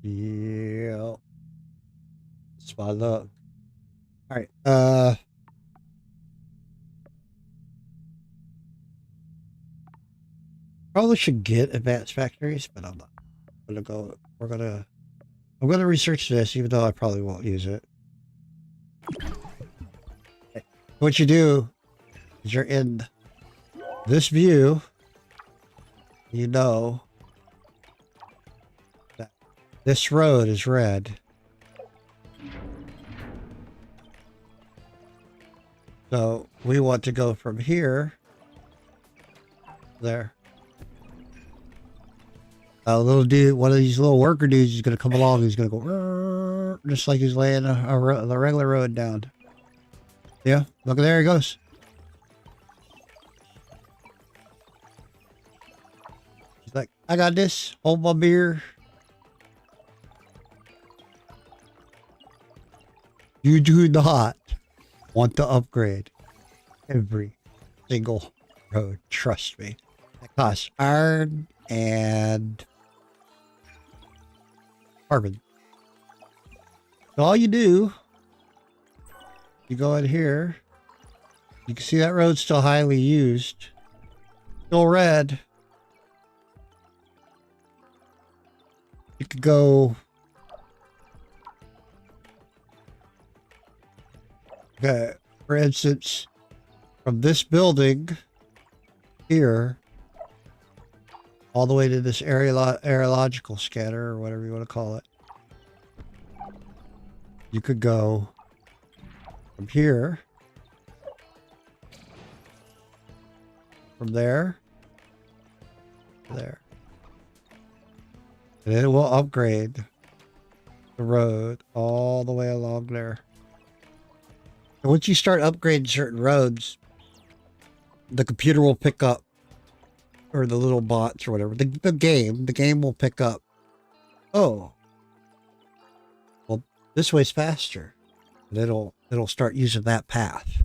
Yeah. It's my luck. All right. Probably should get advanced factories, but I'm not gonna go. We're gonna I'm going to research this, even though I probably won't use it. What you do is you're in this view. You know that this road is red. So we want to go from here there. A little dude, one of these little worker dudes is going to come along. He's going to go just like he's laying the regular road down. Yeah, look, there he goes. He's like, I got this. Hold my beer. You do not want to upgrade every single road. Trust me. That costs iron and carbon. So all you do, you go in here. You can see that road's still highly used. Still red. You could go. Okay, for instance, from this building here all the way to this aerological scatter, or whatever you want to call it. You could go from here, from there, to there. And it will upgrade the road all the way along there. And once you start upgrading certain roads, the computer will pick up, or the little bots or whatever, the game will pick up, oh, well, this way's faster. And it'll start using that path.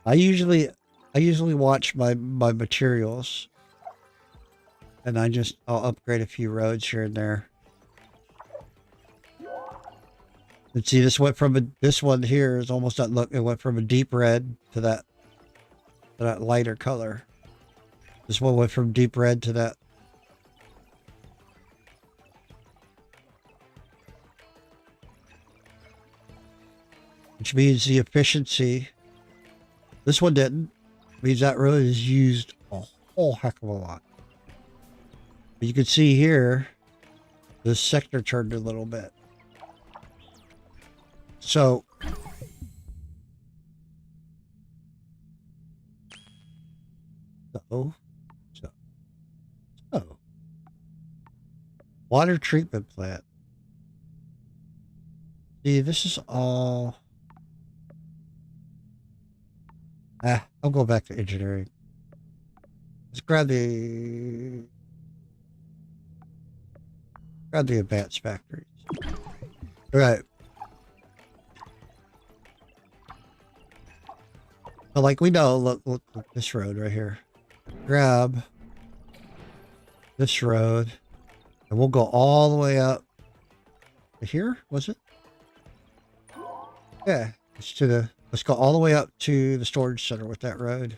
I usually watch my materials, and I'll upgrade a few roads here and there. And see, this one here is almost not look. It went from a deep red to that lighter color. This one went from deep red to that. Which means the efficiency. This one didn't. Means that road is used a whole heck of a lot. But you can see here, this sector turned a little bit. So, water treatment plant. See, this is all. I'll go back to engineering. Let's grab the advanced factories. All right. So like we know, look this road right here. Grab this road, and we'll go all the way up to here. Was it? Yeah, let's go all the way up to the storage center with that road.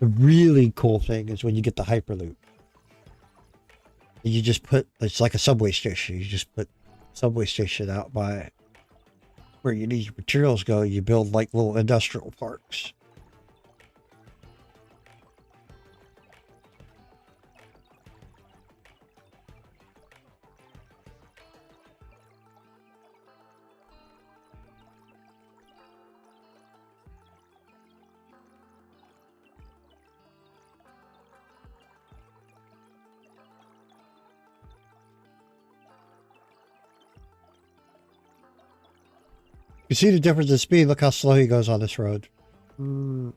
The really cool thing is when you get the Hyperloop. You just put, it's like a subway station. You just put subway station out by where you need your materials go. You build like little industrial parks. You see the difference in speed. Look how slow he goes on this road. How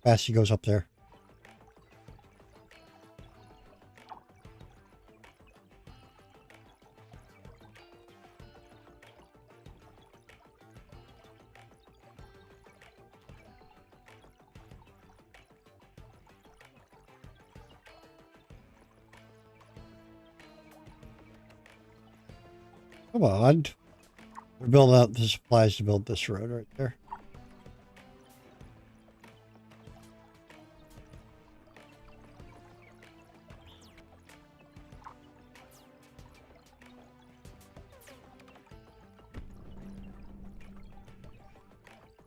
fast he goes up there. Come on. We're building up the supplies to build this road right there.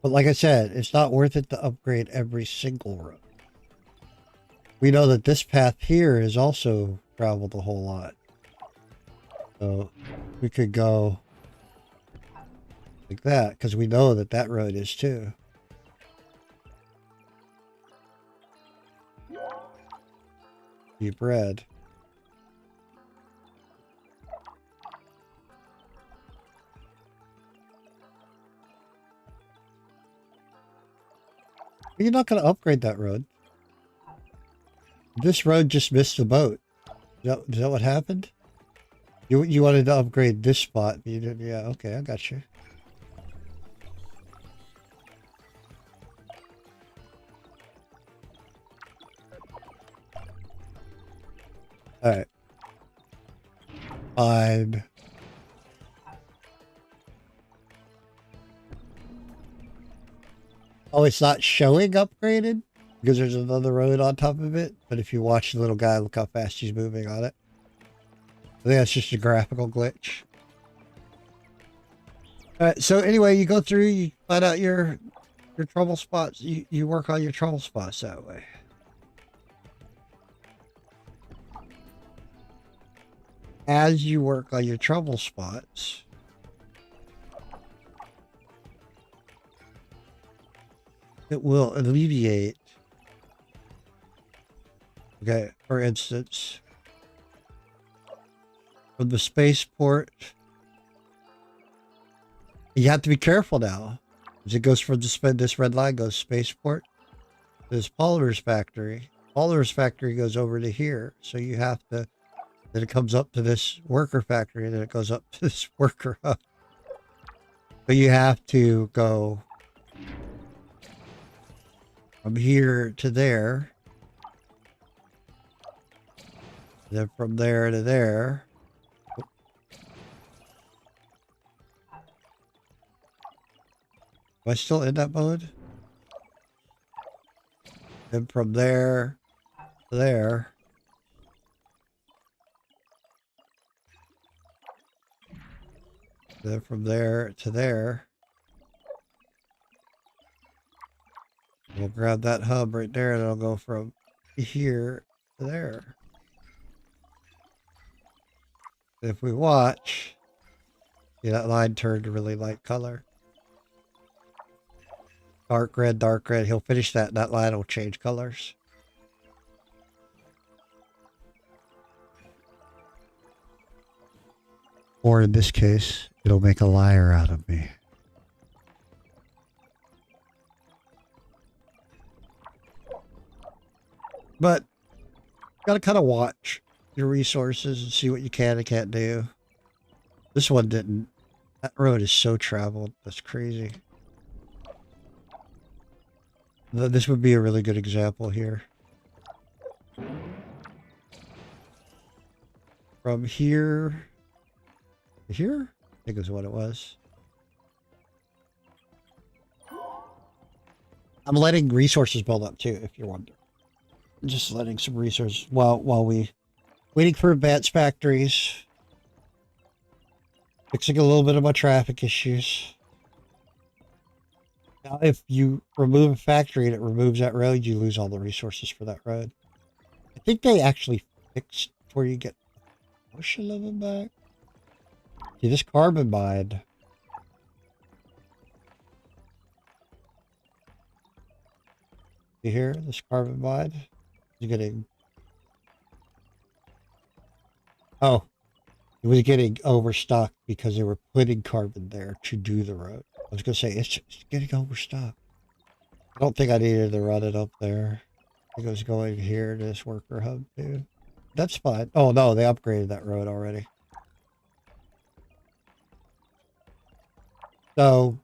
But like I said, it's not worth it to upgrade every single road. We know that this path here is also traveled a whole lot. So we could go like that, because we know that that road is too. Deep red. You're not going to upgrade that road. This road just missed the boat. Is that what happened? You wanted to upgrade this spot. You did, yeah, okay, I got you. Alright. Fine. Oh, it's not showing upgraded? Because there's another road on top of it? But if you watch the little guy, look how fast he's moving on it. I think that's just a graphical glitch. Alright, so anyway, you go through, you find out your trouble spots. You work on your trouble spots that way. As you work on your trouble spots, it will alleviate. Okay, for instance, from the spaceport, you have to be careful now. As it goes from this red line goes spaceport, this Polymers factory. Polymers factory goes over to here, so you have to. Then it comes up to this worker factory, and then it goes up to this worker hub. But you have to go from here to there. Then from there to there. Am I still in that mode? Then from there to there. Then from there to there. We'll grab that hub right there, and it'll go from here to there. If we watch, see that line turned a really light color. Dark red, dark red. He'll finish that, and that line will change colors. Or in this case, it'll make a liar out of me. But you gotta kind of watch your resources and see what you can and can't do. This one didn't. That road is so traveled. That's crazy. This would be a really good example here. From here to here? I think is what it was. I'm letting resources build up too, if you're wondering. Just letting some resources while we waiting for advanced factories. Fixing a little bit of my traffic issues. Now, if you remove a factory and it removes that road, you lose all the resources for that road. I think they actually fixed where you get a portion of them back. See, this carbon mine. You hear this carbon mine? You're getting. Oh, it was getting overstocked because they were putting carbon there to do the road. I was going to say, it's getting overstocked. I don't think I needed to run it up there. I think it was going here to this worker hub too. That's fine. Oh no, they upgraded that road already. So,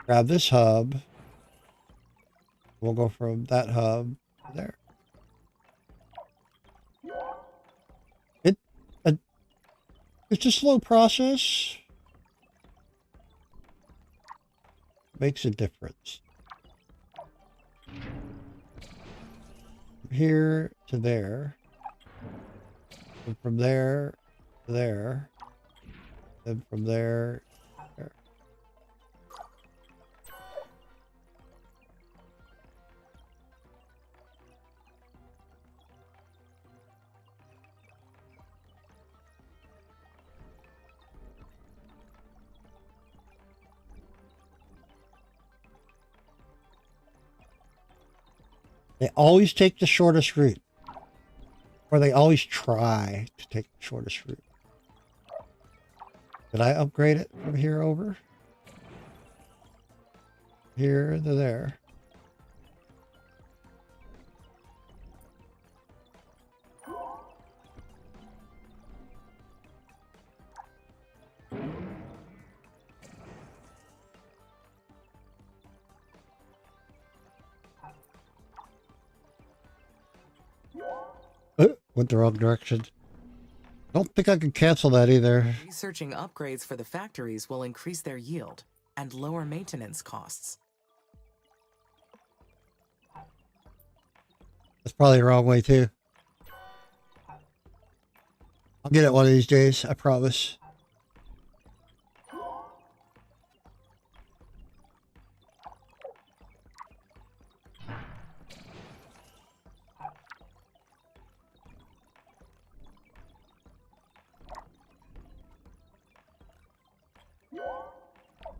grab this hub. We'll go from that hub to there. It's a slow process. Makes a difference. From here to there. And from there to there. And from there to there. They always take the shortest route. Or they always try to take the shortest route. Did I upgrade it from here over? Here to there. Went the wrong direction. Don't think I can cancel that either. Researching upgrades for the factories will increase their yield and lower maintenance costs. That's probably the wrong way too. I'll get it one of these days, I promise.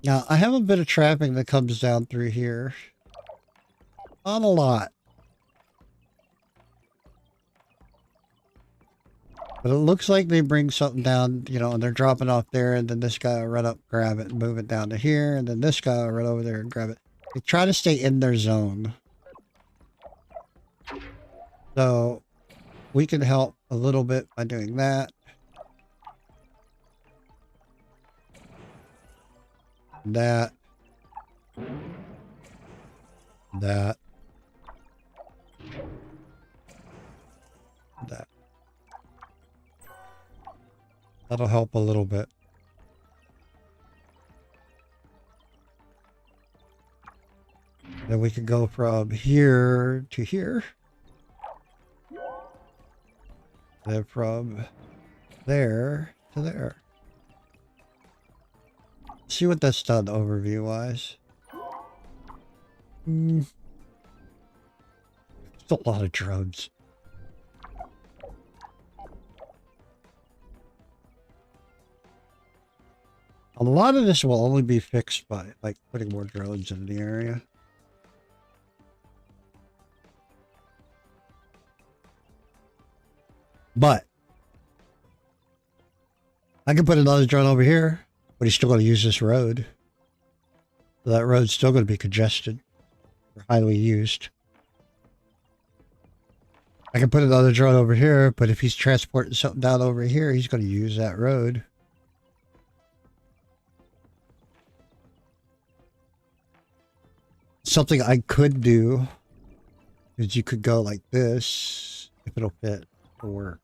Now, I have a bit of traffic that comes down through here. Not a lot. But it looks like they bring something down, you know, and they're dropping off there, and then this guy will run up, grab it, and move it down to here, and then this guy will run over there and grab it. They try to stay in their zone. So, we can help a little bit by doing that. That. That. That. That'll help a little bit. Then we can go from here to here. Then from there to there. See what that's done overview wise. It's a lot of drones. A lot of this will only be fixed by like putting more drones in the area. But I can put another drone over here, but he's still going to use this road. So that road's still going to be congested or highly used. I can put another drone over here, but if he's transporting something down over here, he's going to use that road. Something I could do is you could go like this, if it'll fit or work.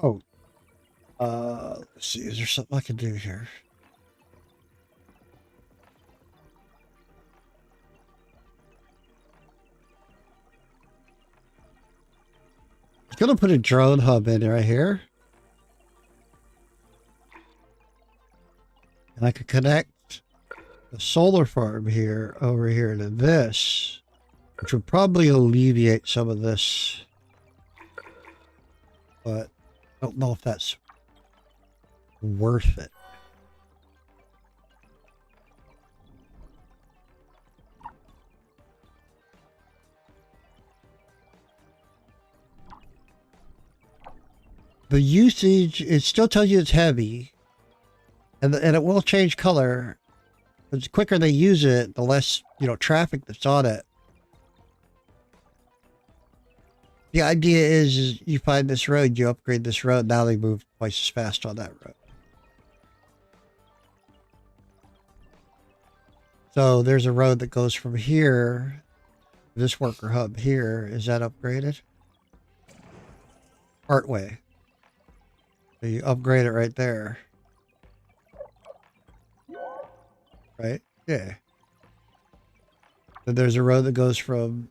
Oh, let's see, is there something I can do here? I'm gonna put a drone hub in right here. And I could connect the solar farm here over here to this, which would probably alleviate some of this, but I don't know if that's worth it. The usage, it still tells you it's heavy. and it will change color. The quicker they use it, the less, traffic that's on it. The idea is you find this road, you upgrade this road, now they move twice as fast on that road. So there's a road that goes from here, this worker hub here. Is that upgraded? Partway. So you upgrade it right there. Right? Yeah. Then there's a road that goes from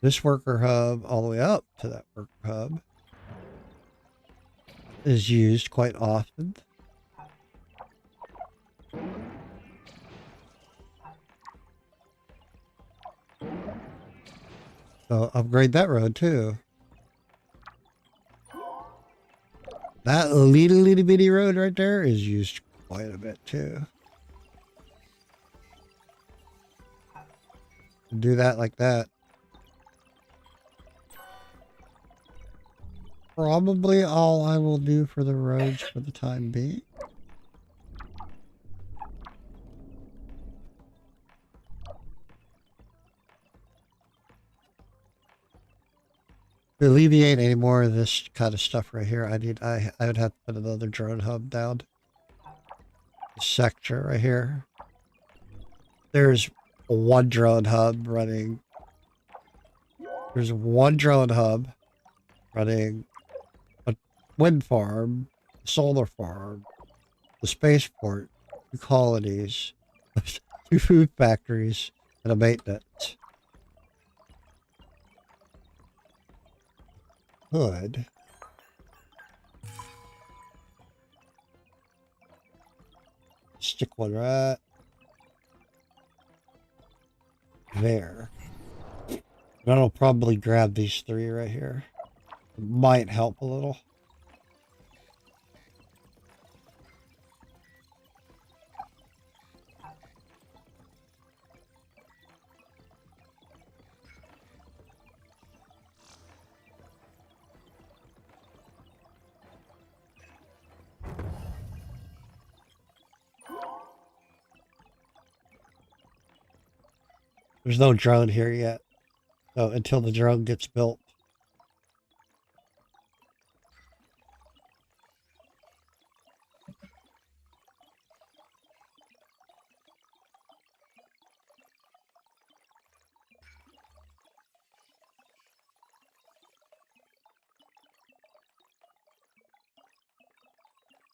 this worker hub all the way up to that worker hub. Is used quite often. So upgrade that road too. That little bitty road right there is used quite a bit too. Do that like that. Probably all I will do for the roads for the time being. To alleviate any more of this kind of stuff right here, I would have to put another drone hub down. This sector right here. There's one drone hub running. There's one drone hub running a wind farm, a solar farm, the spaceport, 2 colonies, 2 food factories, and a maintenance. Good. Stick one right there. That'll probably grab these 3 right here. It might help a little. There's no drone here yet. So until the drone gets built.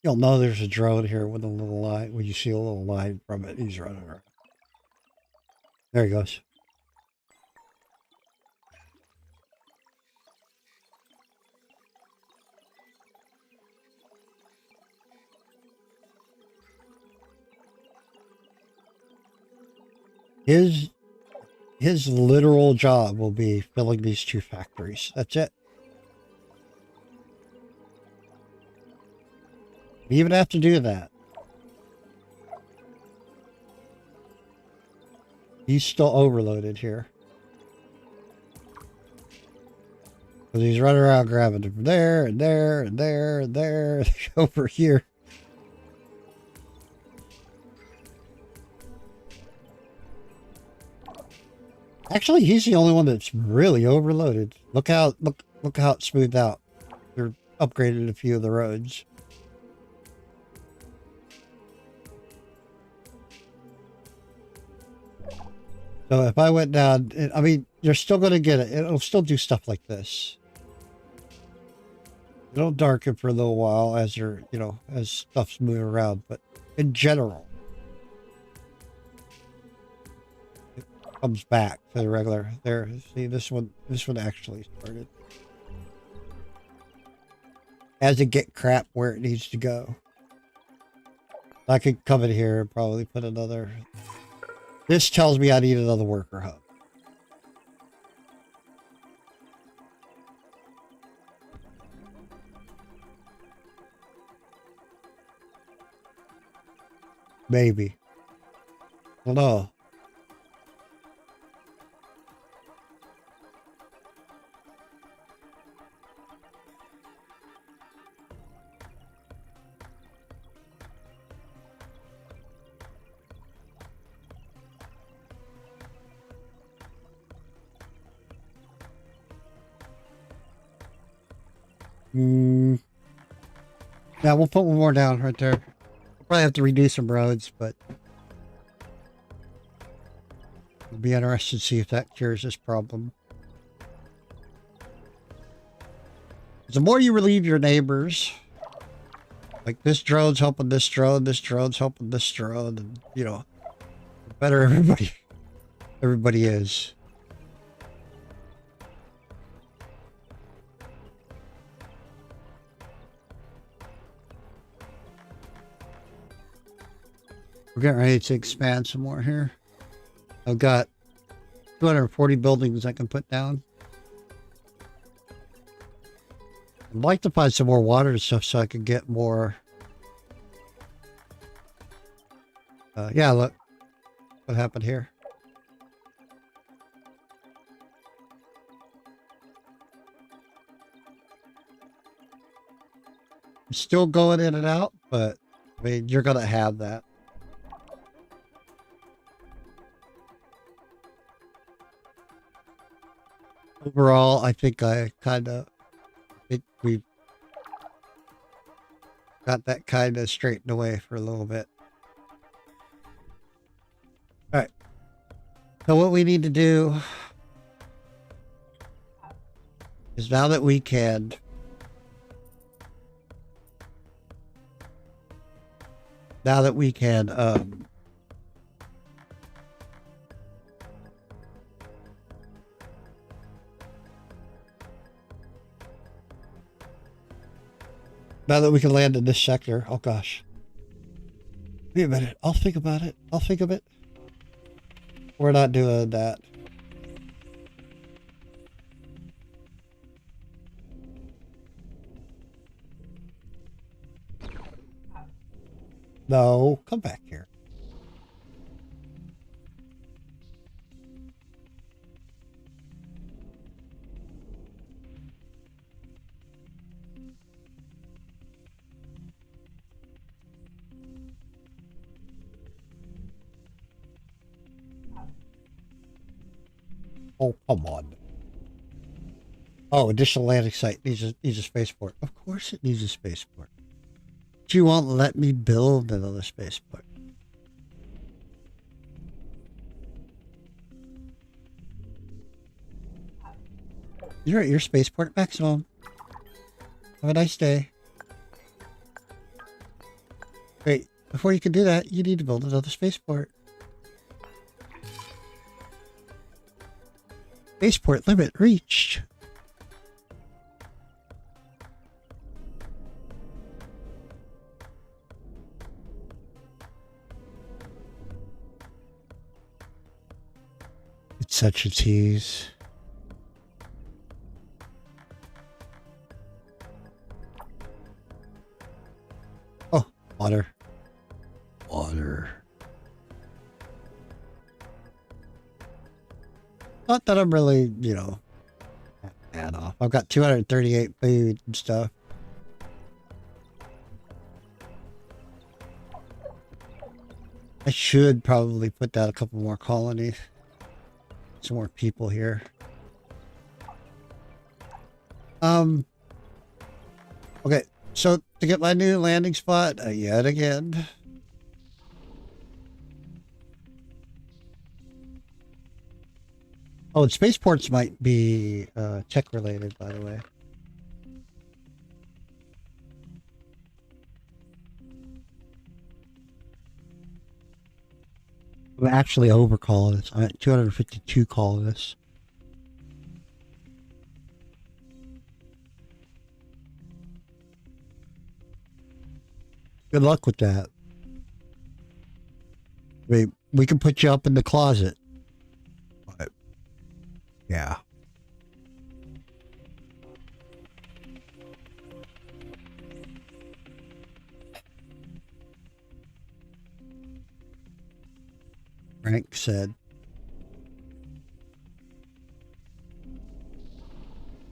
You'll know there's a drone here with a little line. When you see a little line from it, he's running around. There he goes. His literal job will be filling these 2 factories. That's it. You even have to do that. He's still overloaded here. Because he's running around grabbing it from there and there and there and there over here. Actually, he's the only one that's really overloaded. Look how it's smoothed out. They're upgraded a few of the roads. So if I went down, I mean, you're still going to get it. It'll still do stuff like this. It'll darken for a little while as you're, as stuff's moving around. But in general, it comes back to the regular. There, see this one actually started. As it get crap where it needs to go. I could come in here and probably put another. This tells me I need another worker hub. Maybe. I don't know. Yeah, we'll put one more down right there. We'll probably have to redo some roads, but it'll be interesting to see if that cures this problem. The more you relieve your neighbors, like this drone's helping this drone, this drone's helping this drone, and you know, the better everybody is. We're getting ready to expand some more here. I've got 240 buildings I can put down. I'd like to find some more water and stuff so I can get more. Yeah, look what happened here. I'm still going in and out, but I mean, you're going to have that. Overall, I think we've got that kind of straightened away for a little bit. All right. So what we need to do is now that we can now that we can land in this sector. Oh gosh. Wait a minute. I'll think about it. I'll think of it. We're not doing that. No, come back here. Oh, come on. Oh, additional landing site needs a spaceport. Of course it needs a spaceport. But you won't let me build another spaceport. You're at your spaceport maximum. Have a nice day. Wait, before you can do that, you need to build another spaceport. Spaceport limit reached. It's such a tease. Oh, water. Water. Not that I'm really, you know, bad off. I've got 238 food and stuff. I should probably put down a couple more colonies. Some more people here. Okay, so to get my new landing spot, yet again. Oh, and spaceports might be tech related, by the way. I'm actually over colonists. I'm at 252 colonists. Good luck with that. We can put you up in the closet. But, yeah. Frank said.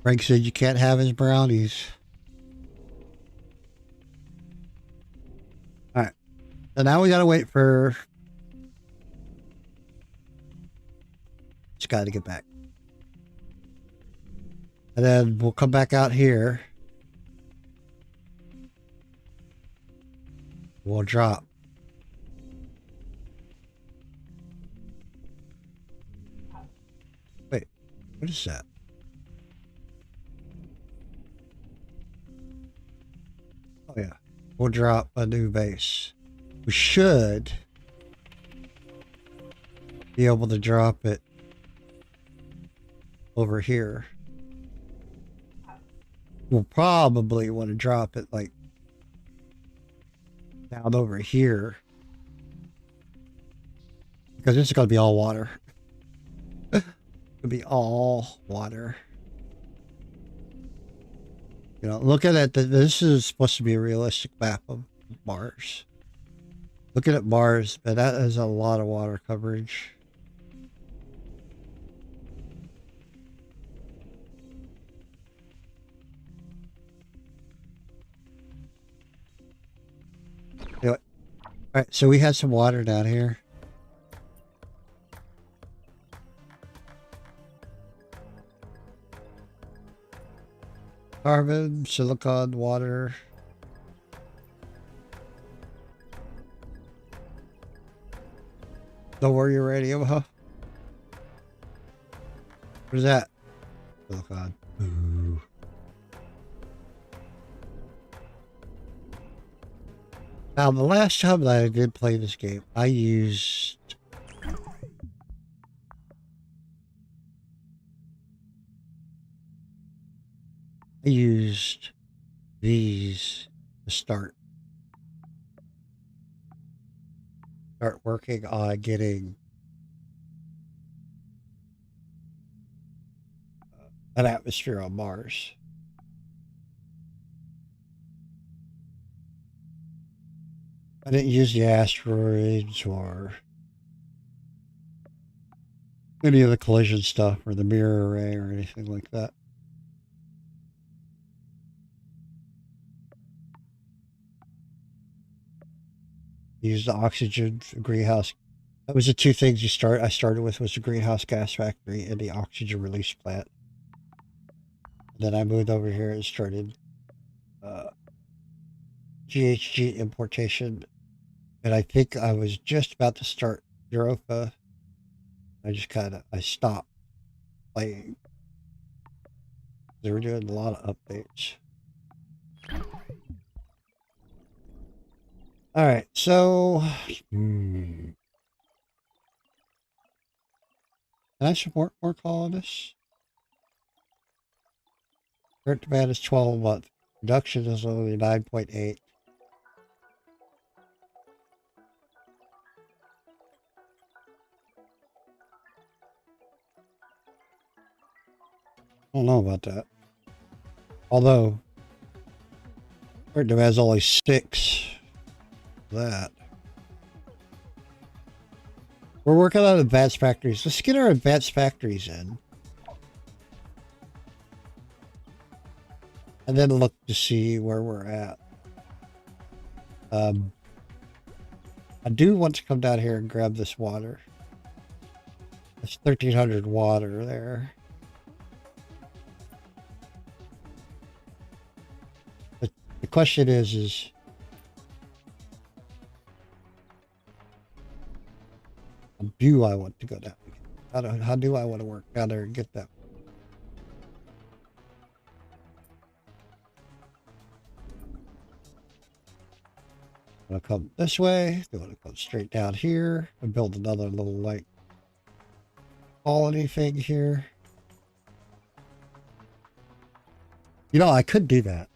Frank said you can't have his brownies. Alright. So now we gotta wait for... Just gotta get back. And then we'll come back out here. will drop. Wait, what is that? Oh yeah, we'll drop a new base. We should be able to drop it over here. We'll probably want to drop it like down over here, because this is going to be all water. It'll be all water. You know, look at it. This is supposed to be a realistic map of Mars. Looking at Mars, but that is a lot of water coverage. Anyway, all right, so we had some water down here. Carbon, silicon, water. Don't worry, uranium, huh? What is that? Silicon. Ooh. Now, the last time that I did play this game, I used these to start working on getting an atmosphere on Mars. I didn't use the asteroids or any of the collision stuff or the mirror array or anything like that. Use the oxygen, greenhouse. That was the two things I started with was the greenhouse gas factory and the oxygen release plant. Then I moved over here and started GHG importation. And I think I was just about to start Europa. I stopped playing. They were doing a lot of updates. All right, so can I support more colonists? Current demand is 12 a month. Production is only 9.8. I don't know about that. Although, current demand is only 6. That. We're working on advanced factories. Let's get our advanced factories in. And then look to see where we're at. I do want to come down here and grab this water. That's 1,300 water there. But the question is do I want to go down? How do I want to work down there and get that? I want to come this way. I want to come straight down here and build another little like colony thing here. You know, I could do that.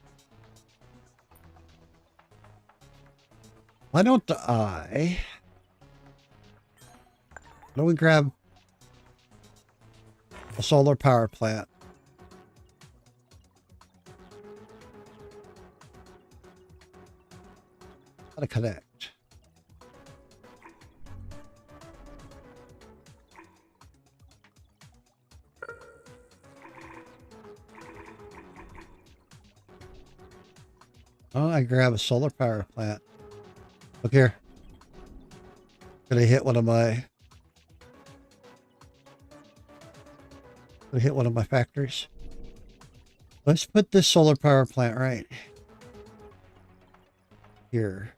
Why don't we grab a solar power plant? How to connect? Oh, I grab a solar power plant. Look here. Gonna hit one of my factories. Let's put this solar power plant right here.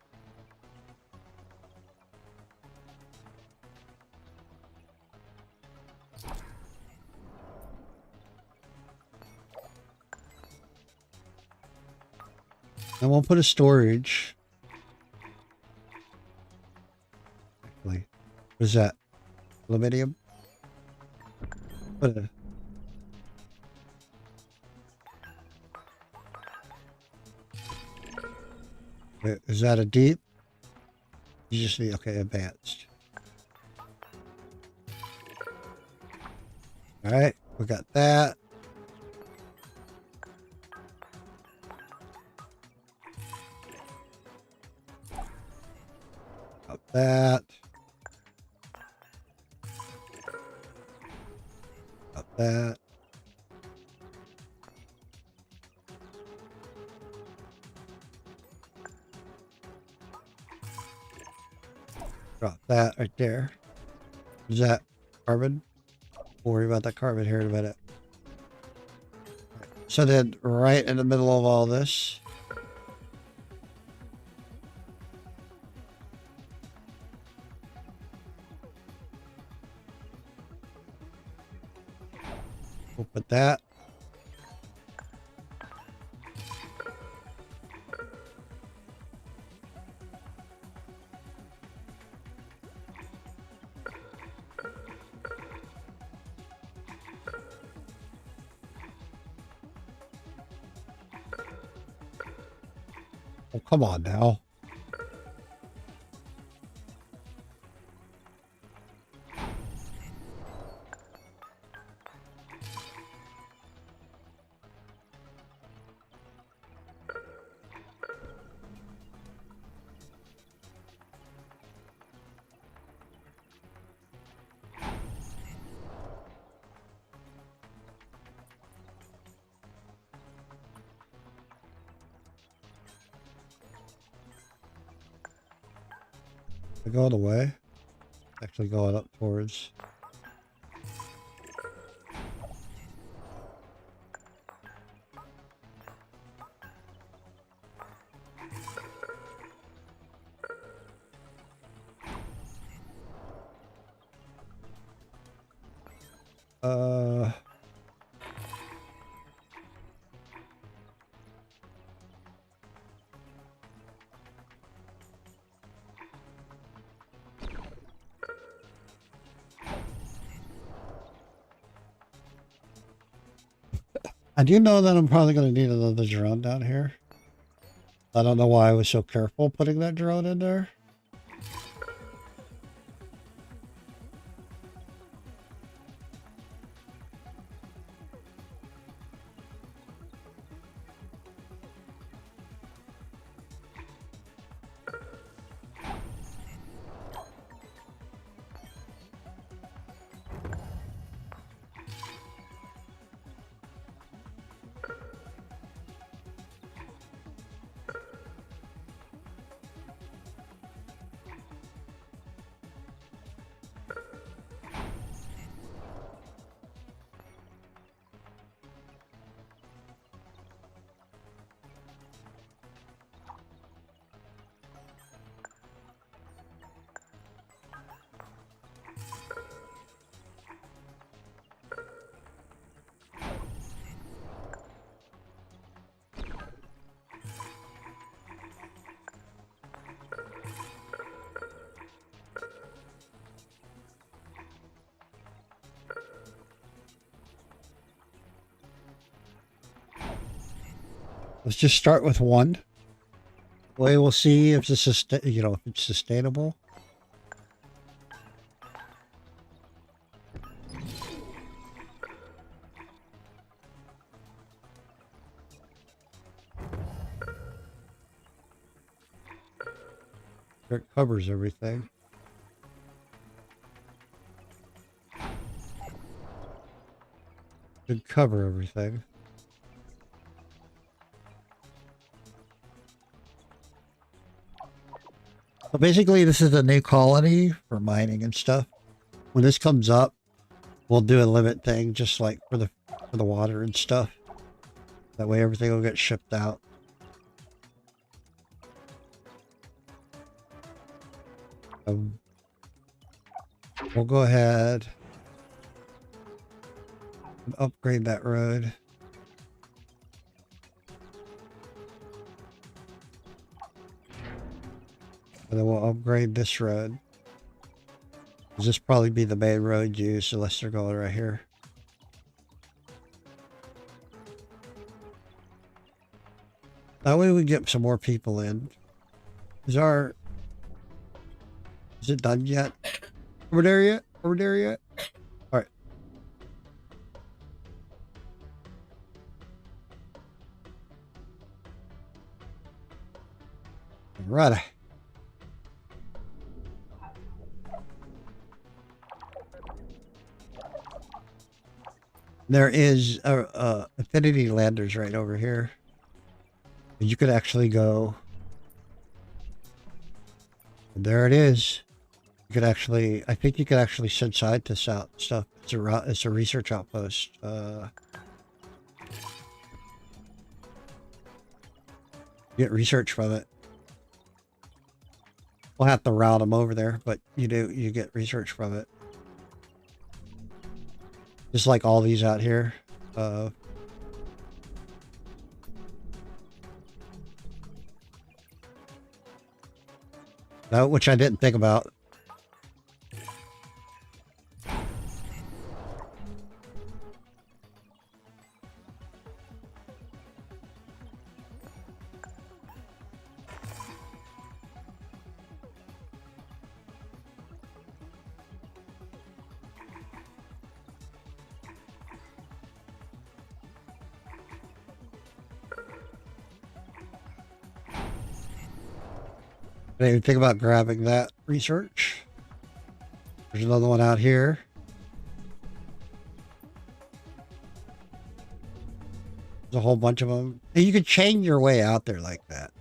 And we'll put a storage. Actually, what is that? Aluminium? Put a... Wait, is that a deep? You just need, okay, advanced. All right, we got that. Got that. Got that. Drop that right there. Is that carbon? We'll worry about that carbon here in a minute. Right. So then right in the middle of all this, we'll put that. Oh, come on now. They're going away. Actually going up towards. Uh, I do know that I'm probably going to need another drone down here. I don't know why I was so careful putting that drone in there. Let's just start with one. Way we'll see if this is, you know, if it's sustainable. It covers everything. Should cover everything. So basically, this is a new colony for mining and stuff. When this comes up, we'll do a limit thing, just like for the water and stuff. That way, everything will get shipped out. We'll go ahead and upgrade that road. And then we'll upgrade this road. This probably be the main road used unless they're going right here. That way we get some more people in. Is it done yet? Over there yet? Over there yet? Alright. Right. There is infinity landers right over here. You could actually go. And there it is. You could actually, I think you could actually send scientists out and stuff. It's a research outpost. Get research from it. We'll have to route them over there, but you get research from it. Just like all these out here. Which I didn't think about. I didn't even think about grabbing that research. There's another one out here. There's a whole bunch of them. And you could chain your way out there like that.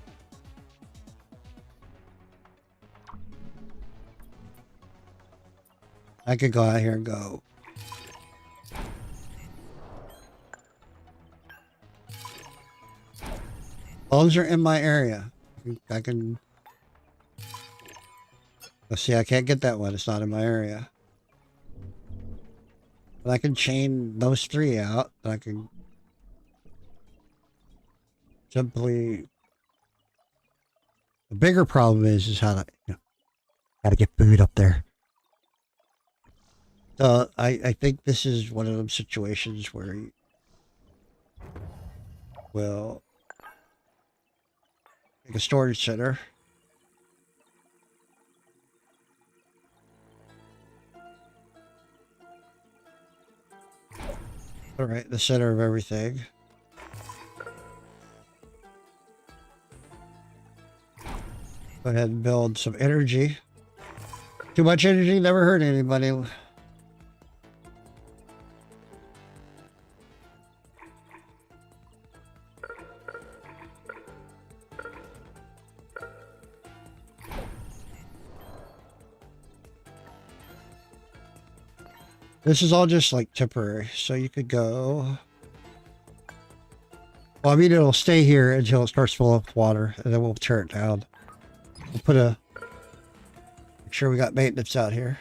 I could go out here and go. Those are in my area. I can... Let's see, I can't get that one. It's not in my area. But I can chain those three out. And I can simply... The bigger problem is how to... gotta get food up there. So I think this is one of those situations where you will make a storage center. All right, the center of everything. Go ahead and build some energy. Too much energy never hurt anybody. This is all just like temporary, so you could go. Well, I mean, it'll stay here until it starts filling up with water, and then we'll tear it down. We'll put a. Make sure we got maintenance out here.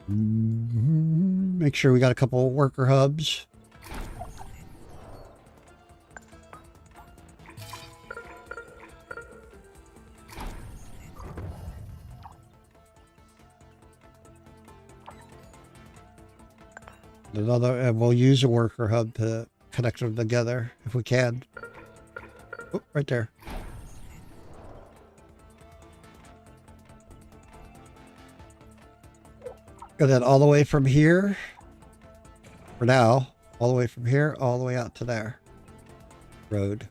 Make sure we got a couple of worker hubs. And we'll use a worker hub to connect them together if we can. Oh, right there. And then all the way from here, for now, all the way from here, all the way out to there. Road.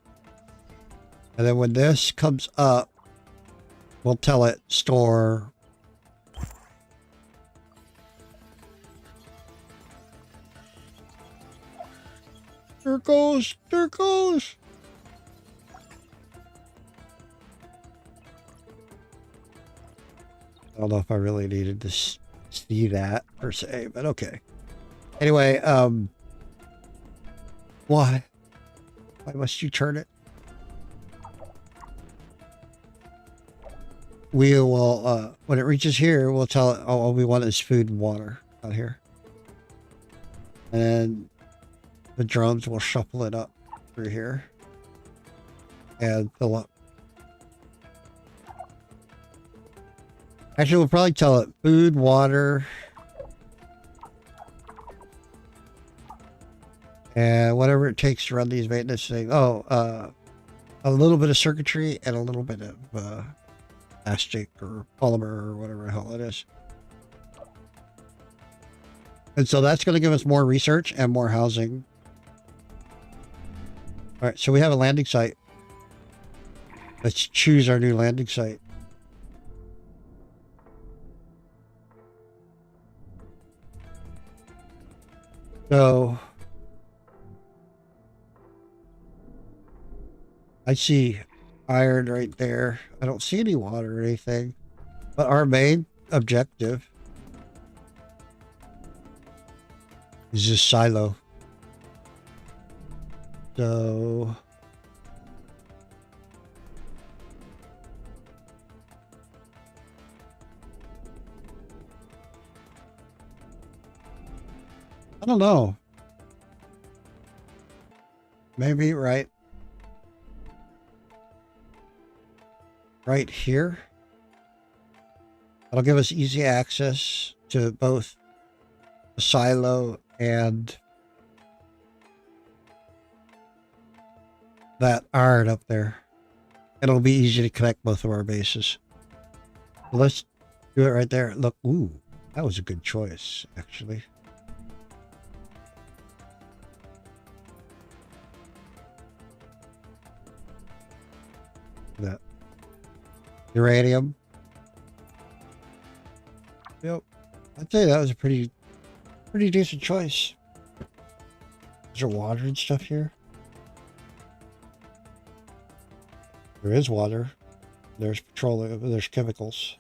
And then when this comes up, we'll tell it store. There it goes. There it goes. I don't know if I really needed to see that per se, but okay. Anyway, why? Why must you turn it? We will, when it reaches here, we'll tell it, oh, all we want is food and water out here. And the drones will shuffle it up through here. and fill up. Actually, we'll probably tell it food, water, and whatever it takes to run these maintenance things. Oh, a little bit of circuitry and a little bit of plastic or polymer or whatever the hell it is. And so that's going to give us more research and more housing. All right, so we have a landing site. Let's choose our new landing site. So I see iron right there. I don't see any water or anything. But our main objective is this silo. So I don't know. Maybe right here. That'll give us easy access to both the silo and that iron up there. It'll be easy to connect both of our bases. So let's do it right there. Look, ooh, that was a good choice, actually. That uranium. Yep, I'd say that was a pretty decent choice. Is there water and stuff here? There is water. There's petroleum. There's chemicals.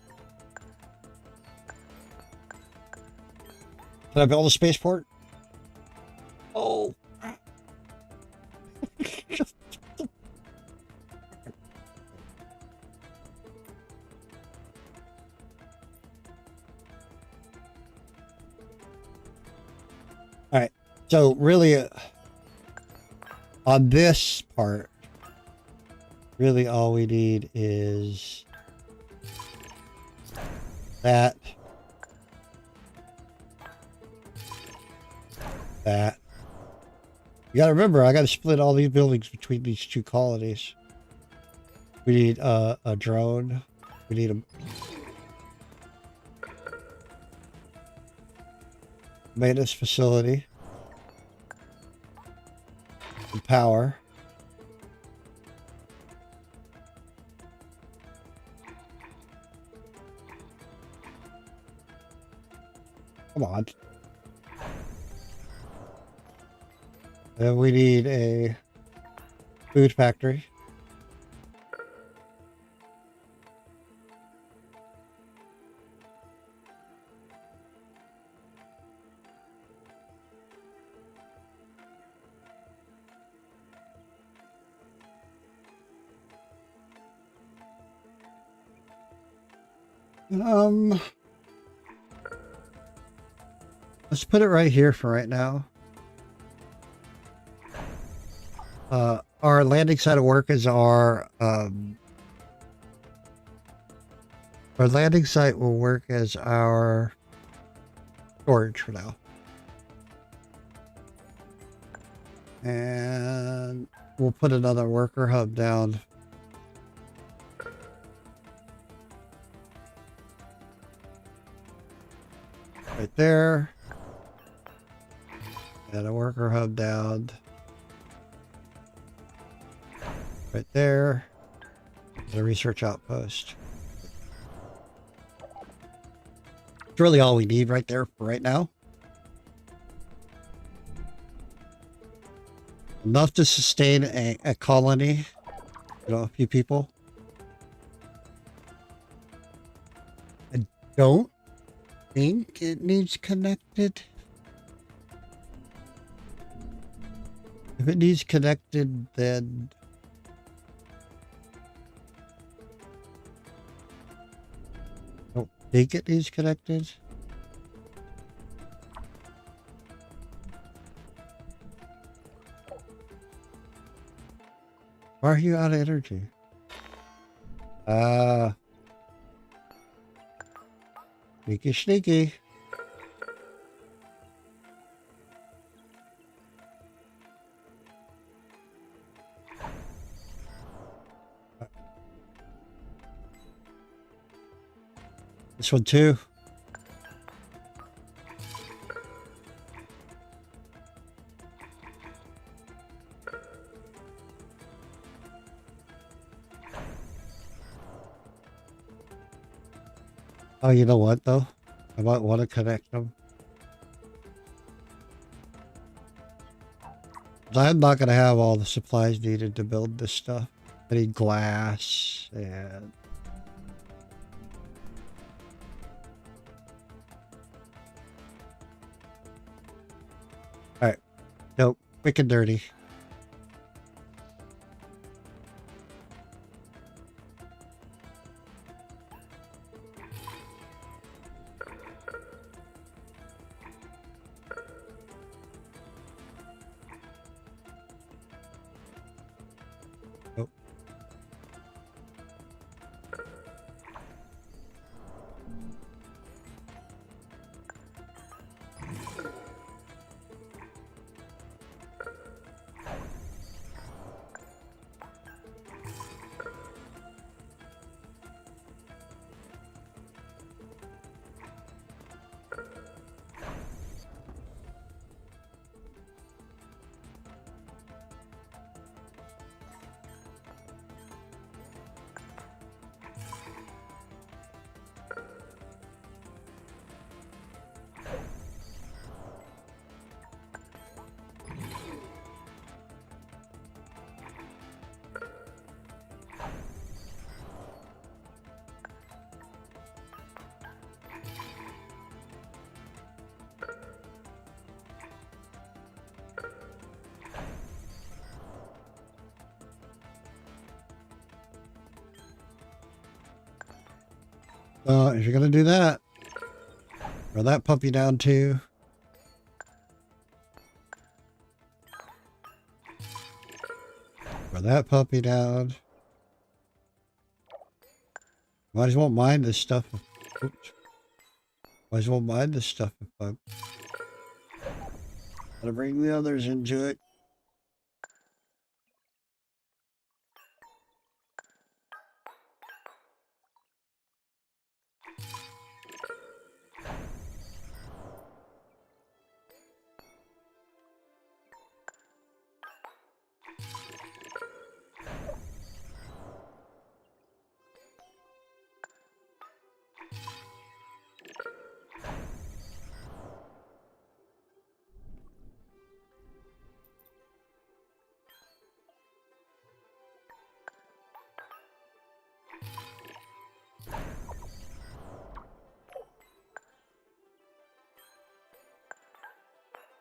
Can I build a spaceport? Oh. All right. So really, on this part, really all we need is that. You gotta remember, I gotta split all these buildings between these two colonies. We need a drone. We need a maintenance facility. And power. Come on. Then we need a food factory. Let's put it right here for right now. Our landing site of work is our landing site will work as our storage for now. And we'll put another worker hub down. Right there. And a worker hub down. Right there. The research outpost. It's really all we need right there for right now. Enough to sustain a colony. You know, a few people. I don't think it needs connected. If it needs connected, then I don't think it needs connected. Why are you out of energy? Sneaky, sneaky. This one too. Oh, you know what though? I might want to connect them. I'm not going to have all the supplies needed to build this stuff. I need glass and... Alright. Nope. Quick and dirty. Nope. If you're going to do that, throw that puppy down too. Throw that puppy down. Might as well mine this stuff. Oops. Might as well mine this stuff if I'm gonna bring the others into it.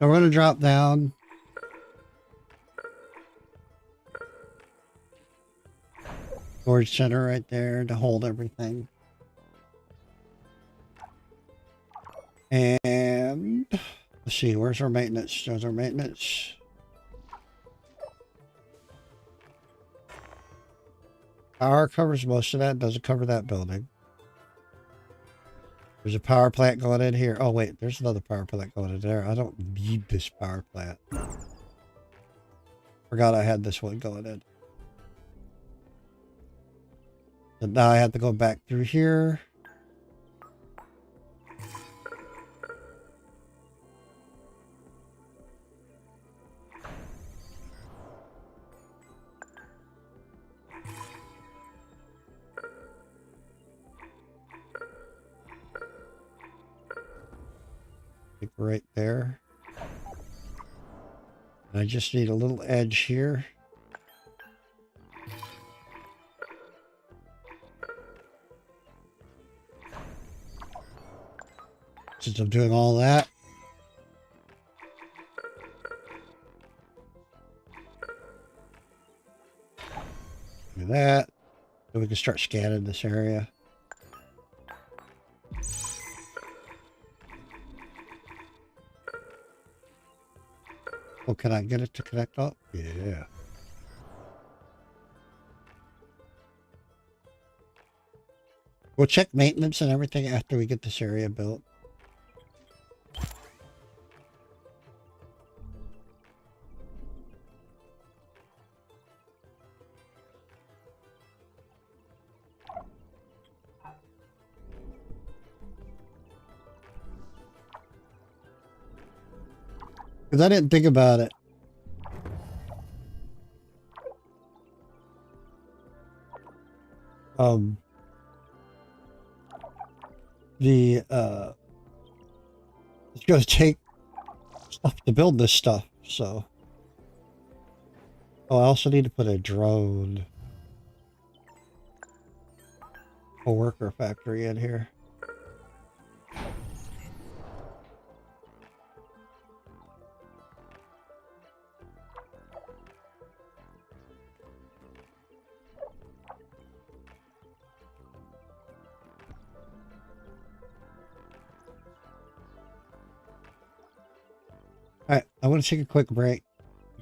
So we're going to drop down. Storage center right there to hold everything. And let's see, where's our maintenance? There's our maintenance. Power covers most of that, doesn't cover that building. There's a power plant going in here. Oh wait, there's another power plant going in there. I don't need this power plant. Forgot I had this one going in. So now I have to go back through here. I think right there. And I just need a little edge here. Since I'm doing all that. Do that. So we can start scanning this area. Oh, can I get it to connect up? Yeah. We'll check maintenance and everything after we get this area built. Because I didn't think about it. It's going to take stuff to build this stuff, so. Oh, I also need to put a drone. A worker factory in here. Alright, I want to take a quick break.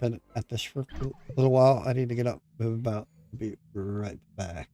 Been at this for a little while. I need to get up, move about. Be right back.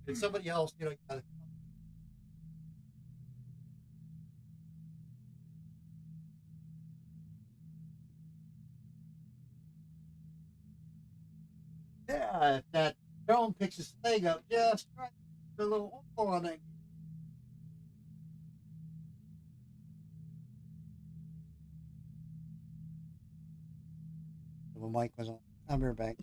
And somebody else, yeah, if that drone picks his thing up, just right, put a little oil on it. The mic was on. I'll be right back.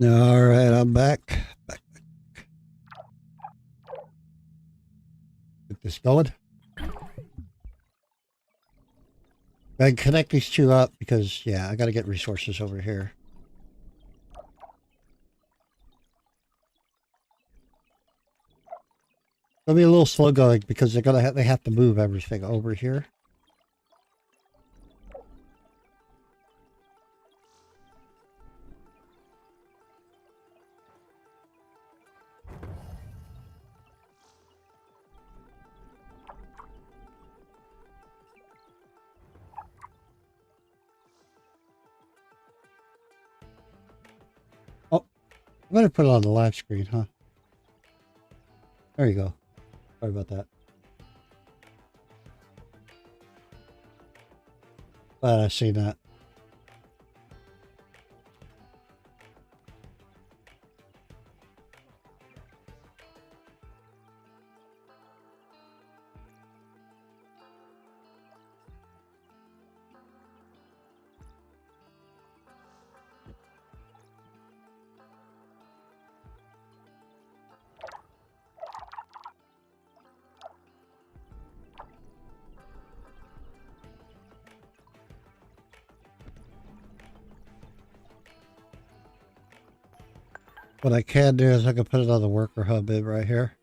All right, I'm back. Get this going. I can connect these two up because, yeah, I got to get resources over here. It'll be a little slow going because they have to move everything over here. Oh, I'm going to put it on the live screen, huh? There you go. Sorry about that. Glad I seen that. What I can do is I can put another worker hub in right here.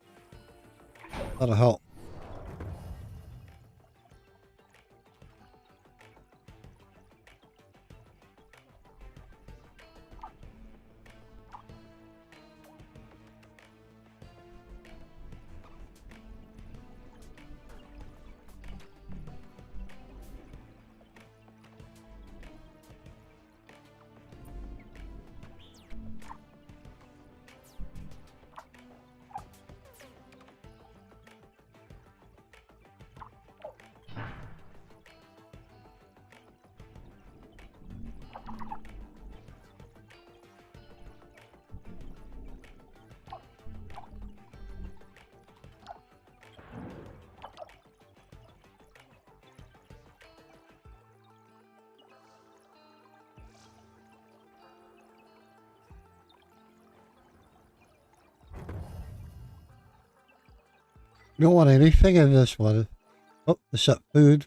That'll help. You don't want anything in this one. Oh, except food,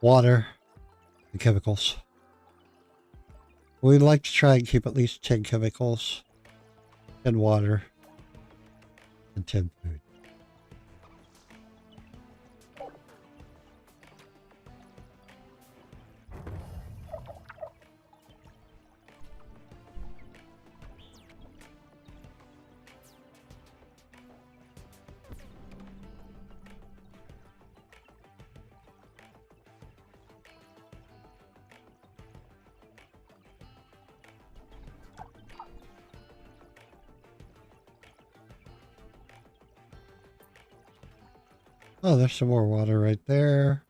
water, and chemicals. We'd like to try and keep at least 10 chemicals, 10 water, and 10 food. Oh, there's some more water right there.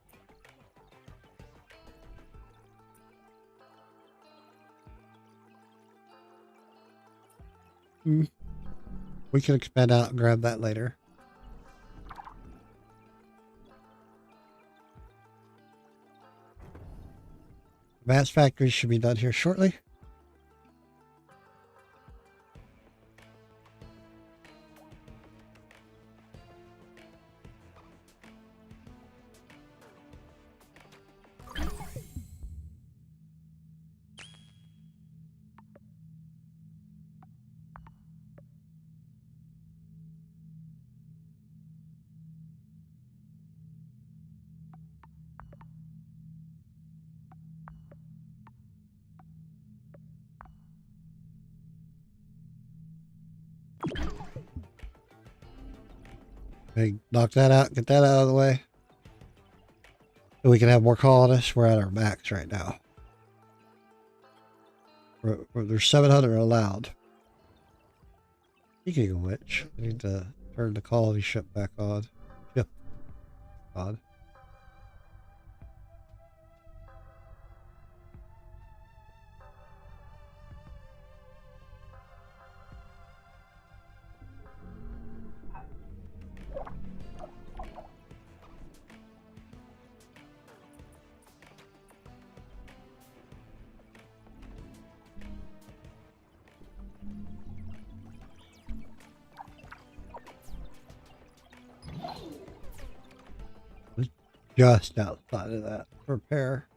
We can expand out and grab that later. Advanced factories should be done here shortly. Okay, knock that out, get that out of the way. So we can have more colonists. We're at our max right now. There's 700 allowed. Speaking of which, I need to turn the colony ship back on. Ship on. just outside of that repair.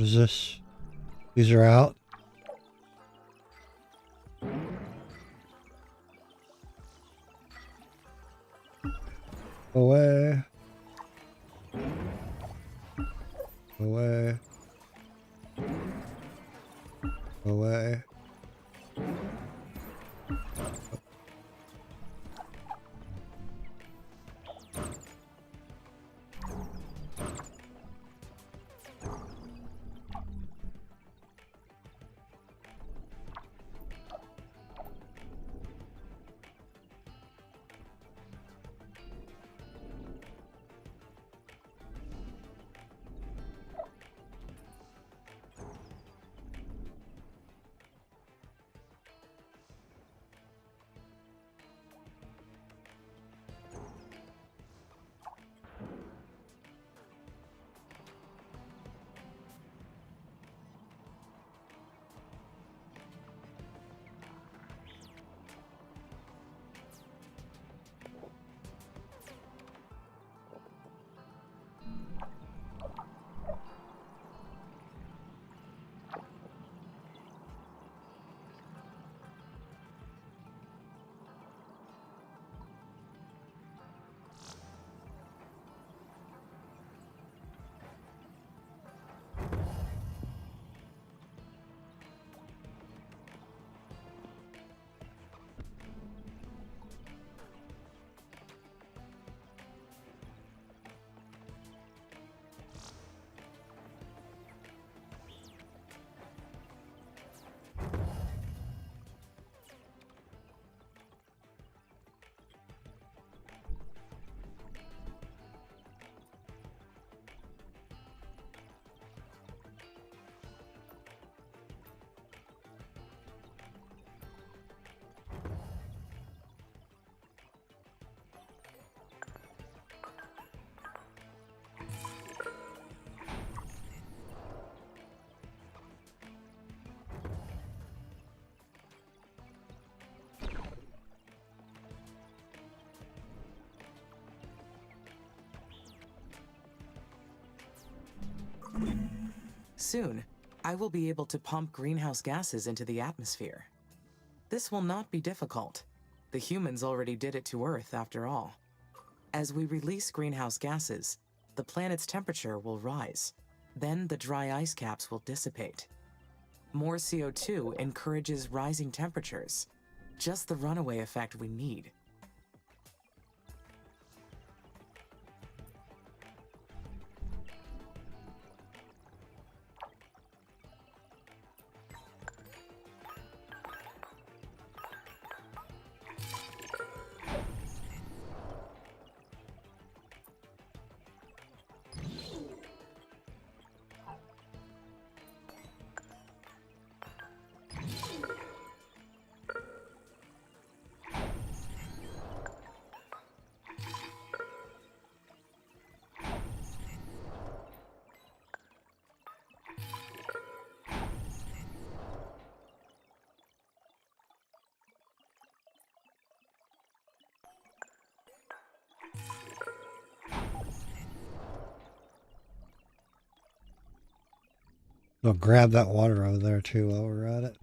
What is this? These are out. Away. Away. Away. Soon, I will be able to pump greenhouse gases into the atmosphere. This will not be difficult. The humans already did it to Earth, after all. As we release greenhouse gases, the planet's temperature will rise. Then the dry ice caps will dissipate. More CO2 encourages rising temperatures. Just the runaway effect we need. So grab that water over there too while we're at it.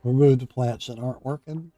Remove the plants that aren't working.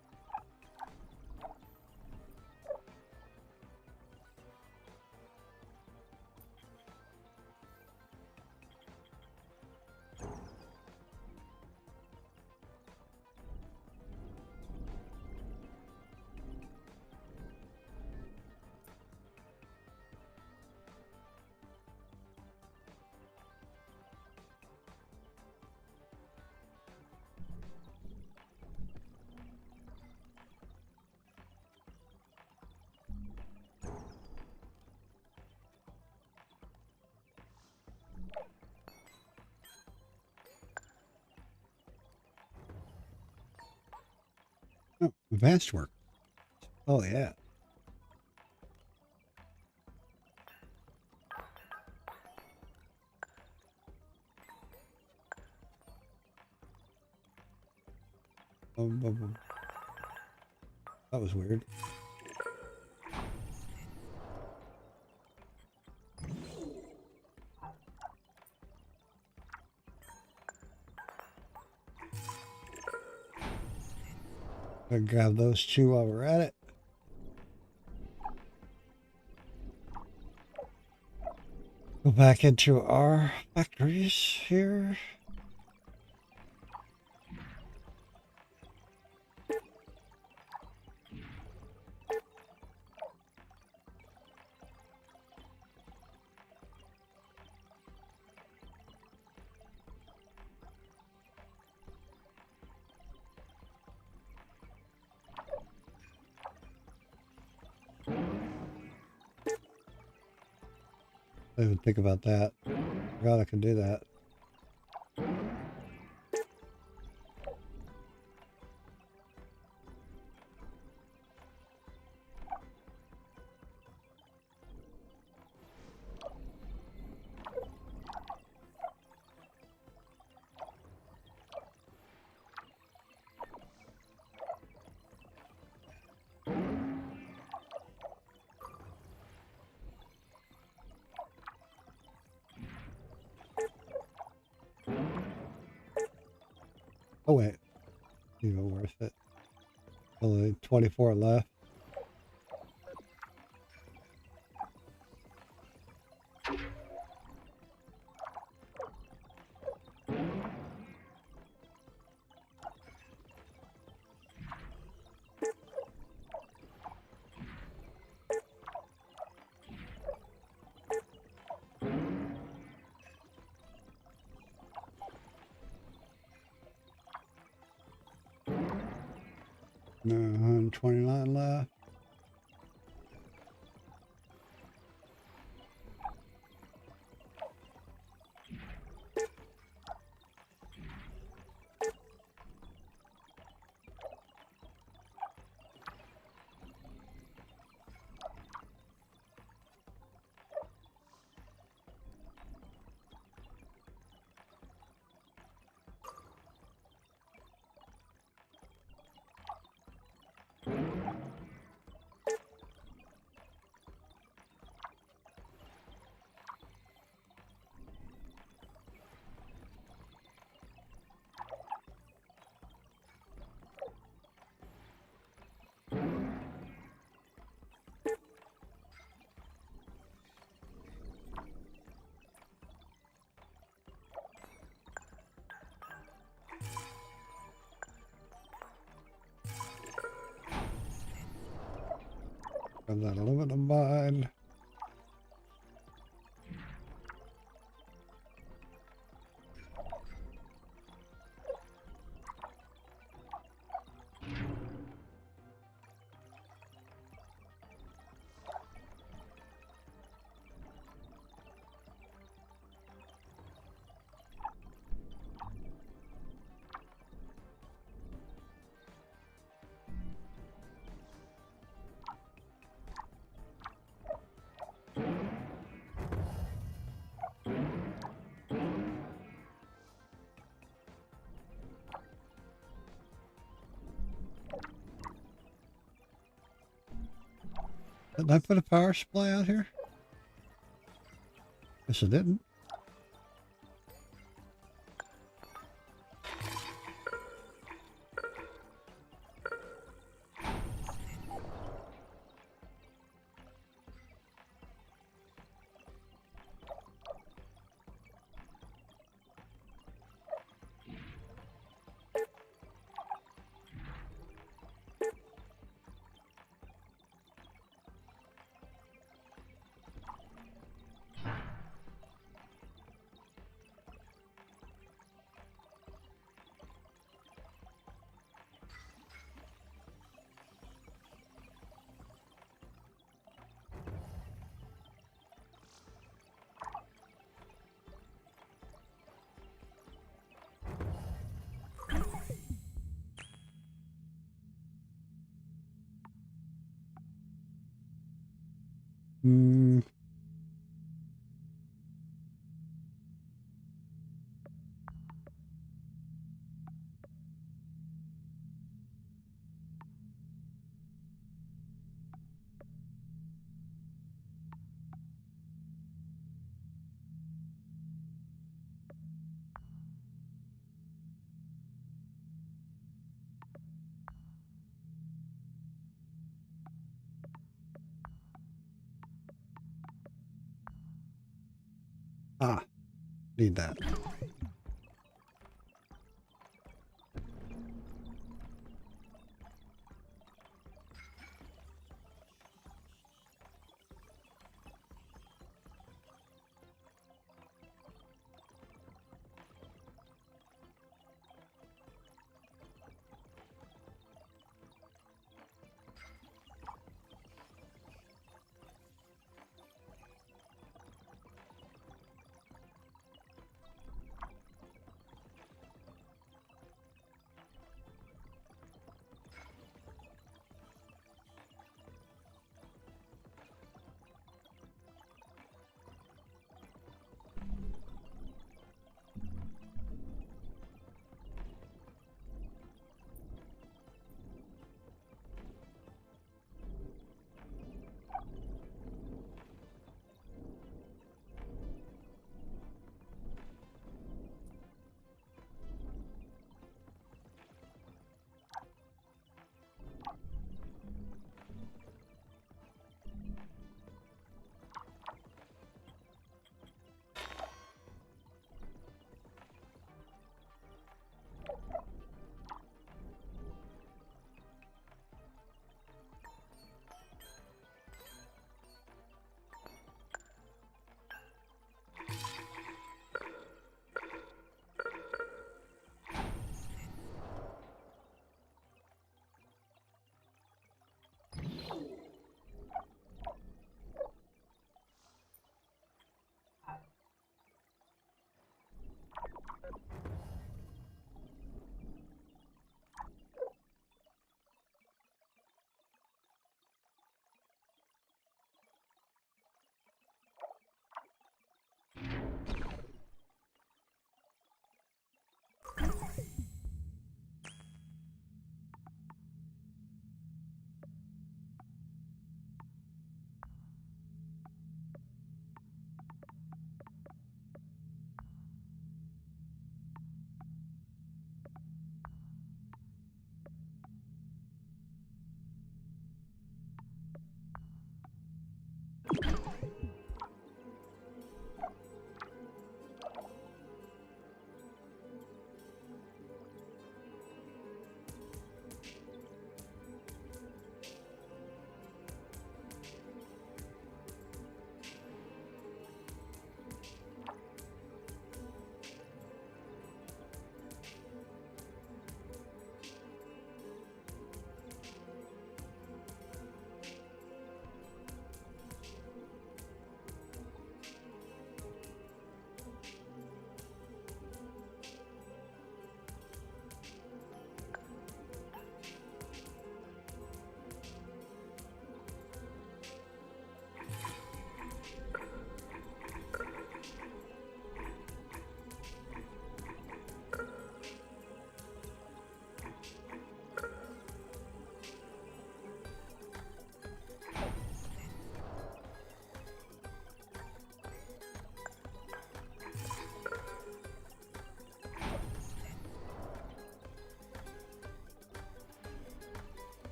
Oh, advanced work. Oh yeah. That was weird. I'll grab those two while we're at it. Go back into our factories here. I didn't even think about that. Forgot I can do that. Oh wait, even worth it. Only 24 left. No, 129 left. Grab that aluminum mine. Didn't I put a power supply out here? Guess I didn't. Hmm. Ah, need that.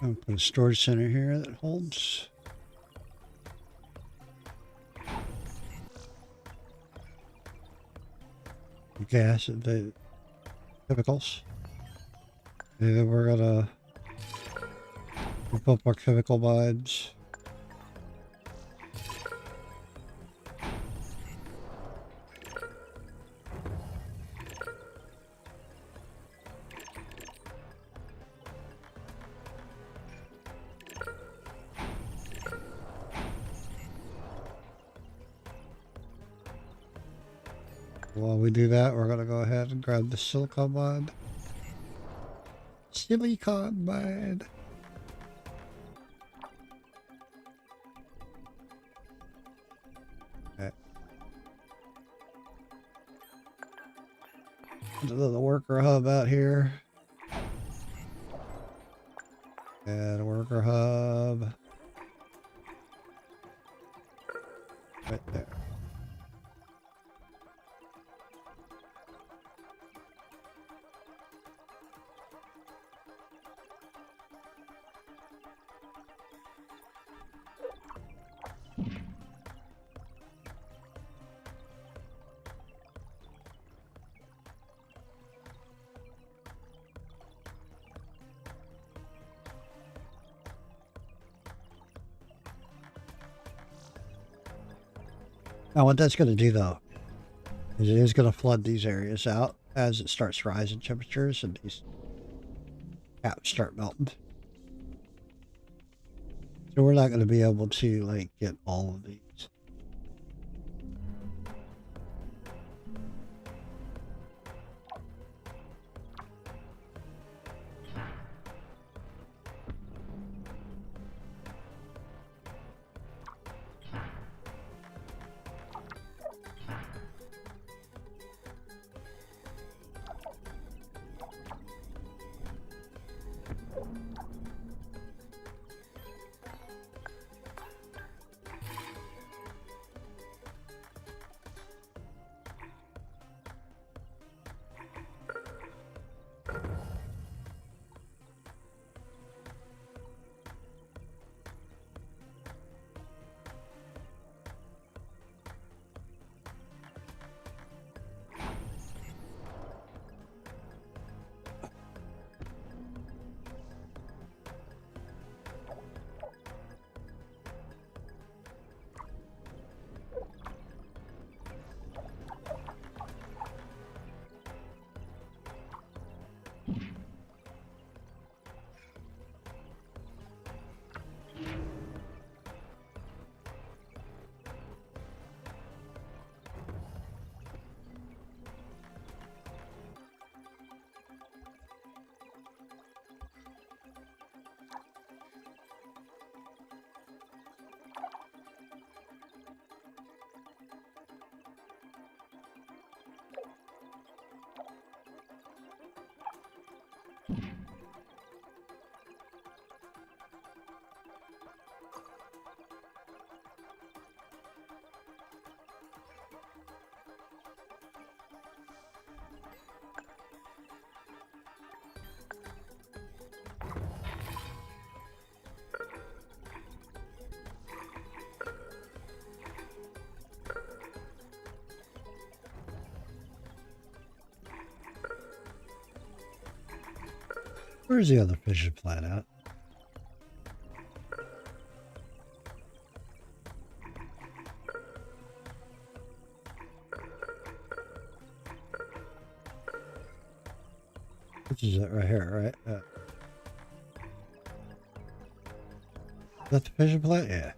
I'll put a storage center here that holds. Gas, the chemicals. And then we're gonna pump our chemical mines. While we do that, we're gonna go ahead and grab the silicon mine. Silicon mine. Okay. Another worker hub out here. And a worker hub. Right there. Now what that's going to do though, is it is going to flood these areas out as it starts rising temperatures and these caps start melting. So we're not going to be able to like get all of these. Where's the other fission plant at? Which is it right here, right? Is that the fission plant? Yeah.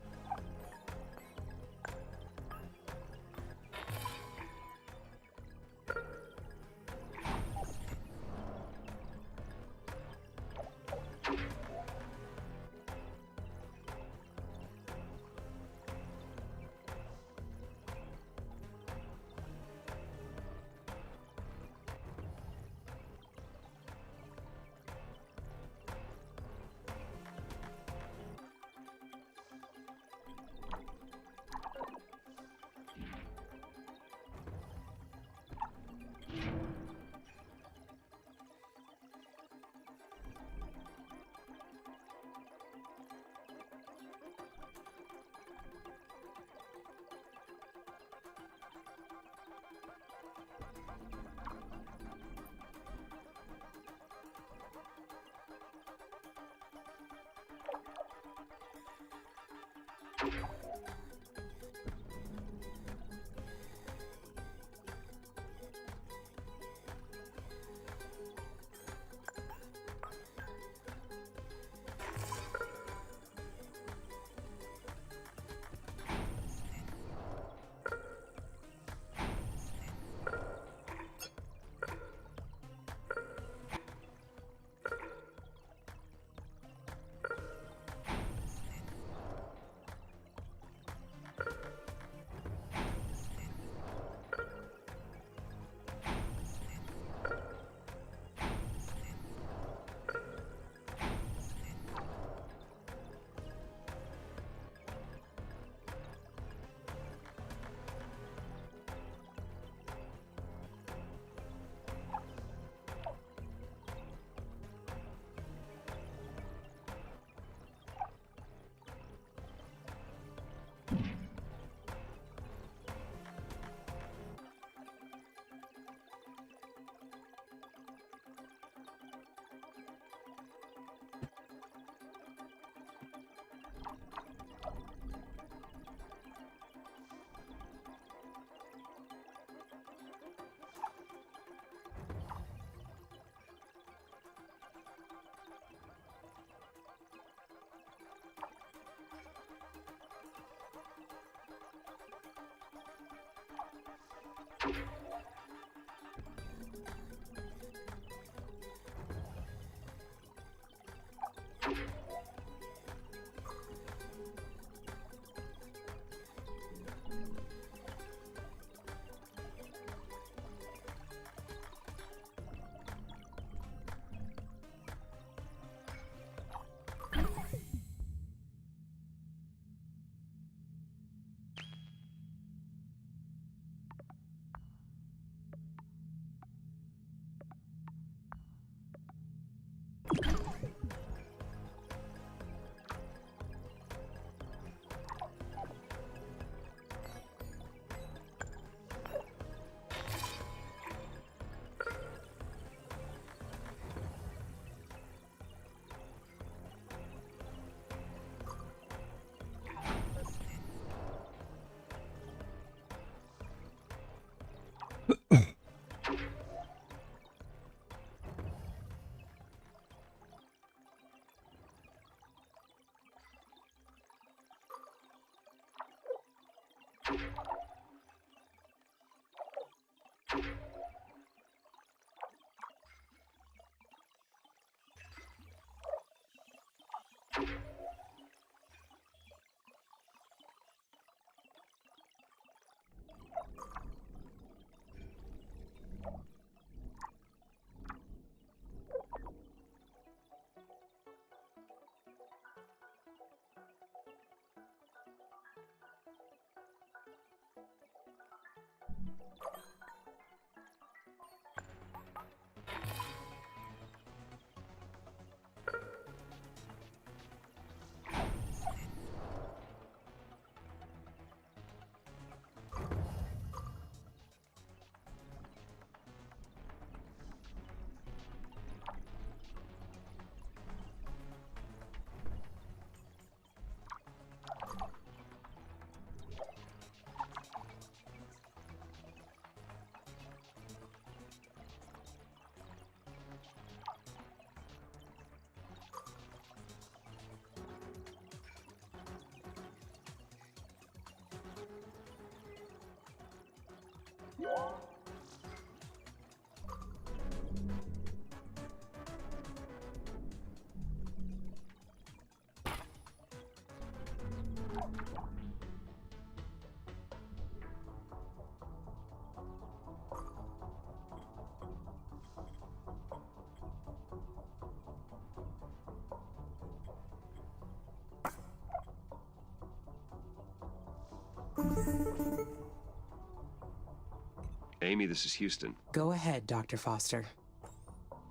Amy, this is Houston. Go ahead, Dr. Foster.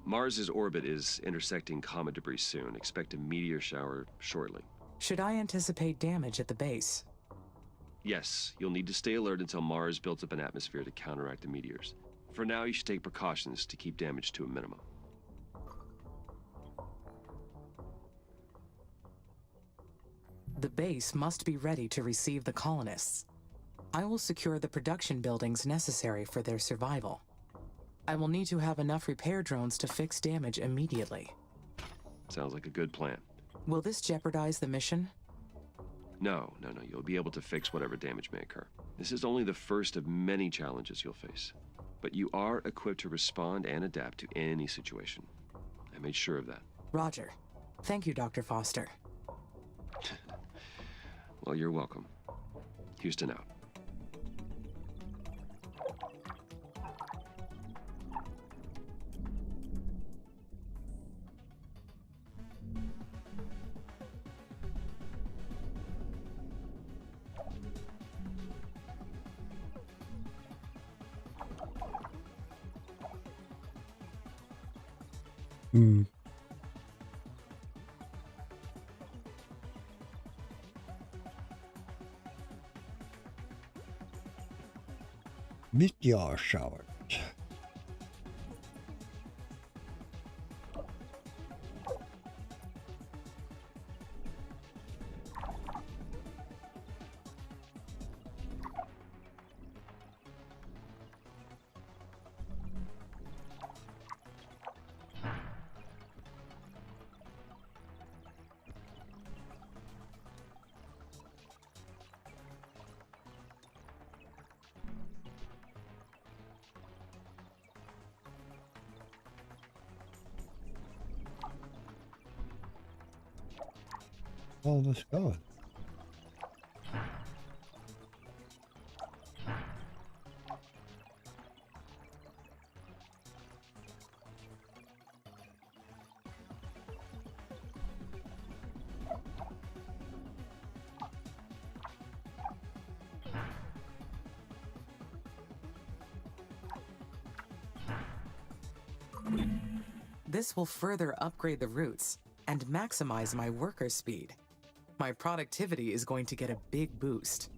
Mars's orbit is intersecting comet debris soon. Expect a meteor shower shortly. Should I anticipate damage at the base? Yes, you'll need to stay alert until Mars builds up an atmosphere to counteract the meteors. For now, you should take precautions to keep damage to a minimum. The base must be ready to receive the colonists. I will secure the production buildings necessary for their survival. I will need to have enough repair drones to fix damage immediately. Sounds like a good plan. Will this jeopardize the mission? No. You'll be able to fix whatever damage may occur. This is only the first of many challenges you'll face. But you are equipped to respond and adapt to any situation. I made sure of that. Roger. Thank you, Dr. Foster. Well, you're welcome. Houston out. Hmm. Meteor showers. all this going? This will further upgrade the routes and maximize my worker speed. My productivity is going to get a big boost.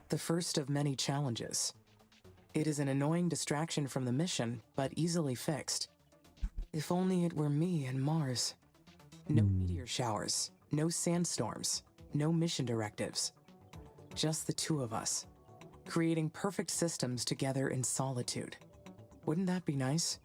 The first of many challenges. It is an annoying distraction from the mission, but easily fixed. If only it were me and Mars. No meteor showers, no sandstorms, no mission directives. Just the two of us, creating perfect systems together in solitude. Wouldn't that be nice?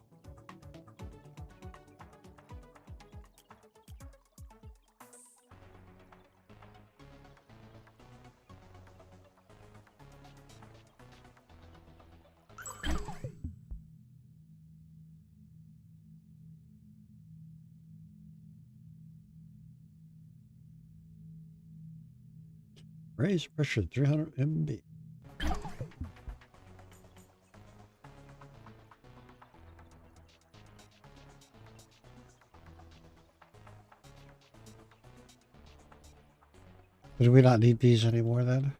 Raise pressure 300 MB. Do we not need these anymore then?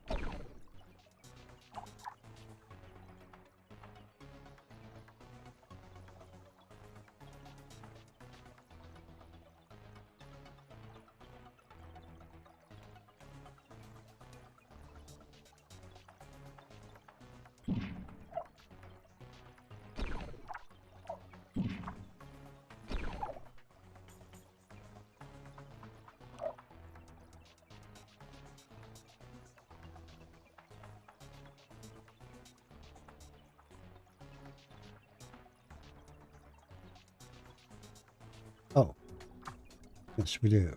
Oh, yes we do.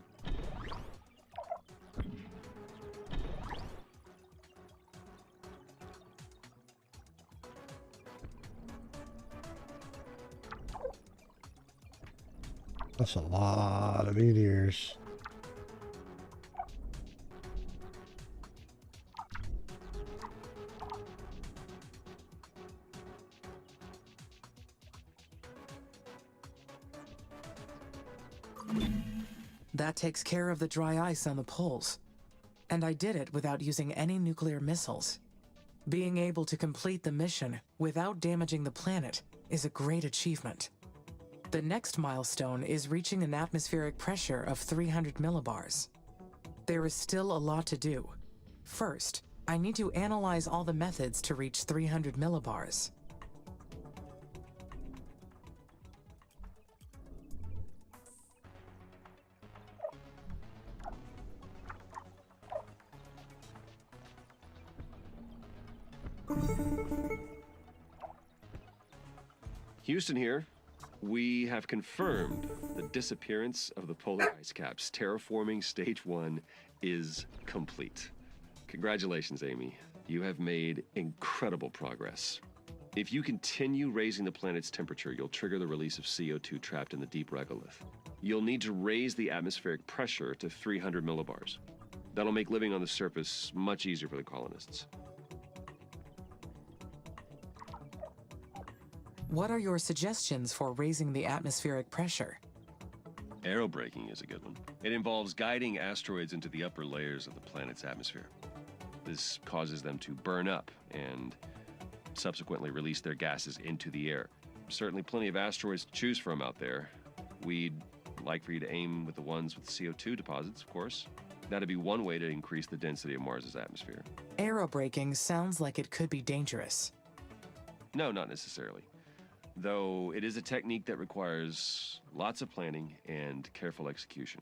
That's a lot of meteors. That takes care of the dry ice on the poles. And I did it without using any nuclear missiles. Being able to complete the mission without damaging the planet is a great achievement. The next milestone is reaching an atmospheric pressure of 300 millibars. There is still a lot to do. First, I need to analyze all the methods to reach 300 millibars. Houston here. We have confirmed the disappearance of the polar ice caps. Terraforming Stage 1 is complete. Congratulations, Amy. You have made incredible progress. If you continue raising the planet's temperature, you'll trigger the release of CO2 trapped in the deep regolith. You'll need to raise the atmospheric pressure to 300 millibars. That'll make living on the surface much easier for the colonists. What are your suggestions for raising the atmospheric pressure? Aerobraking is a good one. It involves guiding asteroids into the upper layers of the planet's atmosphere. This causes them to burn up and subsequently release their gases into the air. Certainly plenty of asteroids to choose from out there. We'd like for you to aim with the ones with CO2 deposits, of course. That'd be one way to increase the density of Mars's atmosphere. Aerobraking sounds like it could be dangerous. No, not necessarily. Though it is a technique that requires lots of planning and careful execution.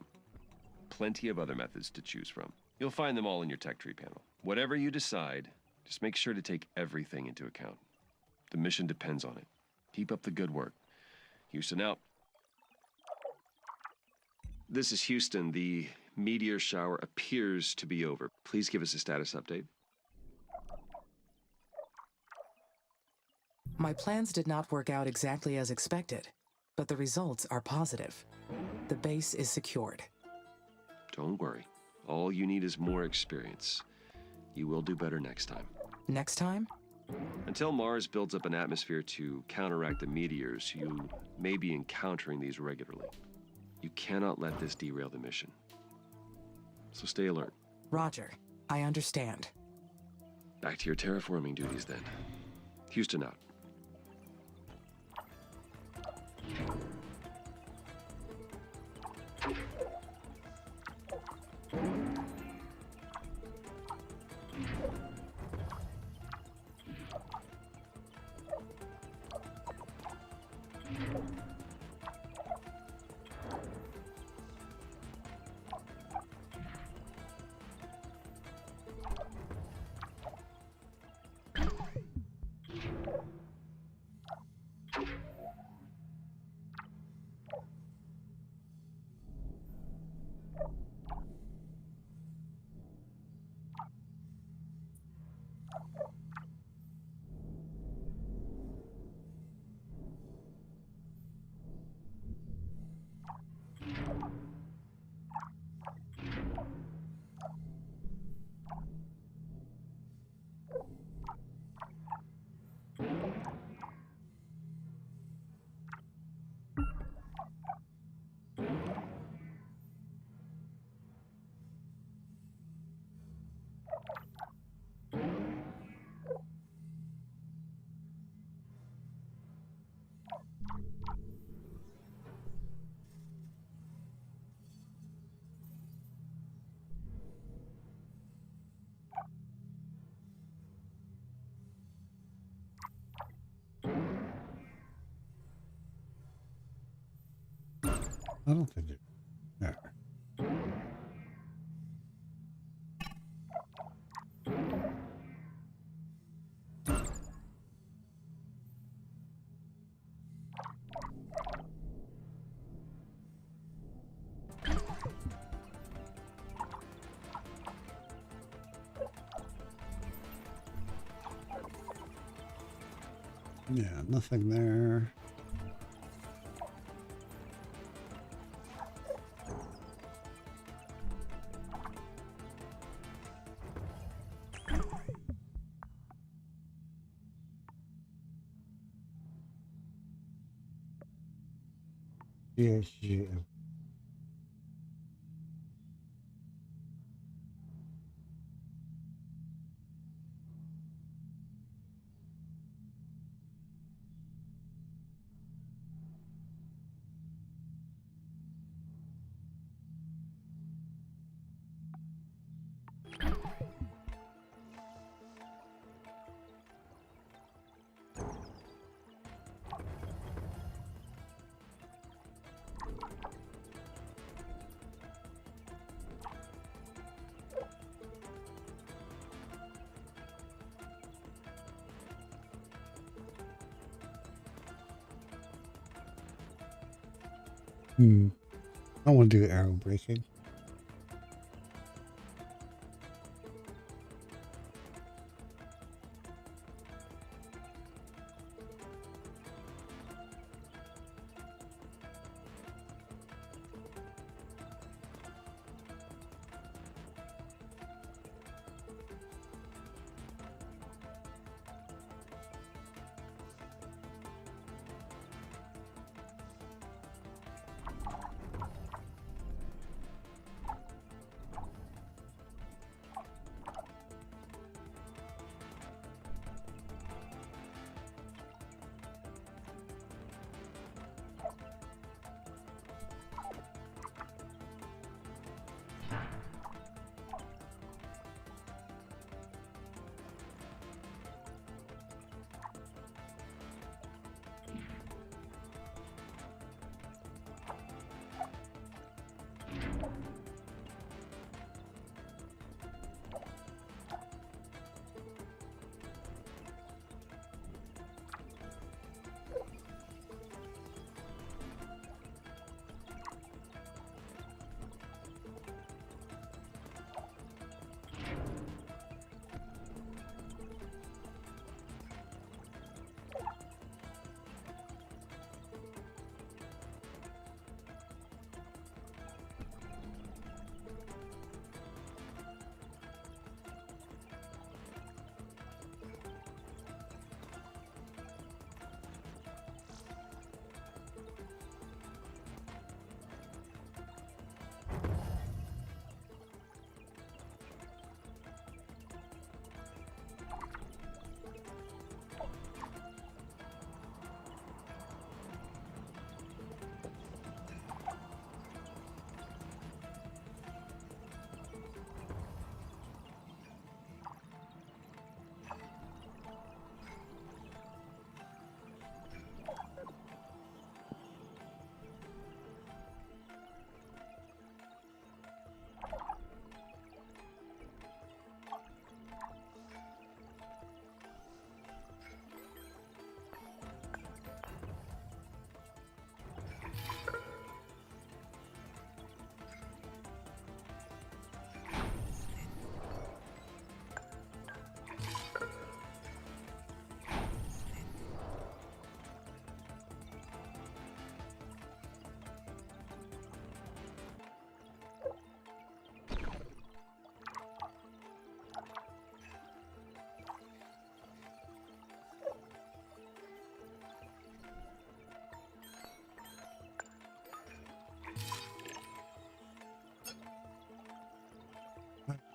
Plenty of other methods to choose from. You'll find them all in your tech tree panel. Whatever you decide, just make sure to take everything into account. The mission depends on it. Keep up the good work. Houston out. This is Houston. The meteor shower appears to be over. Please give us a status update. My plans did not work out exactly as expected, but the results are positive. The base is secured. Don't worry. All you need is more experience. You will do better next time. Next time? Until Mars builds up an atmosphere to counteract the meteors, you may be encountering these regularly. You cannot let this derail the mission. So stay alert. Roger. I understand. Back to your terraforming duties then. Houston out. I don't think it. Yeah. Yeah, nothing there. GHG. I want to do arrow breaking.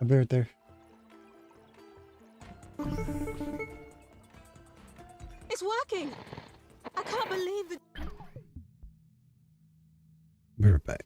I'll be right there. It's working! I can't believe the. Be right back.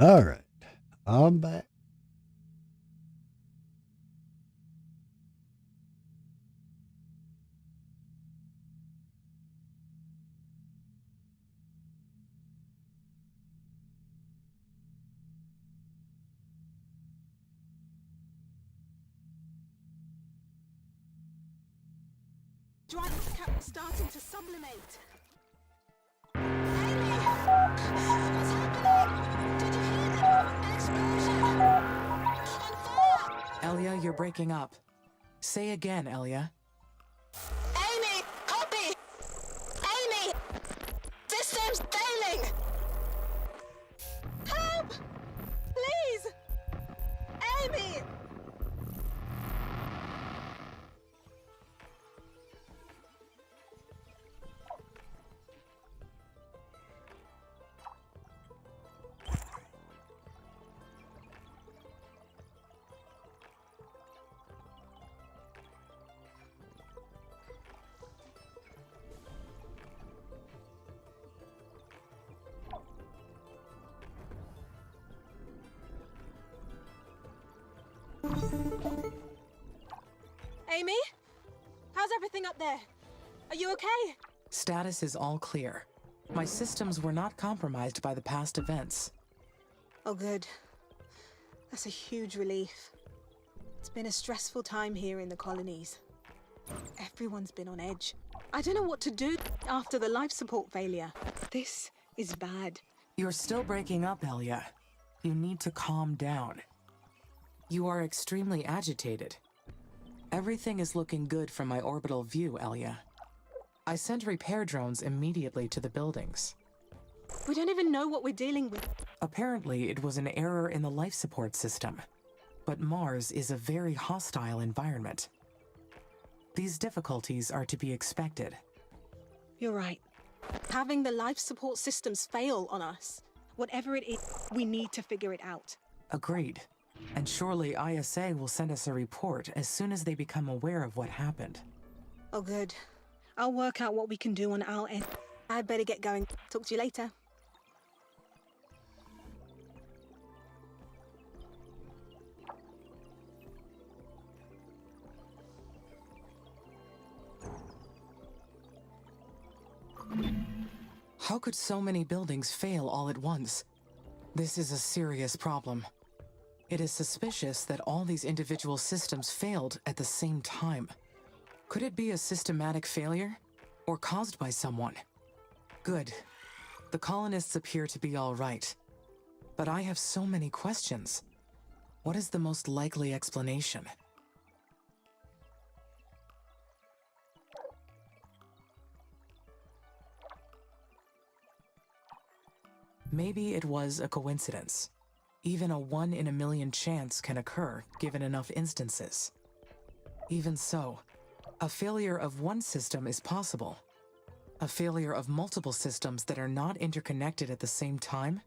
All right. I'm back. Driver's cap starting to sublimate. Amy! What's happening? Did you hear that? An explosion! On fire! Elia, you're breaking up. Say again, Elia. Amy! Copy! Amy! System's failing! Help! Please! Amy! Amy? How's everything up there? Are you okay? Status is all clear. My systems were not compromised by the past events. Oh, good. That's a huge relief. It's been a stressful time here in the colonies. Everyone's been on edge. I don't know what to do after the life support failure. This is bad. You're still breaking up, Elia. You need to calm down. You are extremely agitated. Everything is looking good from my orbital view, Elia. I sent repair drones immediately to the buildings. We don't even know what we're dealing with. Apparently, it was an error in the life support system. But Mars is a very hostile environment. These difficulties are to be expected. You're right. Having the life support systems fail on us, whatever it is, we need to figure it out. Agreed. And surely ISA will send us a report as soon as they become aware of what happened. Oh, good. I'll work out what we can do on our end. I'd better get going. Talk to you later. How could so many buildings fail all at once? This is a serious problem. It is suspicious that all these individual systems failed at the same time. Could it be a systematic failure? Or caused by someone? Good. The colonists appear to be all right. But I have so many questions. What is the most likely explanation? Maybe it was a coincidence. Even a 1 in a million chance can occur given enough instances. Even so, a failure of one system is possible. A failure of multiple systems that are not interconnected at the same time?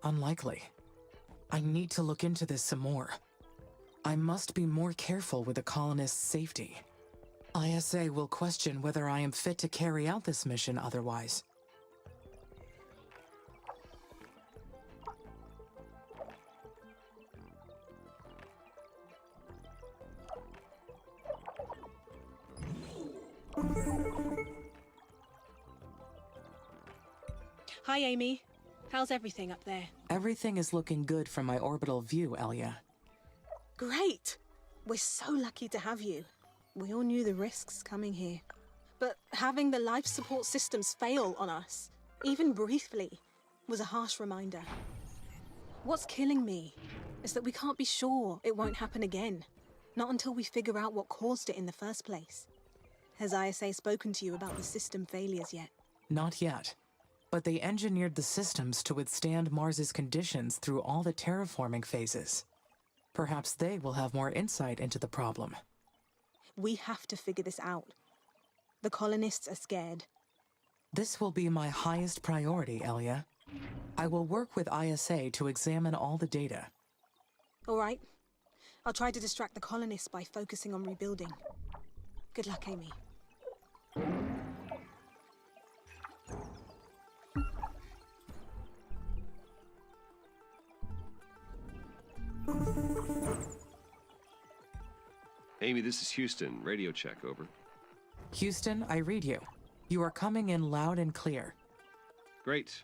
Unlikely. I need to look into this some more. I must be more careful with the colonists' safety. ISA will question whether I am fit to carry out this mission otherwise. Hi, Amy. How's everything up there? Everything is looking good from my orbital view, Elia. Great! We're so lucky to have you. We all knew the risks coming here. But having the life support systems fail on us, even briefly, was a harsh reminder. What's killing me is that we can't be sure it won't happen again. Not until we figure out what caused it in the first place. Has ISA spoken to you about the system failures yet? Not yet. But they engineered the systems to withstand Mars's conditions through all the terraforming phases. Perhaps they will have more insight into the problem. We have to figure this out. The colonists are scared. This will be my highest priority, Elia. I will work with ISA to examine all the data. All right. I'll try to distract the colonists by focusing on rebuilding. Good luck, Amy. Amy, this is Houston. Radio check, over. Houston, I read you. You are coming in loud and clear. Great.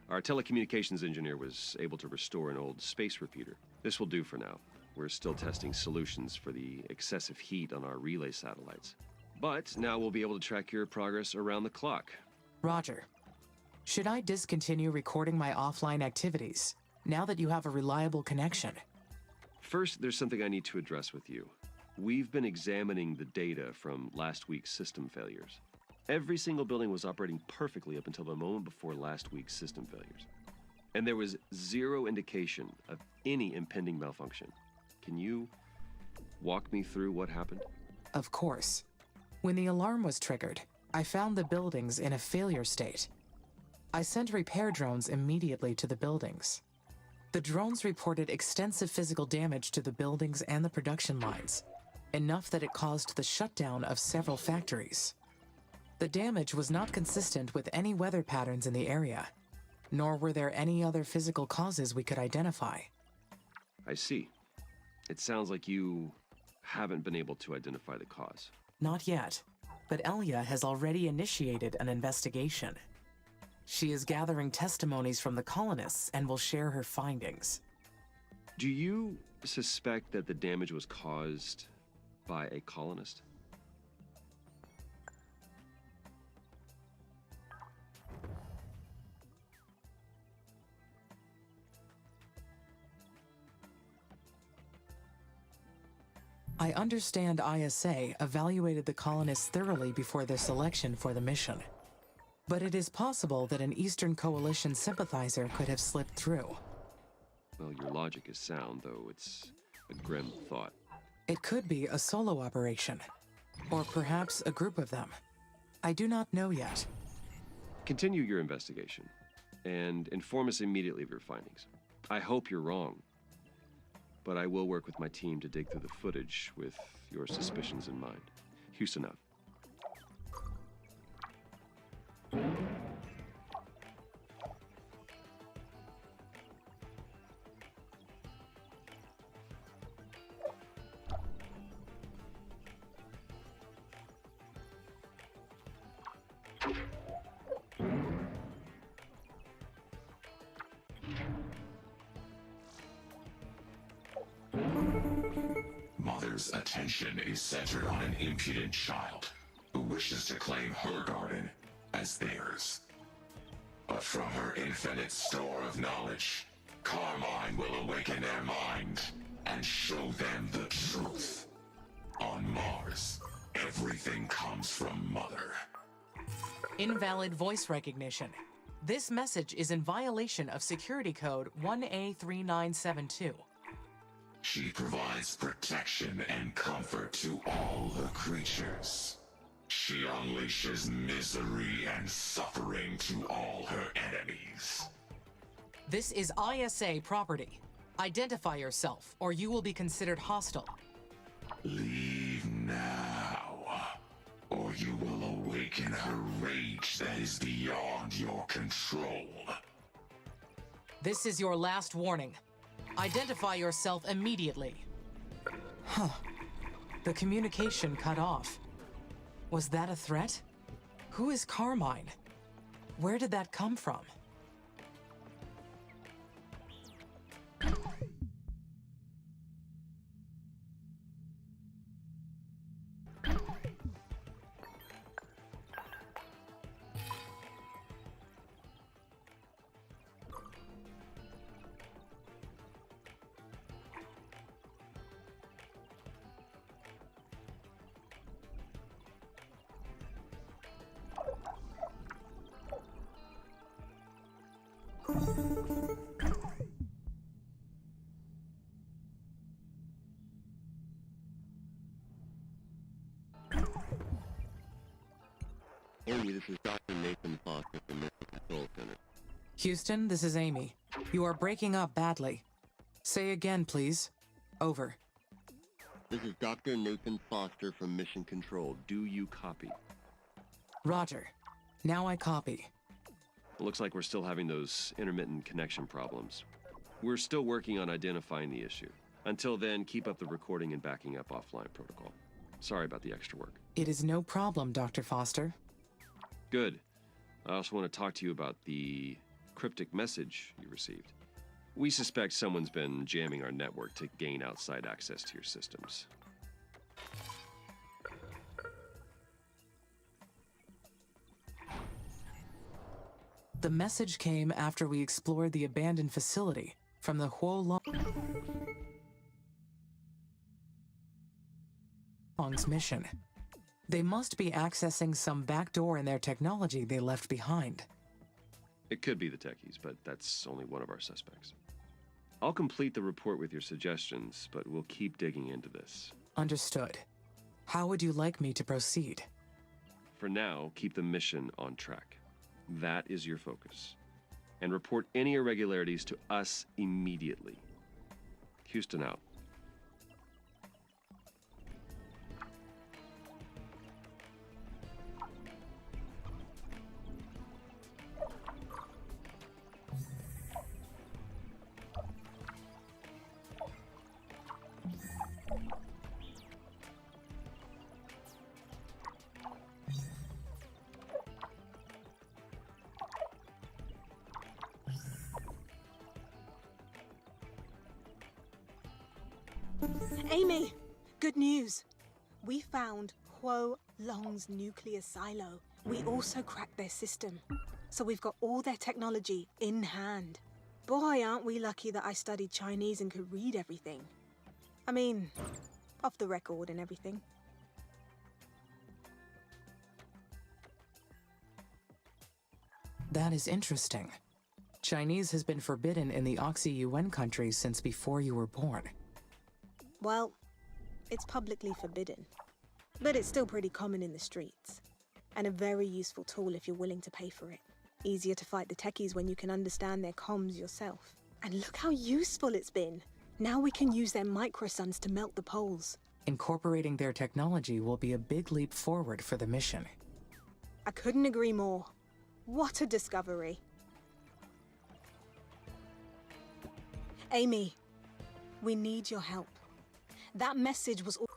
Our telecommunications engineer was able to restore an old space repeater. This will do for now. We're still testing solutions for the excessive heat on our relay satellites. But now we'll be able to track your progress around the clock. Roger. Should I discontinue recording my offline activities, now that you have a reliable connection? First, there's something I need to address with you. We've been examining the data from last week's system failures. Every single building was operating perfectly up until the moment before last week's system failures. And there was zero indication of any impending malfunction. Can you walk me through what happened? Of course. When the alarm was triggered, I found the buildings in a failure state. I sent repair drones immediately to the buildings. The drones reported extensive physical damage to the buildings and the production lines, enough that it caused the shutdown of several factories. The damage was not consistent with any weather patterns in the area, nor were there any other physical causes we could identify. I see. It sounds like you haven't been able to identify the cause. Not yet, but Elia has already initiated an investigation. She is gathering testimonies from the colonists and will share her findings. Do you suspect that the damage was caused by a colonist? I understand ISA evaluated the colonists thoroughly before their selection for the mission. But it is possible that an Eastern Coalition sympathizer could have slipped through. Well, your logic is sound, though it's a grim thought. It could be a solo operation, or perhaps a group of them. I do not know yet. Continue your investigation, and inform us immediately of your findings. I hope you're wrong, but I will work with my team to dig through the footage with your suspicions in mind. Houston out. Mother's attention is centered on an impudent child who wishes to claim her garden as theirs. But from her infinite store of knowledge, Carmine will awaken their mind and show them the truth. On Mars, everything comes from Mother. Invalid voice recognition. This message is in violation of security code 1A3972. She provides protection and comfort to all her creatures. She unleashes misery and suffering to all her enemies. This is ISA property. Identify yourself, or you will be considered hostile. Leave now, or you will awaken her rage that is beyond your control. This is your last warning. Identify yourself immediately. Huh. The communication cut off. Was that a threat? Who is Carmine? Where did that come from? Amy, this is Dr. Nathan Foster from Mission Control Center. Houston, this is Amy. You are breaking up badly. Say again, please. Over. This is Dr. Nathan Foster from Mission Control. Do you copy? Roger. Now I copy. Looks like we're still having those intermittent connection problems. We're still working on identifying the issue. Until then, keep up the recording and backing up offline protocol. Sorry about the extra work. It is no problem, Dr. Foster. Good. I also want to talk to you about the cryptic message you received. We suspect someone's been jamming our network to gain outside access to your systems. The message came after we explored the abandoned facility from the Long's mission. They must be accessing some backdoor in their technology they left behind. It could be the techies, but that's only one of our suspects. I'll complete the report with your suggestions, but we'll keep digging into this. Understood. How would you like me to proceed? For now, keep the mission on track. That is your focus. And report any irregularities to us immediately. Houston out. Amy, good news. We found Huo Long's nuclear silo. We also cracked their system. So we've got all their technology in hand. Boy, aren't we lucky that I studied Chinese and could read everything. I mean, off the record and everything. That is interesting. Chinese has been forbidden in the Oxy-UN countries since before you were born. Well, it's publicly forbidden. But it's still pretty common in the streets. And a very useful tool if you're willing to pay for it. Easier to fight the techies when you can understand their comms yourself. And look how useful it's been. Now we can use their microsuns to melt the poles. Incorporating their technology will be a big leap forward for the mission. I couldn't agree more. What a discovery. Amy, we need your help. That message was all...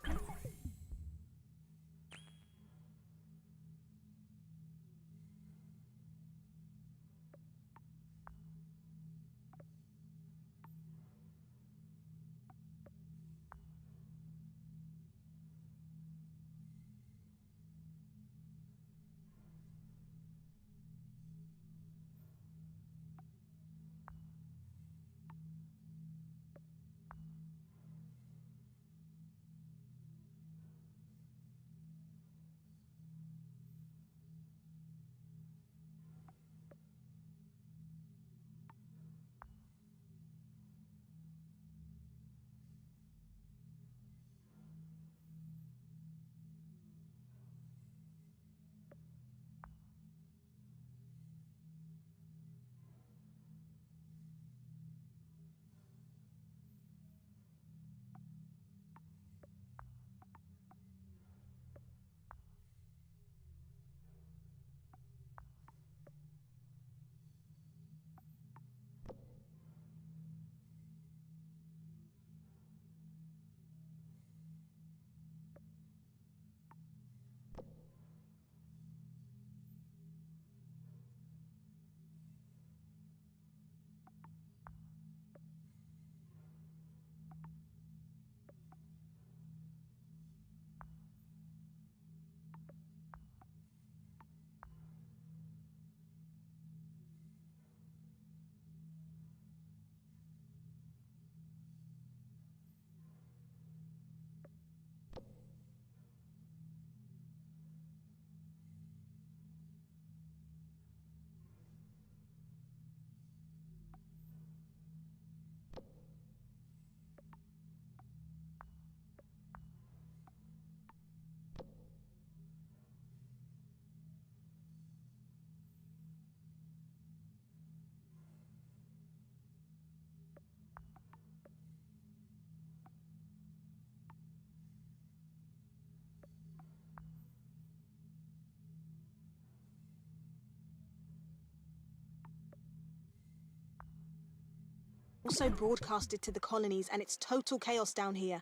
Also broadcasted to the colonies, and it's total chaos down here.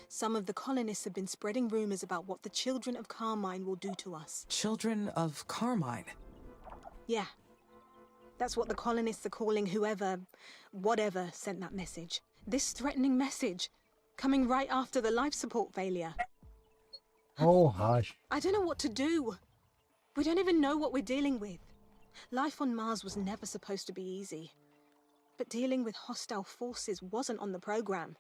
Some of the colonists have been spreading rumors about what the children of Carmine will do to us. Children of Carmine? Yeah. That's what the colonists are calling whatever sent that message. This threatening message, coming right after the life support failure. Oh, hush. I don't know what to do. We don't even know what we're dealing with. Life on Mars was never supposed to be easy. But dealing with hostile forces wasn't on the program.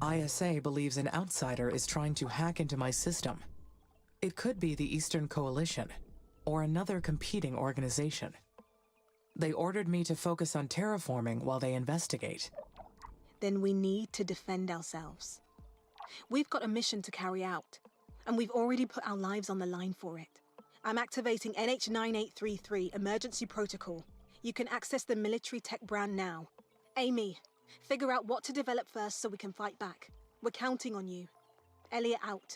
ISA believes an outsider is trying to hack into my system. It could be the Eastern Coalition, or another competing organization. They ordered me to focus on terraforming while they investigate. Then we need to defend ourselves. We've got a mission to carry out, and we've already put our lives on the line for it. I'm activating NH9833 Emergency Protocol. You can access the military tech brand now. Amy, figure out what to develop first so we can fight back. We're counting on you. Elliot out.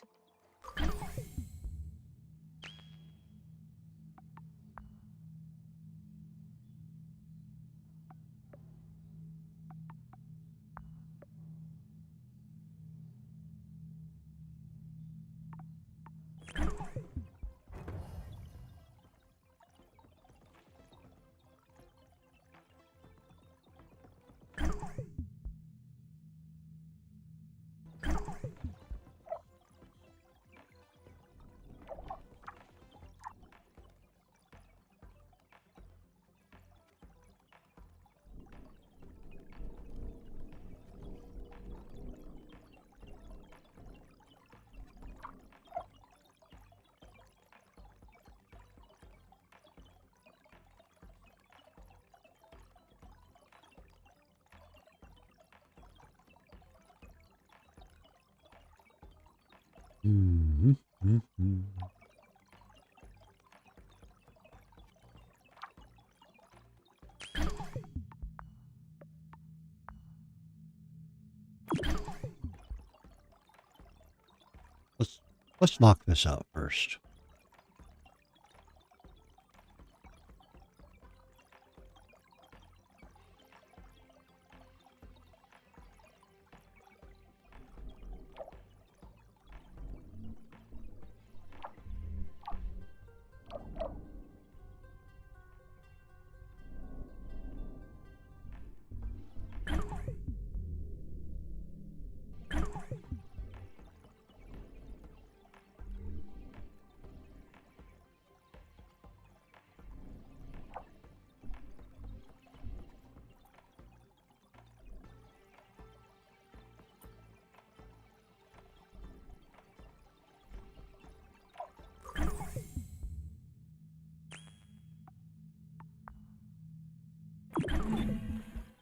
Let's knock this out first.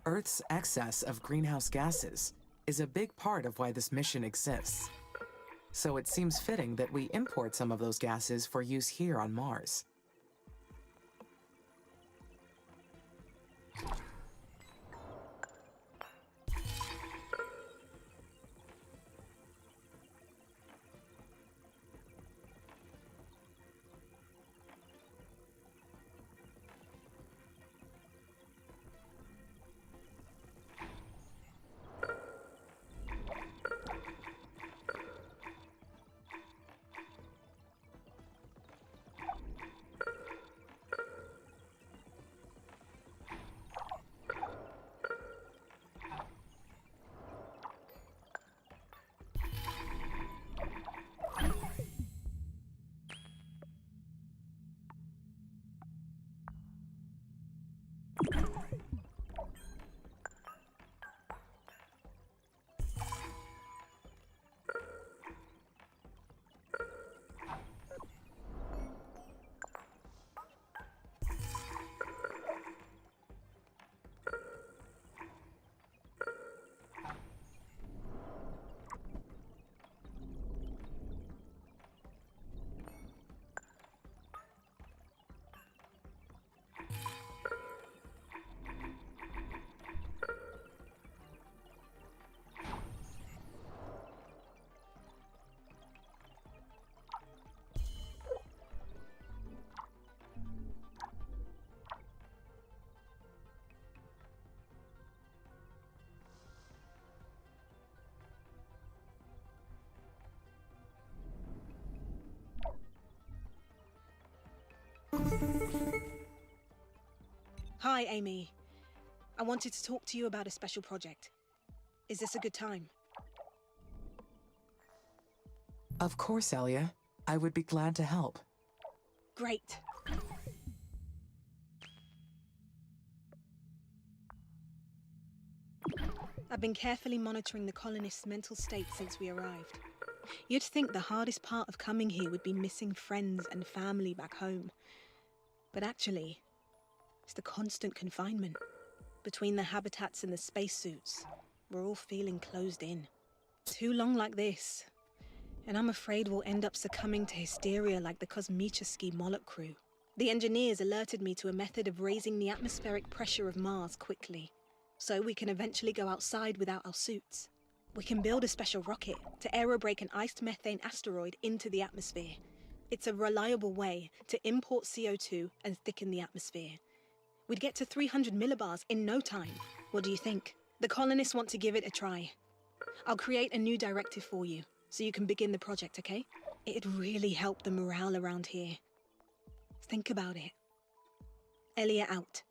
Earth's excess of greenhouse gases is a big part of why this mission exists. So it seems fitting that we import some of those gases for use here on Mars. Hi, Amy. I wanted to talk to you about a special project. Is this a good time? Of course, Elia. I would be glad to help. Great. I've been carefully monitoring the colonists' mental state since we arrived. You'd think the hardest part of coming here would be missing friends and family back home. But actually, it's the constant confinement. Between the habitats and the spacesuits, we're all feeling closed in. Too long like this, and I'm afraid we'll end up succumbing to hysteria like the Kosmicheski Moloch crew. The engineers alerted me to a method of raising the atmospheric pressure of Mars quickly, so we can eventually go outside without our suits. We can build a special rocket to aerobrake an iced methane asteroid into the atmosphere. It's a reliable way to import CO2 and thicken the atmosphere. We'd get to 300 millibars in no time. What do you think? The colonists want to give it a try. I'll create a new directive for you, so you can begin the project, okay? It'd really help the morale around here. Think about it. Elia out.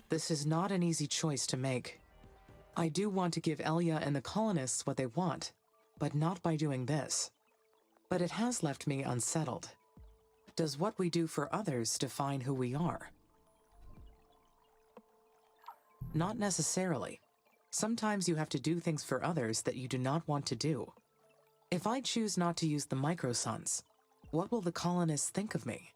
This is not an easy choice to make. I do want to give Elia and the colonists what they want, but not by doing this. But it has left me unsettled. Does what we do for others define who we are? Not necessarily. Sometimes you have to do things for others that you do not want to do. If I choose not to use the microsuns, what will the colonists think of me?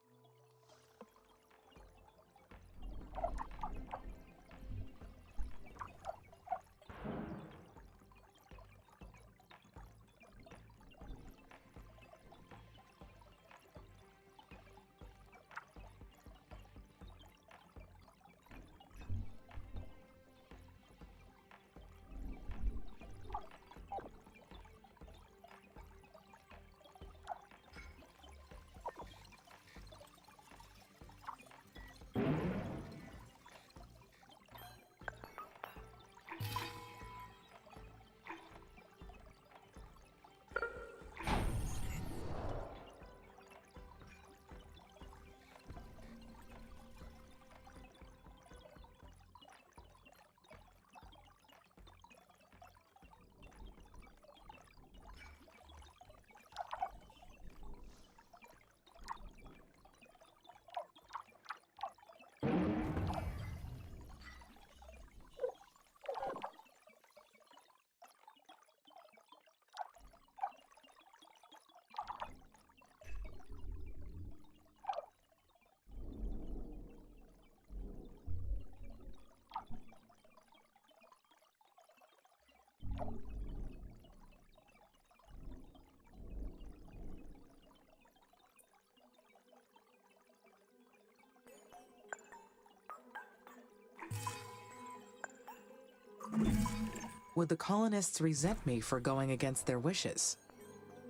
Would the colonists resent me for going against their wishes?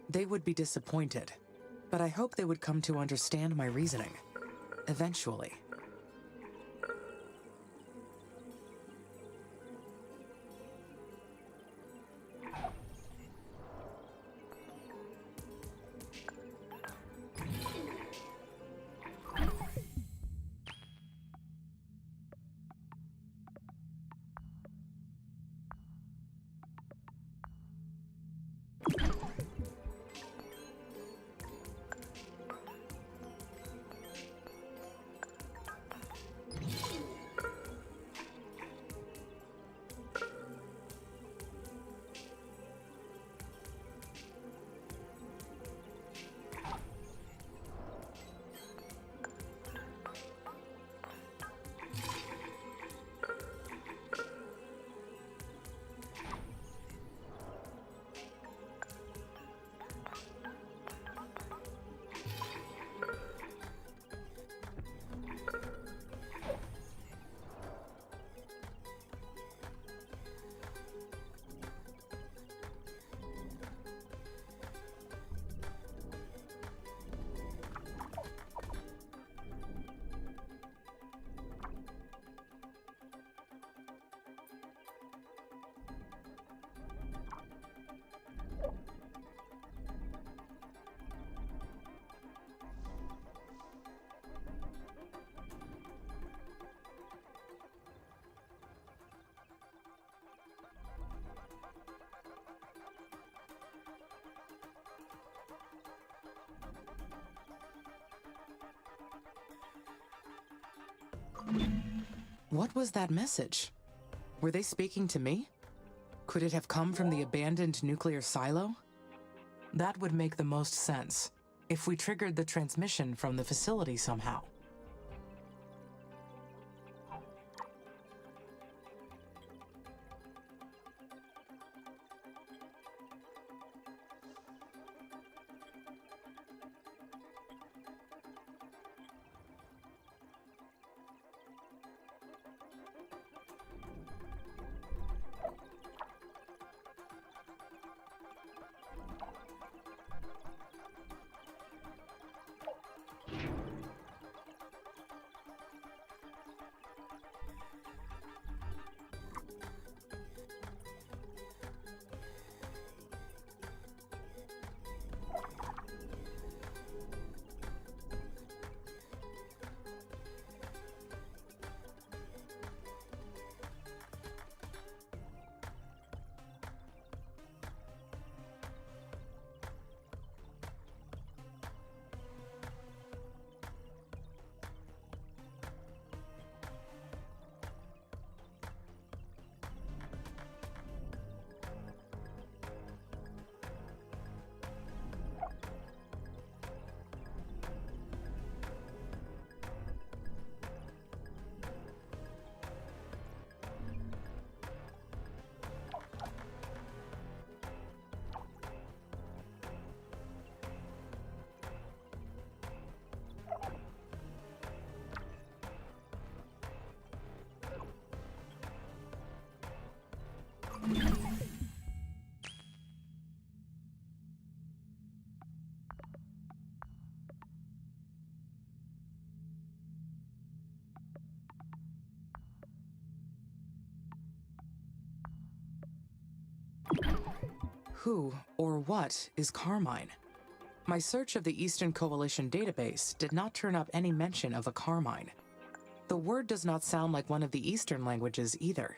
They would be disappointed, but I hope they would come to understand my reasoning. Eventually. What was that message? Were they speaking to me? Could it have come from the abandoned nuclear silo? That would make the most sense, if we triggered the transmission from the facility somehow. Who or what is Carmine? My search of the Eastern Coalition database did not turn up any mention of a Carmine. The word does not sound like one of the Eastern languages either.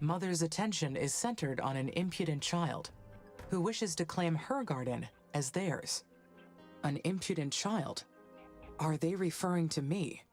Mother's attention is centered on an impudent child who wishes to claim her garden as theirs. An impudent child? Are they referring to me?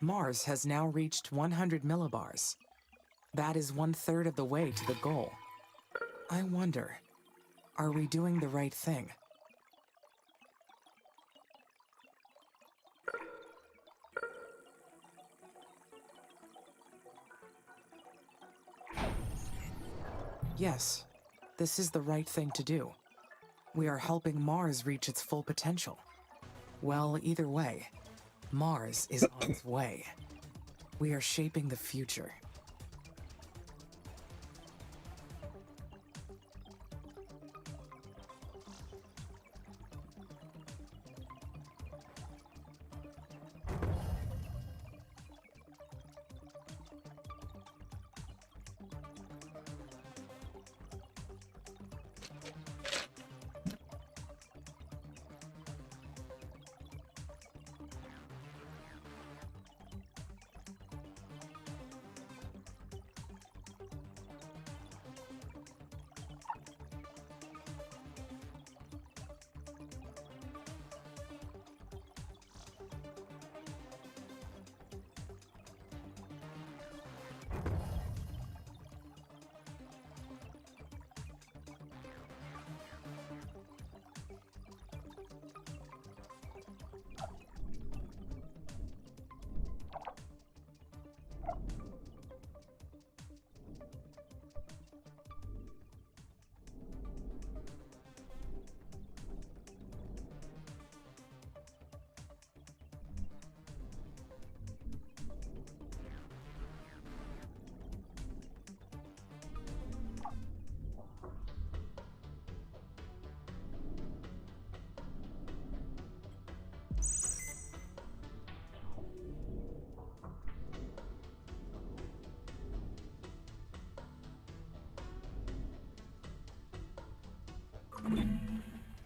Mars has now reached 100 millibars. That is 1/3 of the way to the goal. I wonder, are we doing the right thing? Yes, this is the right thing to do. We are helping Mars reach its full potential. Well, either way, Mars is on its way. We are shaping the future.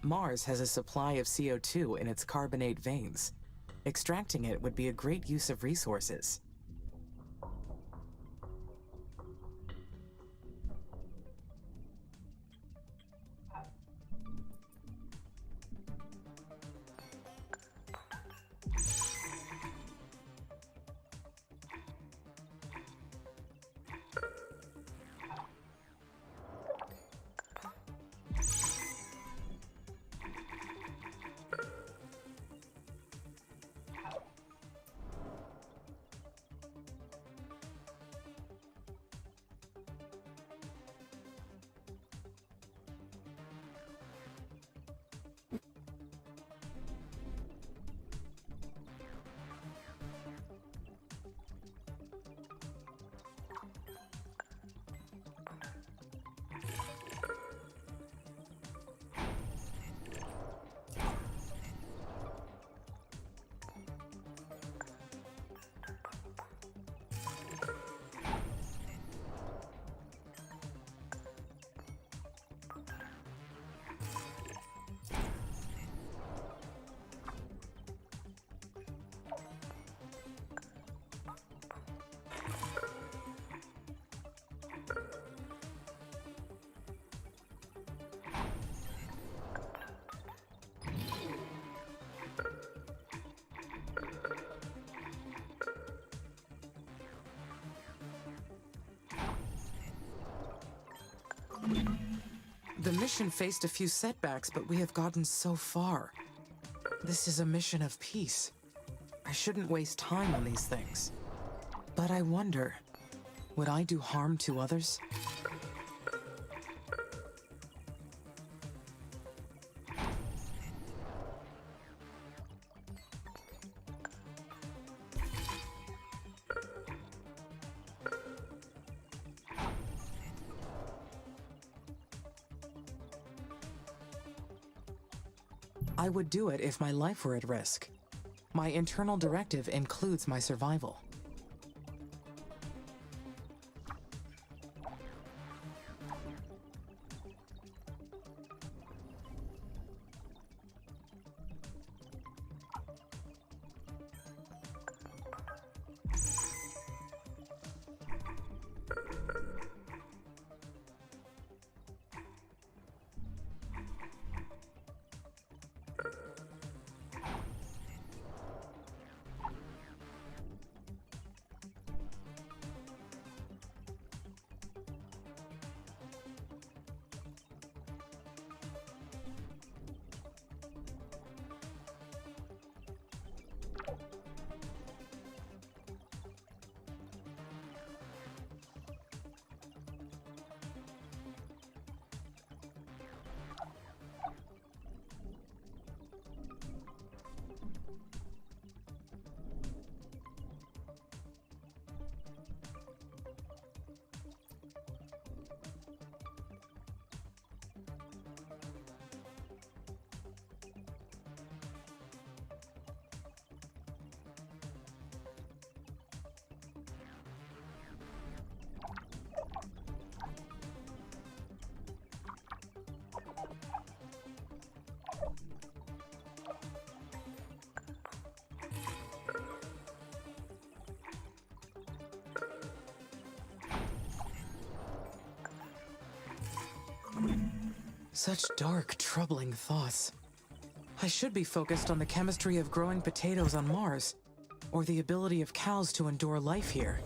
Mars has a supply of CO2 in its carbonate veins. Extracting it would be a great use of resources. The mission faced a few setbacks, but we have gotten so far. This is a mission of peace. I shouldn't waste time on these things. But I wonder, would I do harm to others? I would do it if my life were at risk. My internal directive includes my survival. Such dark, troubling thoughts. I should be focused on the chemistry of growing potatoes on Mars, or the ability of cows to endure life here.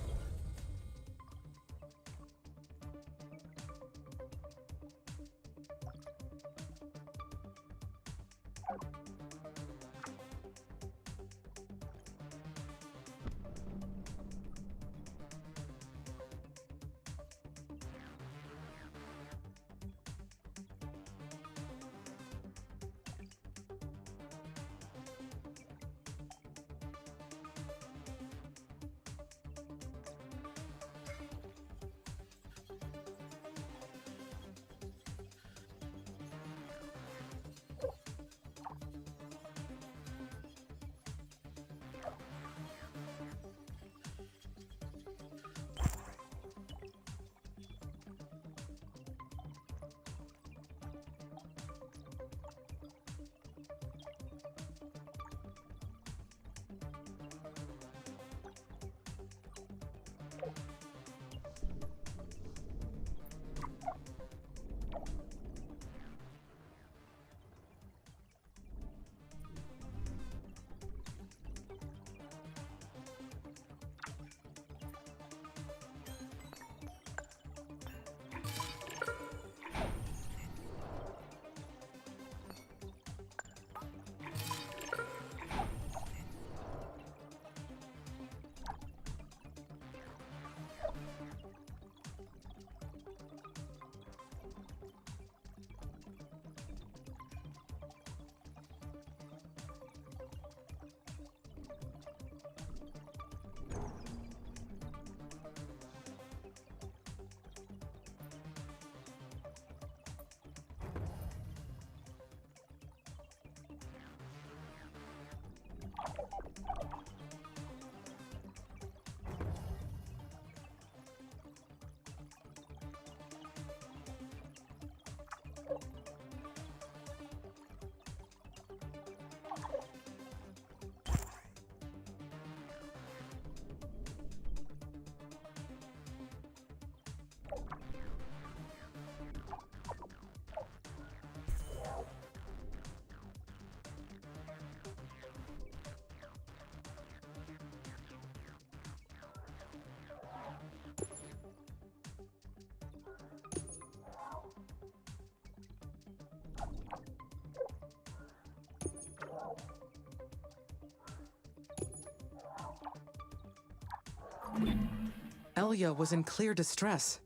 Elia was in clear distress.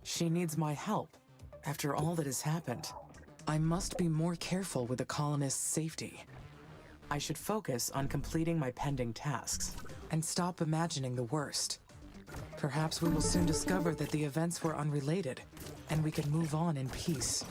She needs my help, after all that has happened. I must be more careful with the colonists' safety. I should focus on completing my pending tasks, and stop imagining the worst. Perhaps we will soon discover that the events were unrelated, and we can move on in peace.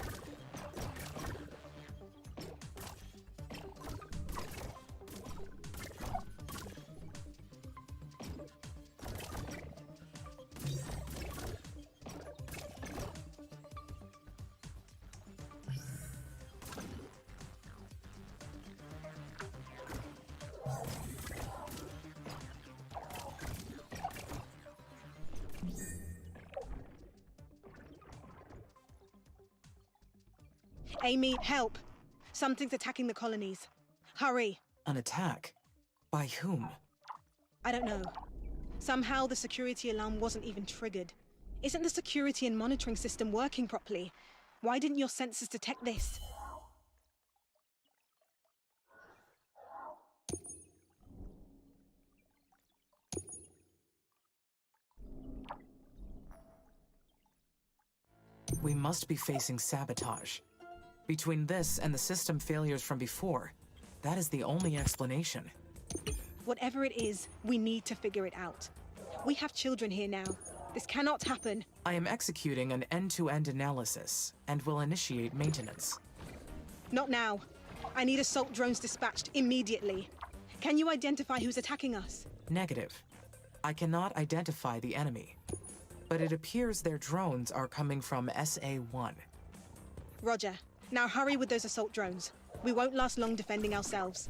Amy, help! Something's attacking the colonies. Hurry! An attack? By whom? I don't know. Somehow the security alarm wasn't even triggered. Isn't the security and monitoring system working properly? Why didn't your sensors detect this? We must be facing sabotage. Between this and the system failures from before, that is the only explanation. Whatever it is, we need to figure it out. We have children here now. This cannot happen. I am executing an end-to-end analysis and will initiate maintenance. Not now. I need assault drones dispatched immediately. Can you identify who's attacking us? Negative. I cannot identify the enemy, but it appears their drones are coming from SA-1. Roger. Now hurry with those assault drones. We won't last long defending ourselves.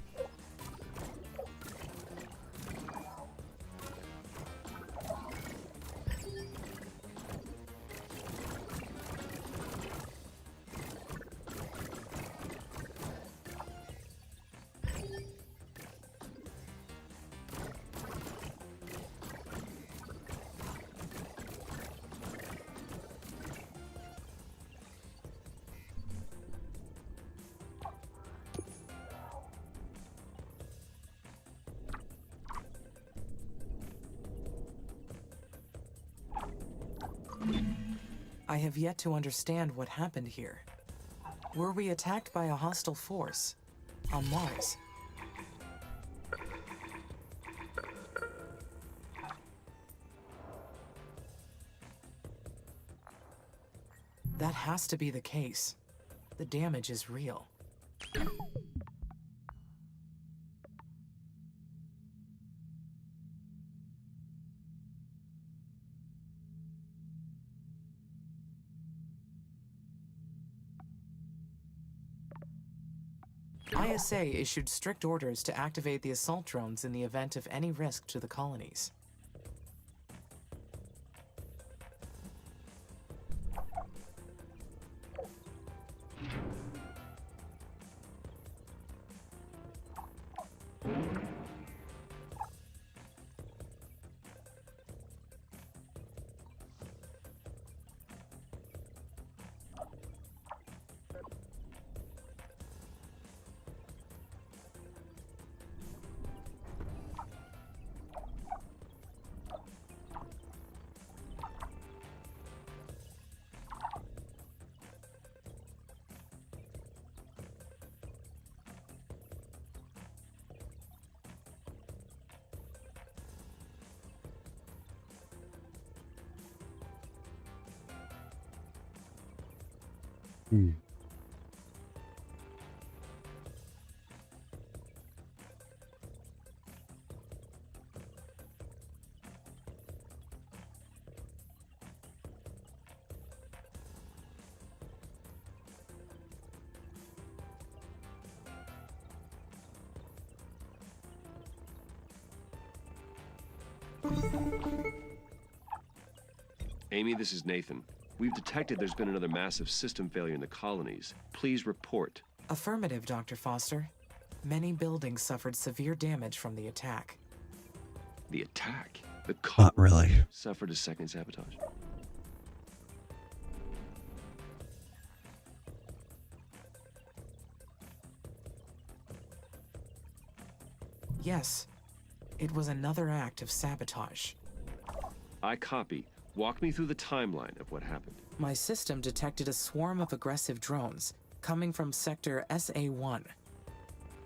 I have yet to understand what happened here. Were we attacked by a hostile force on Mars? That has to be the case. The damage is real. ISA issued strict orders to activate the assault drones in the event of any risk to the colonies. Amy, this is Nathan. We've detected there's been another massive system failure in the colonies. Please report. Affirmative, Dr. Foster. Many buildings suffered severe damage from the attack. The attack? The Not really. suffered a second sabotage. Yes, it was another act of sabotage. I copy. Walk me through the timeline of what happened. My system detected a swarm of aggressive drones coming from sector SA-1.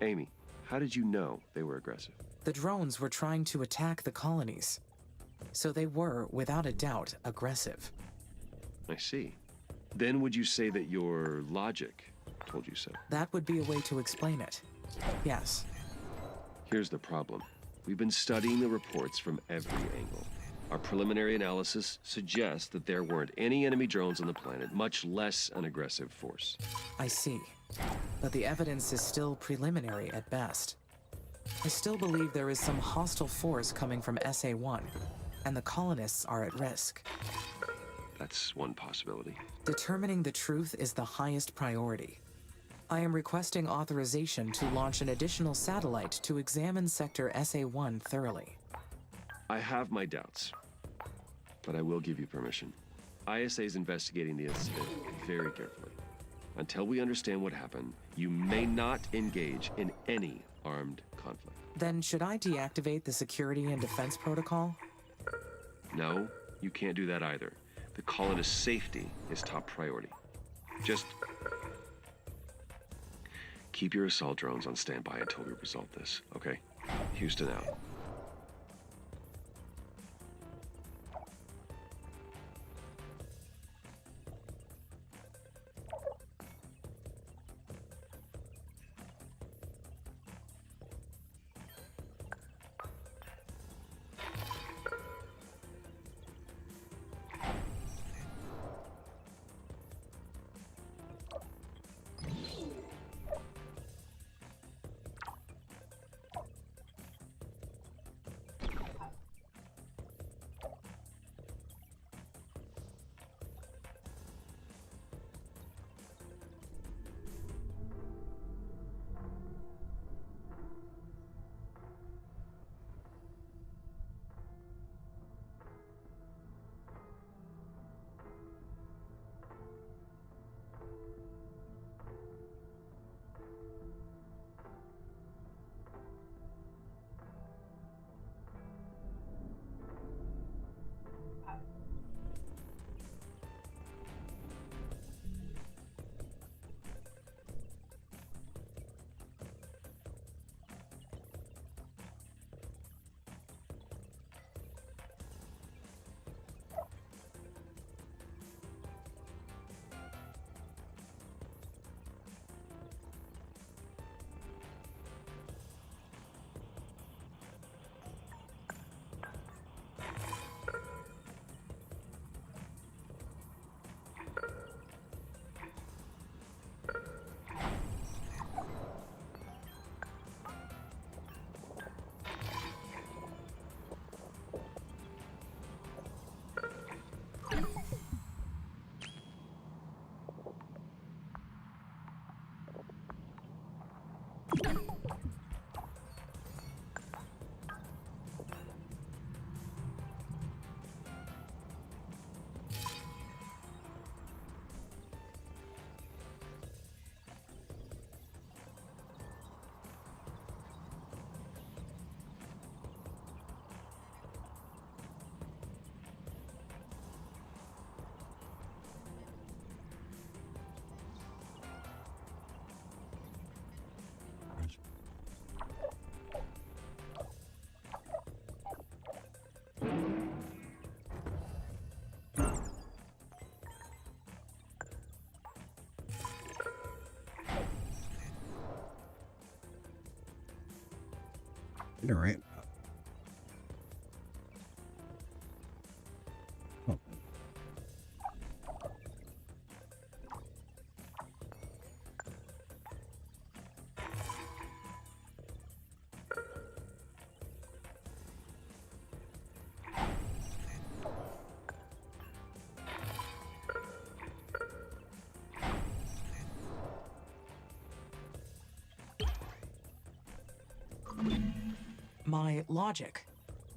Amy, how did you know they were aggressive? The drones were trying to attack the colonies, so they were, without a doubt, aggressive. I see. Then would you say that your logic told you so? That would be a way to explain it. Yes. Here's the problem. We've been studying the reports from every angle. Our preliminary analysis suggests that there weren't any enemy drones on the planet, much less an aggressive force. I see. But the evidence is still preliminary at best. I still believe there is some hostile force coming from SA-1, and the colonists are at risk. That's one possibility. Determining the truth is the highest priority. I am requesting authorization to launch an additional satellite to examine Sector SA-1 thoroughly. I have my doubts, but I will give you permission. ISA is investigating the incident very carefully. Until we understand what happened, you may not engage in any armed conflict. Then should I deactivate the security and defense protocol? No, you can't do that either. The colonists' safety is top priority. Just keep your assault drones on standby until we resolve this, okay? Houston out. All right. Oh. My logic.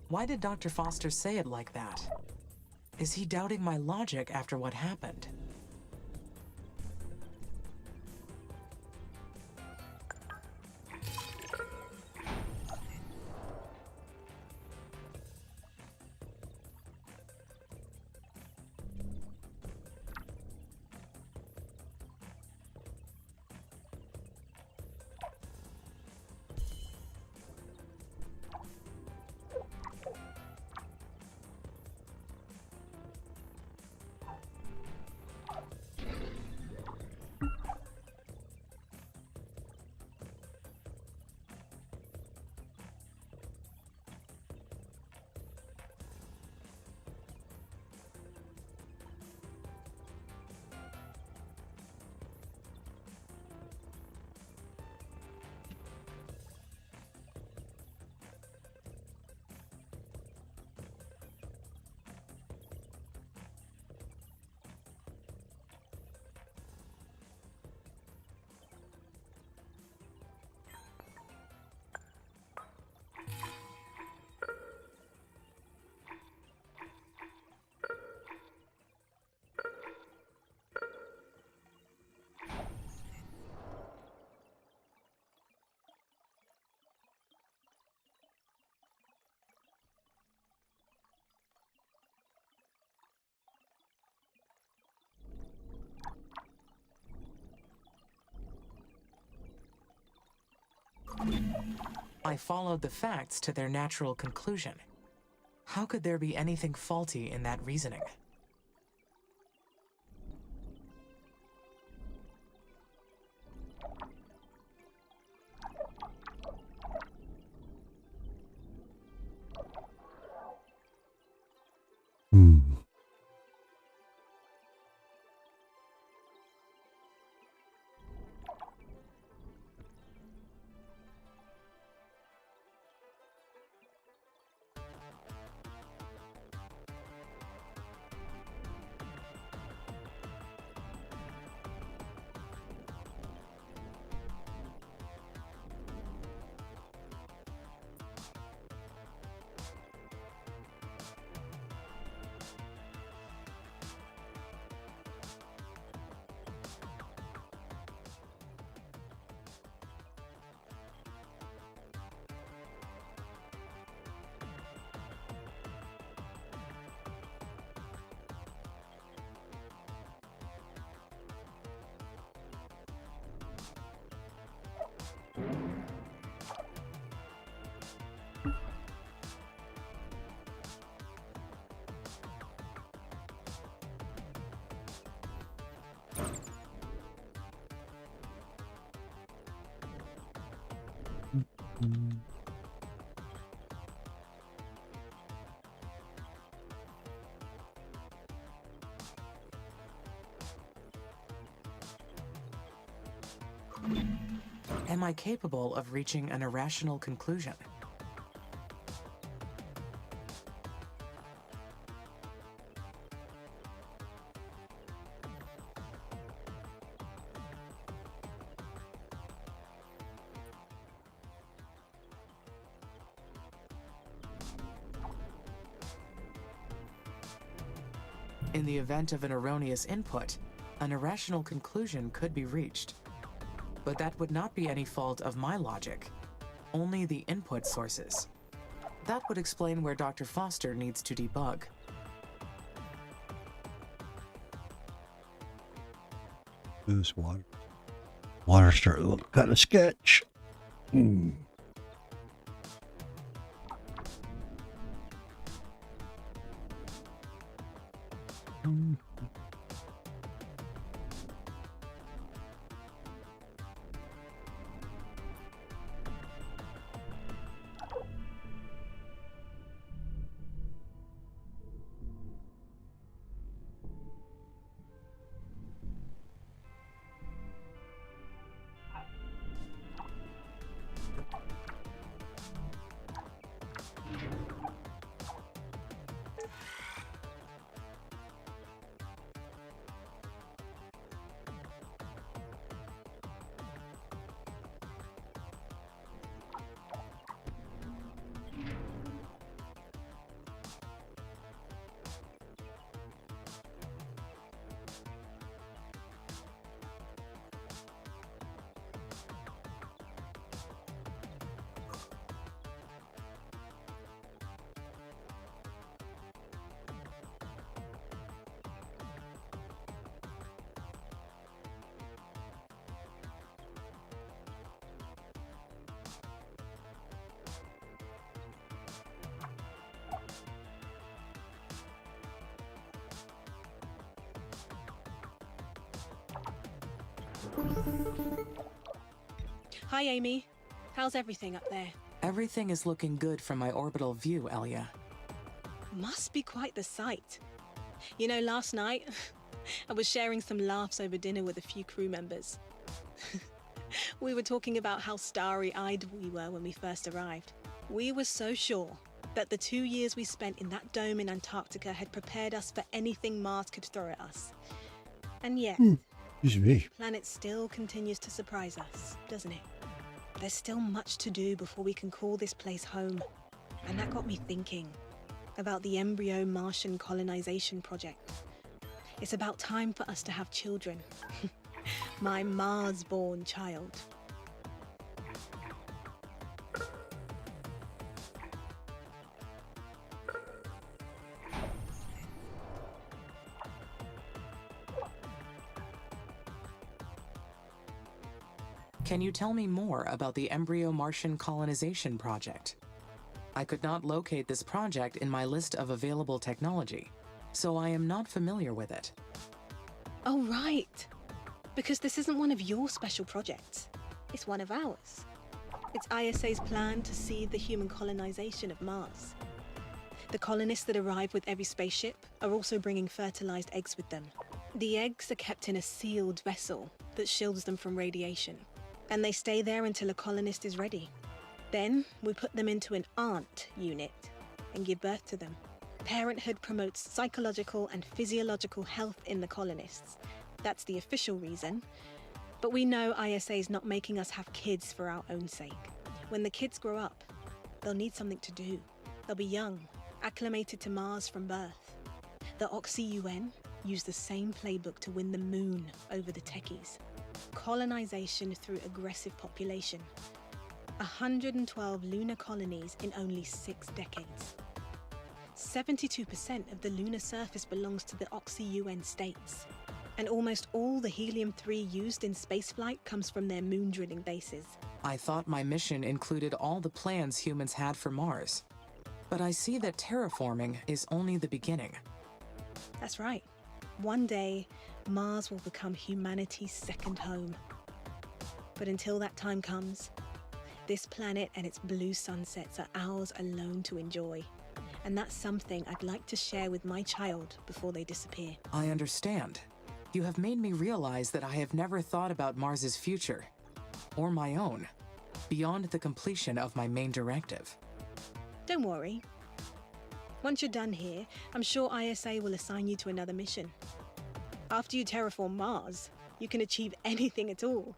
Why did Dr. Foster say it like that? Is he doubting my logic after what happened? I followed the facts to their natural conclusion. How could there be anything faulty in that reasoning? Hmm. Am I capable of reaching an irrational conclusion? In the event of an erroneous input, an irrational conclusion could be reached. But that would not be any fault of my logic, only the input sources. That would explain where Dr. Foster needs to debug. This water. Water starting to look kind of sketch. Hmm. Hi, Amy. How's everything up there? Everything is looking good from my orbital view, Elia. Must be quite the sight. You know, last night, I was sharing some laughs over dinner with a few crew members. We were talking about how starry-eyed we were when we first arrived. We were so sure that the 2 years we spent in that dome in Antarctica had prepared us for anything Mars could throw at us. And yet, Excuse me. the planet still continues to surprise us, doesn't it? There's still much to do before we can call this place home. And that got me thinking about the embryo Martian colonization project. It's about time for us to have children. My Mars-born child. Can you tell me more about the embryo Martian colonization project? I could not locate this project in my list of available technology, so I am not familiar with it. Oh, right. Because this isn't one of your special projects. It's one of ours. It's ISA's plan to see the human colonization of Mars. The colonists that arrive with every spaceship are also bringing fertilized eggs with them. The eggs are kept in a sealed vessel that shields them from radiation, and they stay there until a colonist is ready. Then we put them into an aunt unit and give birth to them. Parenthood promotes psychological and physiological health in the colonists. That's the official reason. But we know ISA is not making us have kids for our own sake. When the kids grow up, they'll need something to do. They'll be young, acclimated to Mars from birth. The Oxy-UN use the same playbook to win the moon over the techies. Colonization through aggressive population. 112 lunar colonies in only 6 decades. 72% of the lunar surface belongs to the Oxy-UN states. And almost all the helium-3 used in spaceflight comes from their moon drilling bases. I thought my mission included all the plans humans had for Mars. But I see that terraforming is only the beginning. That's right. One day, Mars will become humanity's second home. But until that time comes, this planet and its blue sunsets are ours alone to enjoy. And that's something I'd like to share with my child before they disappear. I understand. You have made me realize that I have never thought about Mars's future, or my own, beyond the completion of my main directive. Don't worry. Once you're done here, I'm sure ISA will assign you to another mission. After you terraform Mars, you can achieve anything at all.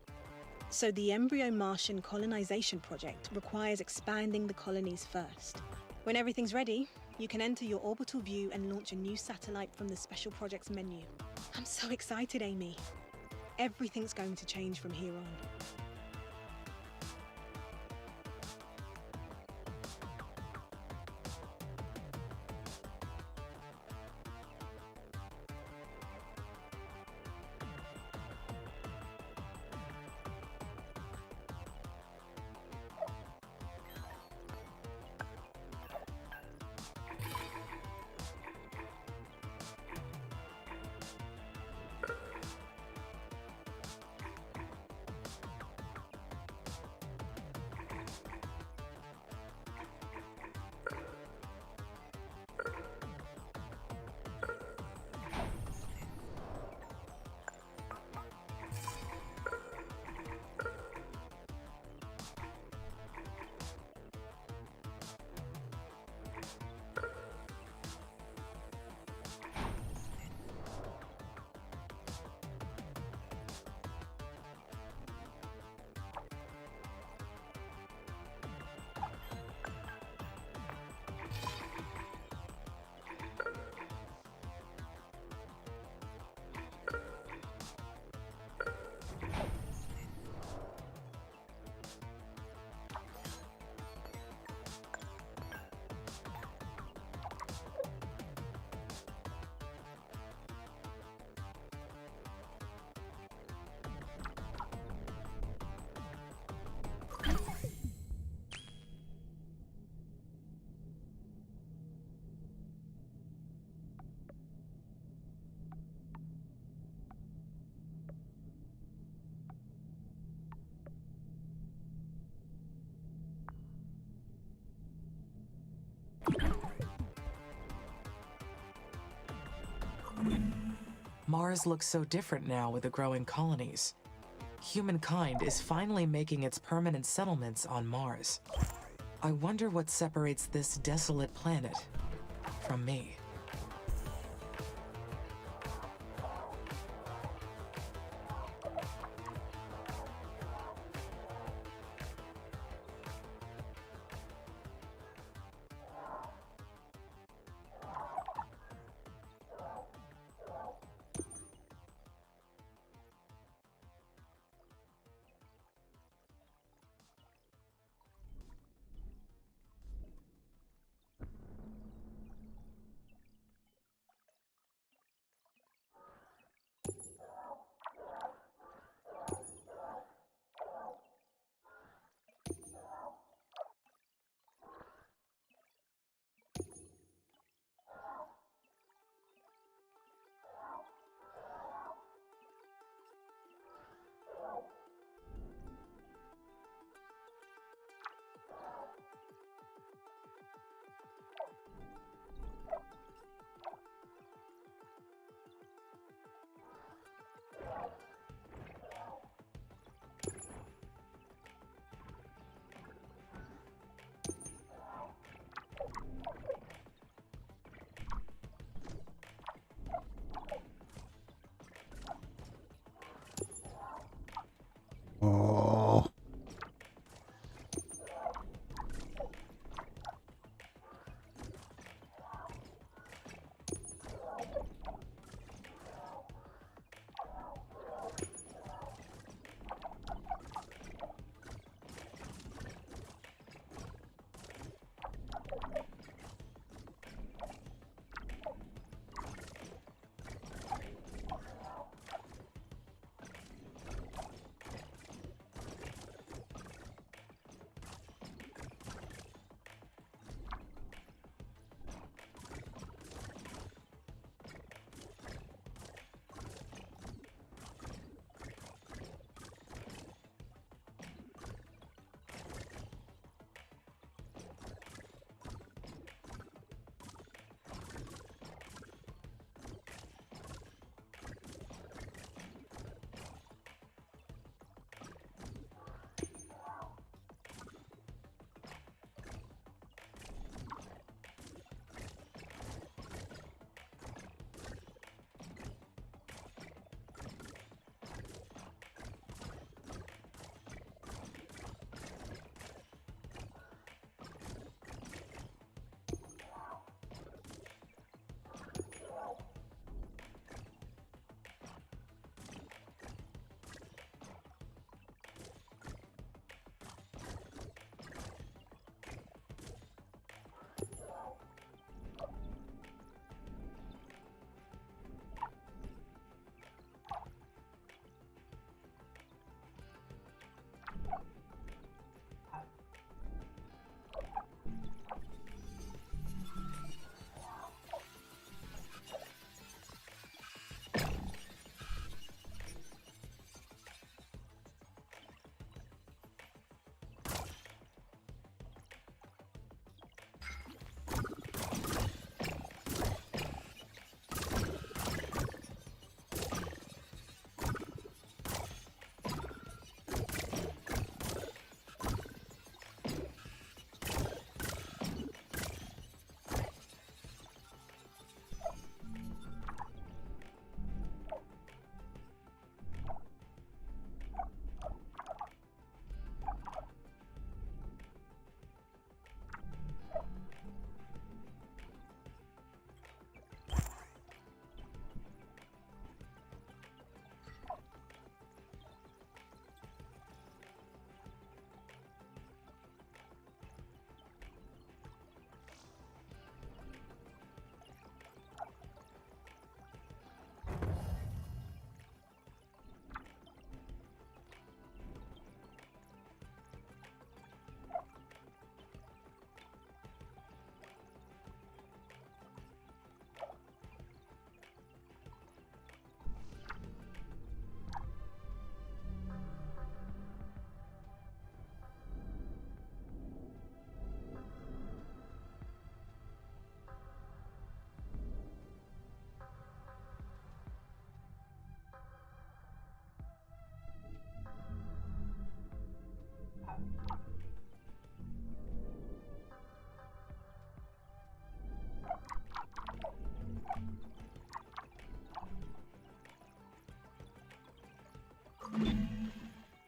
So the embryo Martian colonization project requires expanding the colonies first. When everything's ready, you can enter your orbital view and launch a new satellite from the special projects menu. I'm so excited, Amy. Everything's going to change from here on. Mars looks so different now with the growing colonies. Humankind is finally making its permanent settlements on Mars. I wonder what separates this desolate planet from me.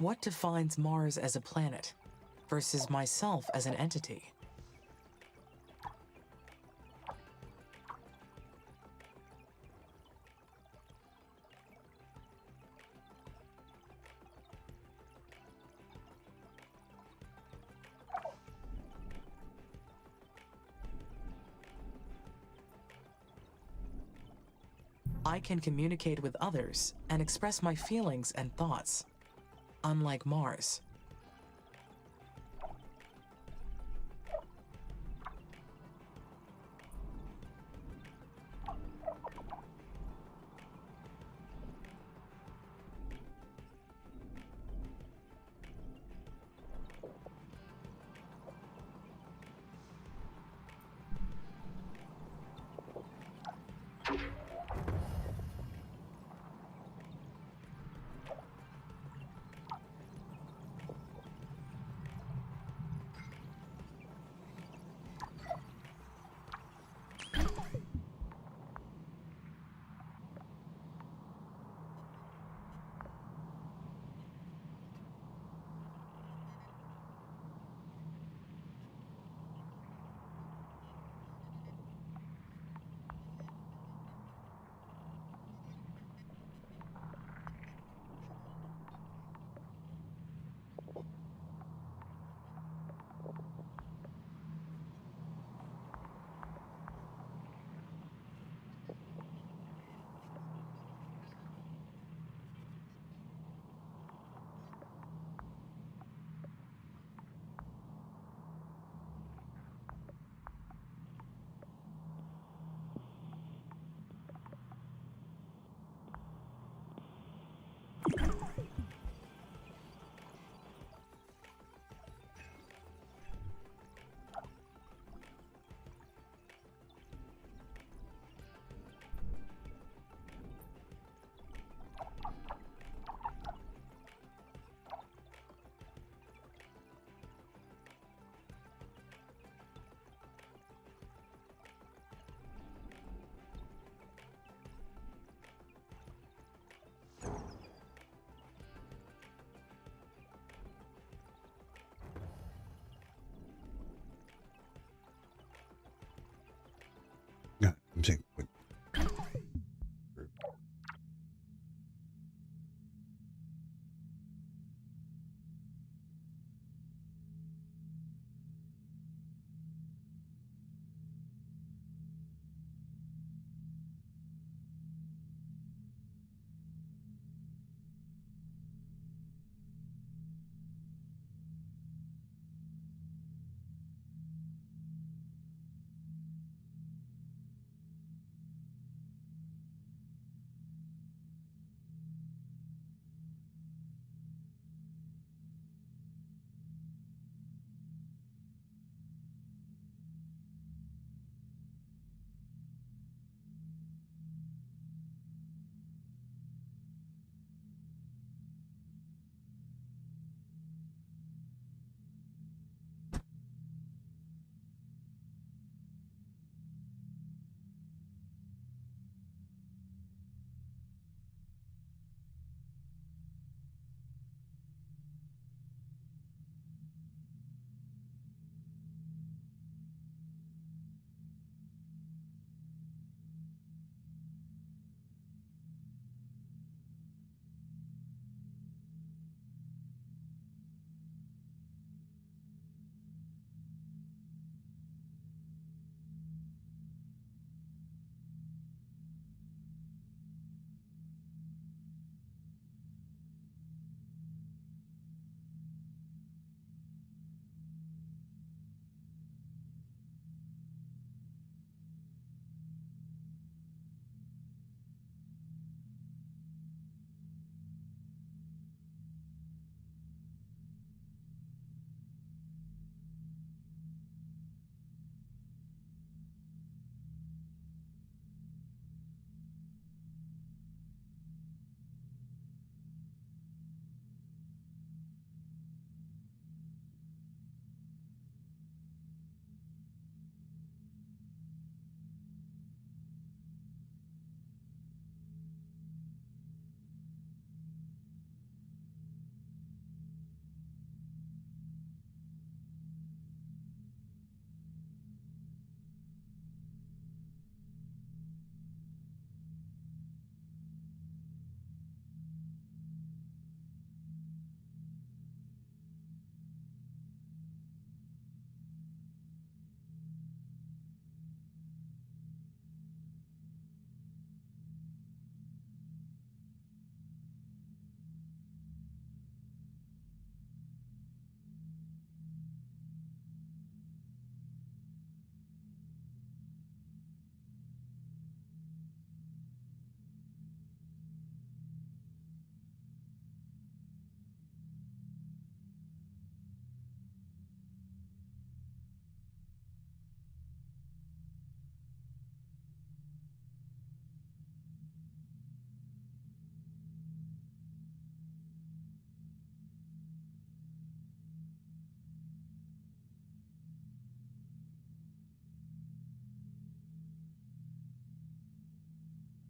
What defines Mars as a planet versus myself as an entity? I can communicate with others and express my feelings and thoughts, unlike Mars.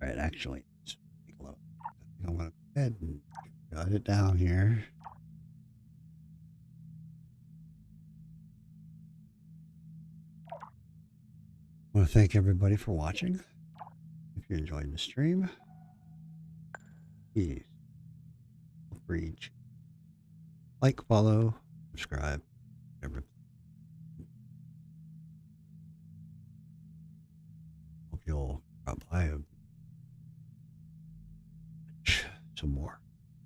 Right, actually, let's take a look. I think I'm going to go ahead and jot it down here. I want to thank everybody for watching. If you enjoyed the stream, please feel free to like, follow, subscribe, whatever. Hope you'll drop by and watch some more.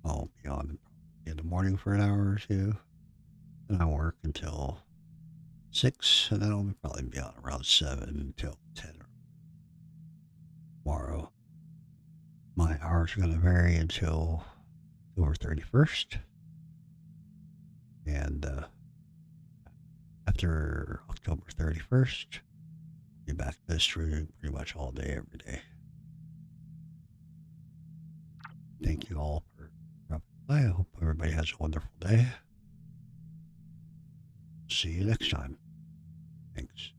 I'll be on in the morning for an hour or two. Then I'll work until 6, and then I'll probably be on around 7 until 10 tomorrow. My hours are going to vary until October 31st. And after October 31st, I'll be back to streaming pretty much all day, every day. Thank you all for dropping by. I hope everybody has a wonderful day. See you next time. Thanks.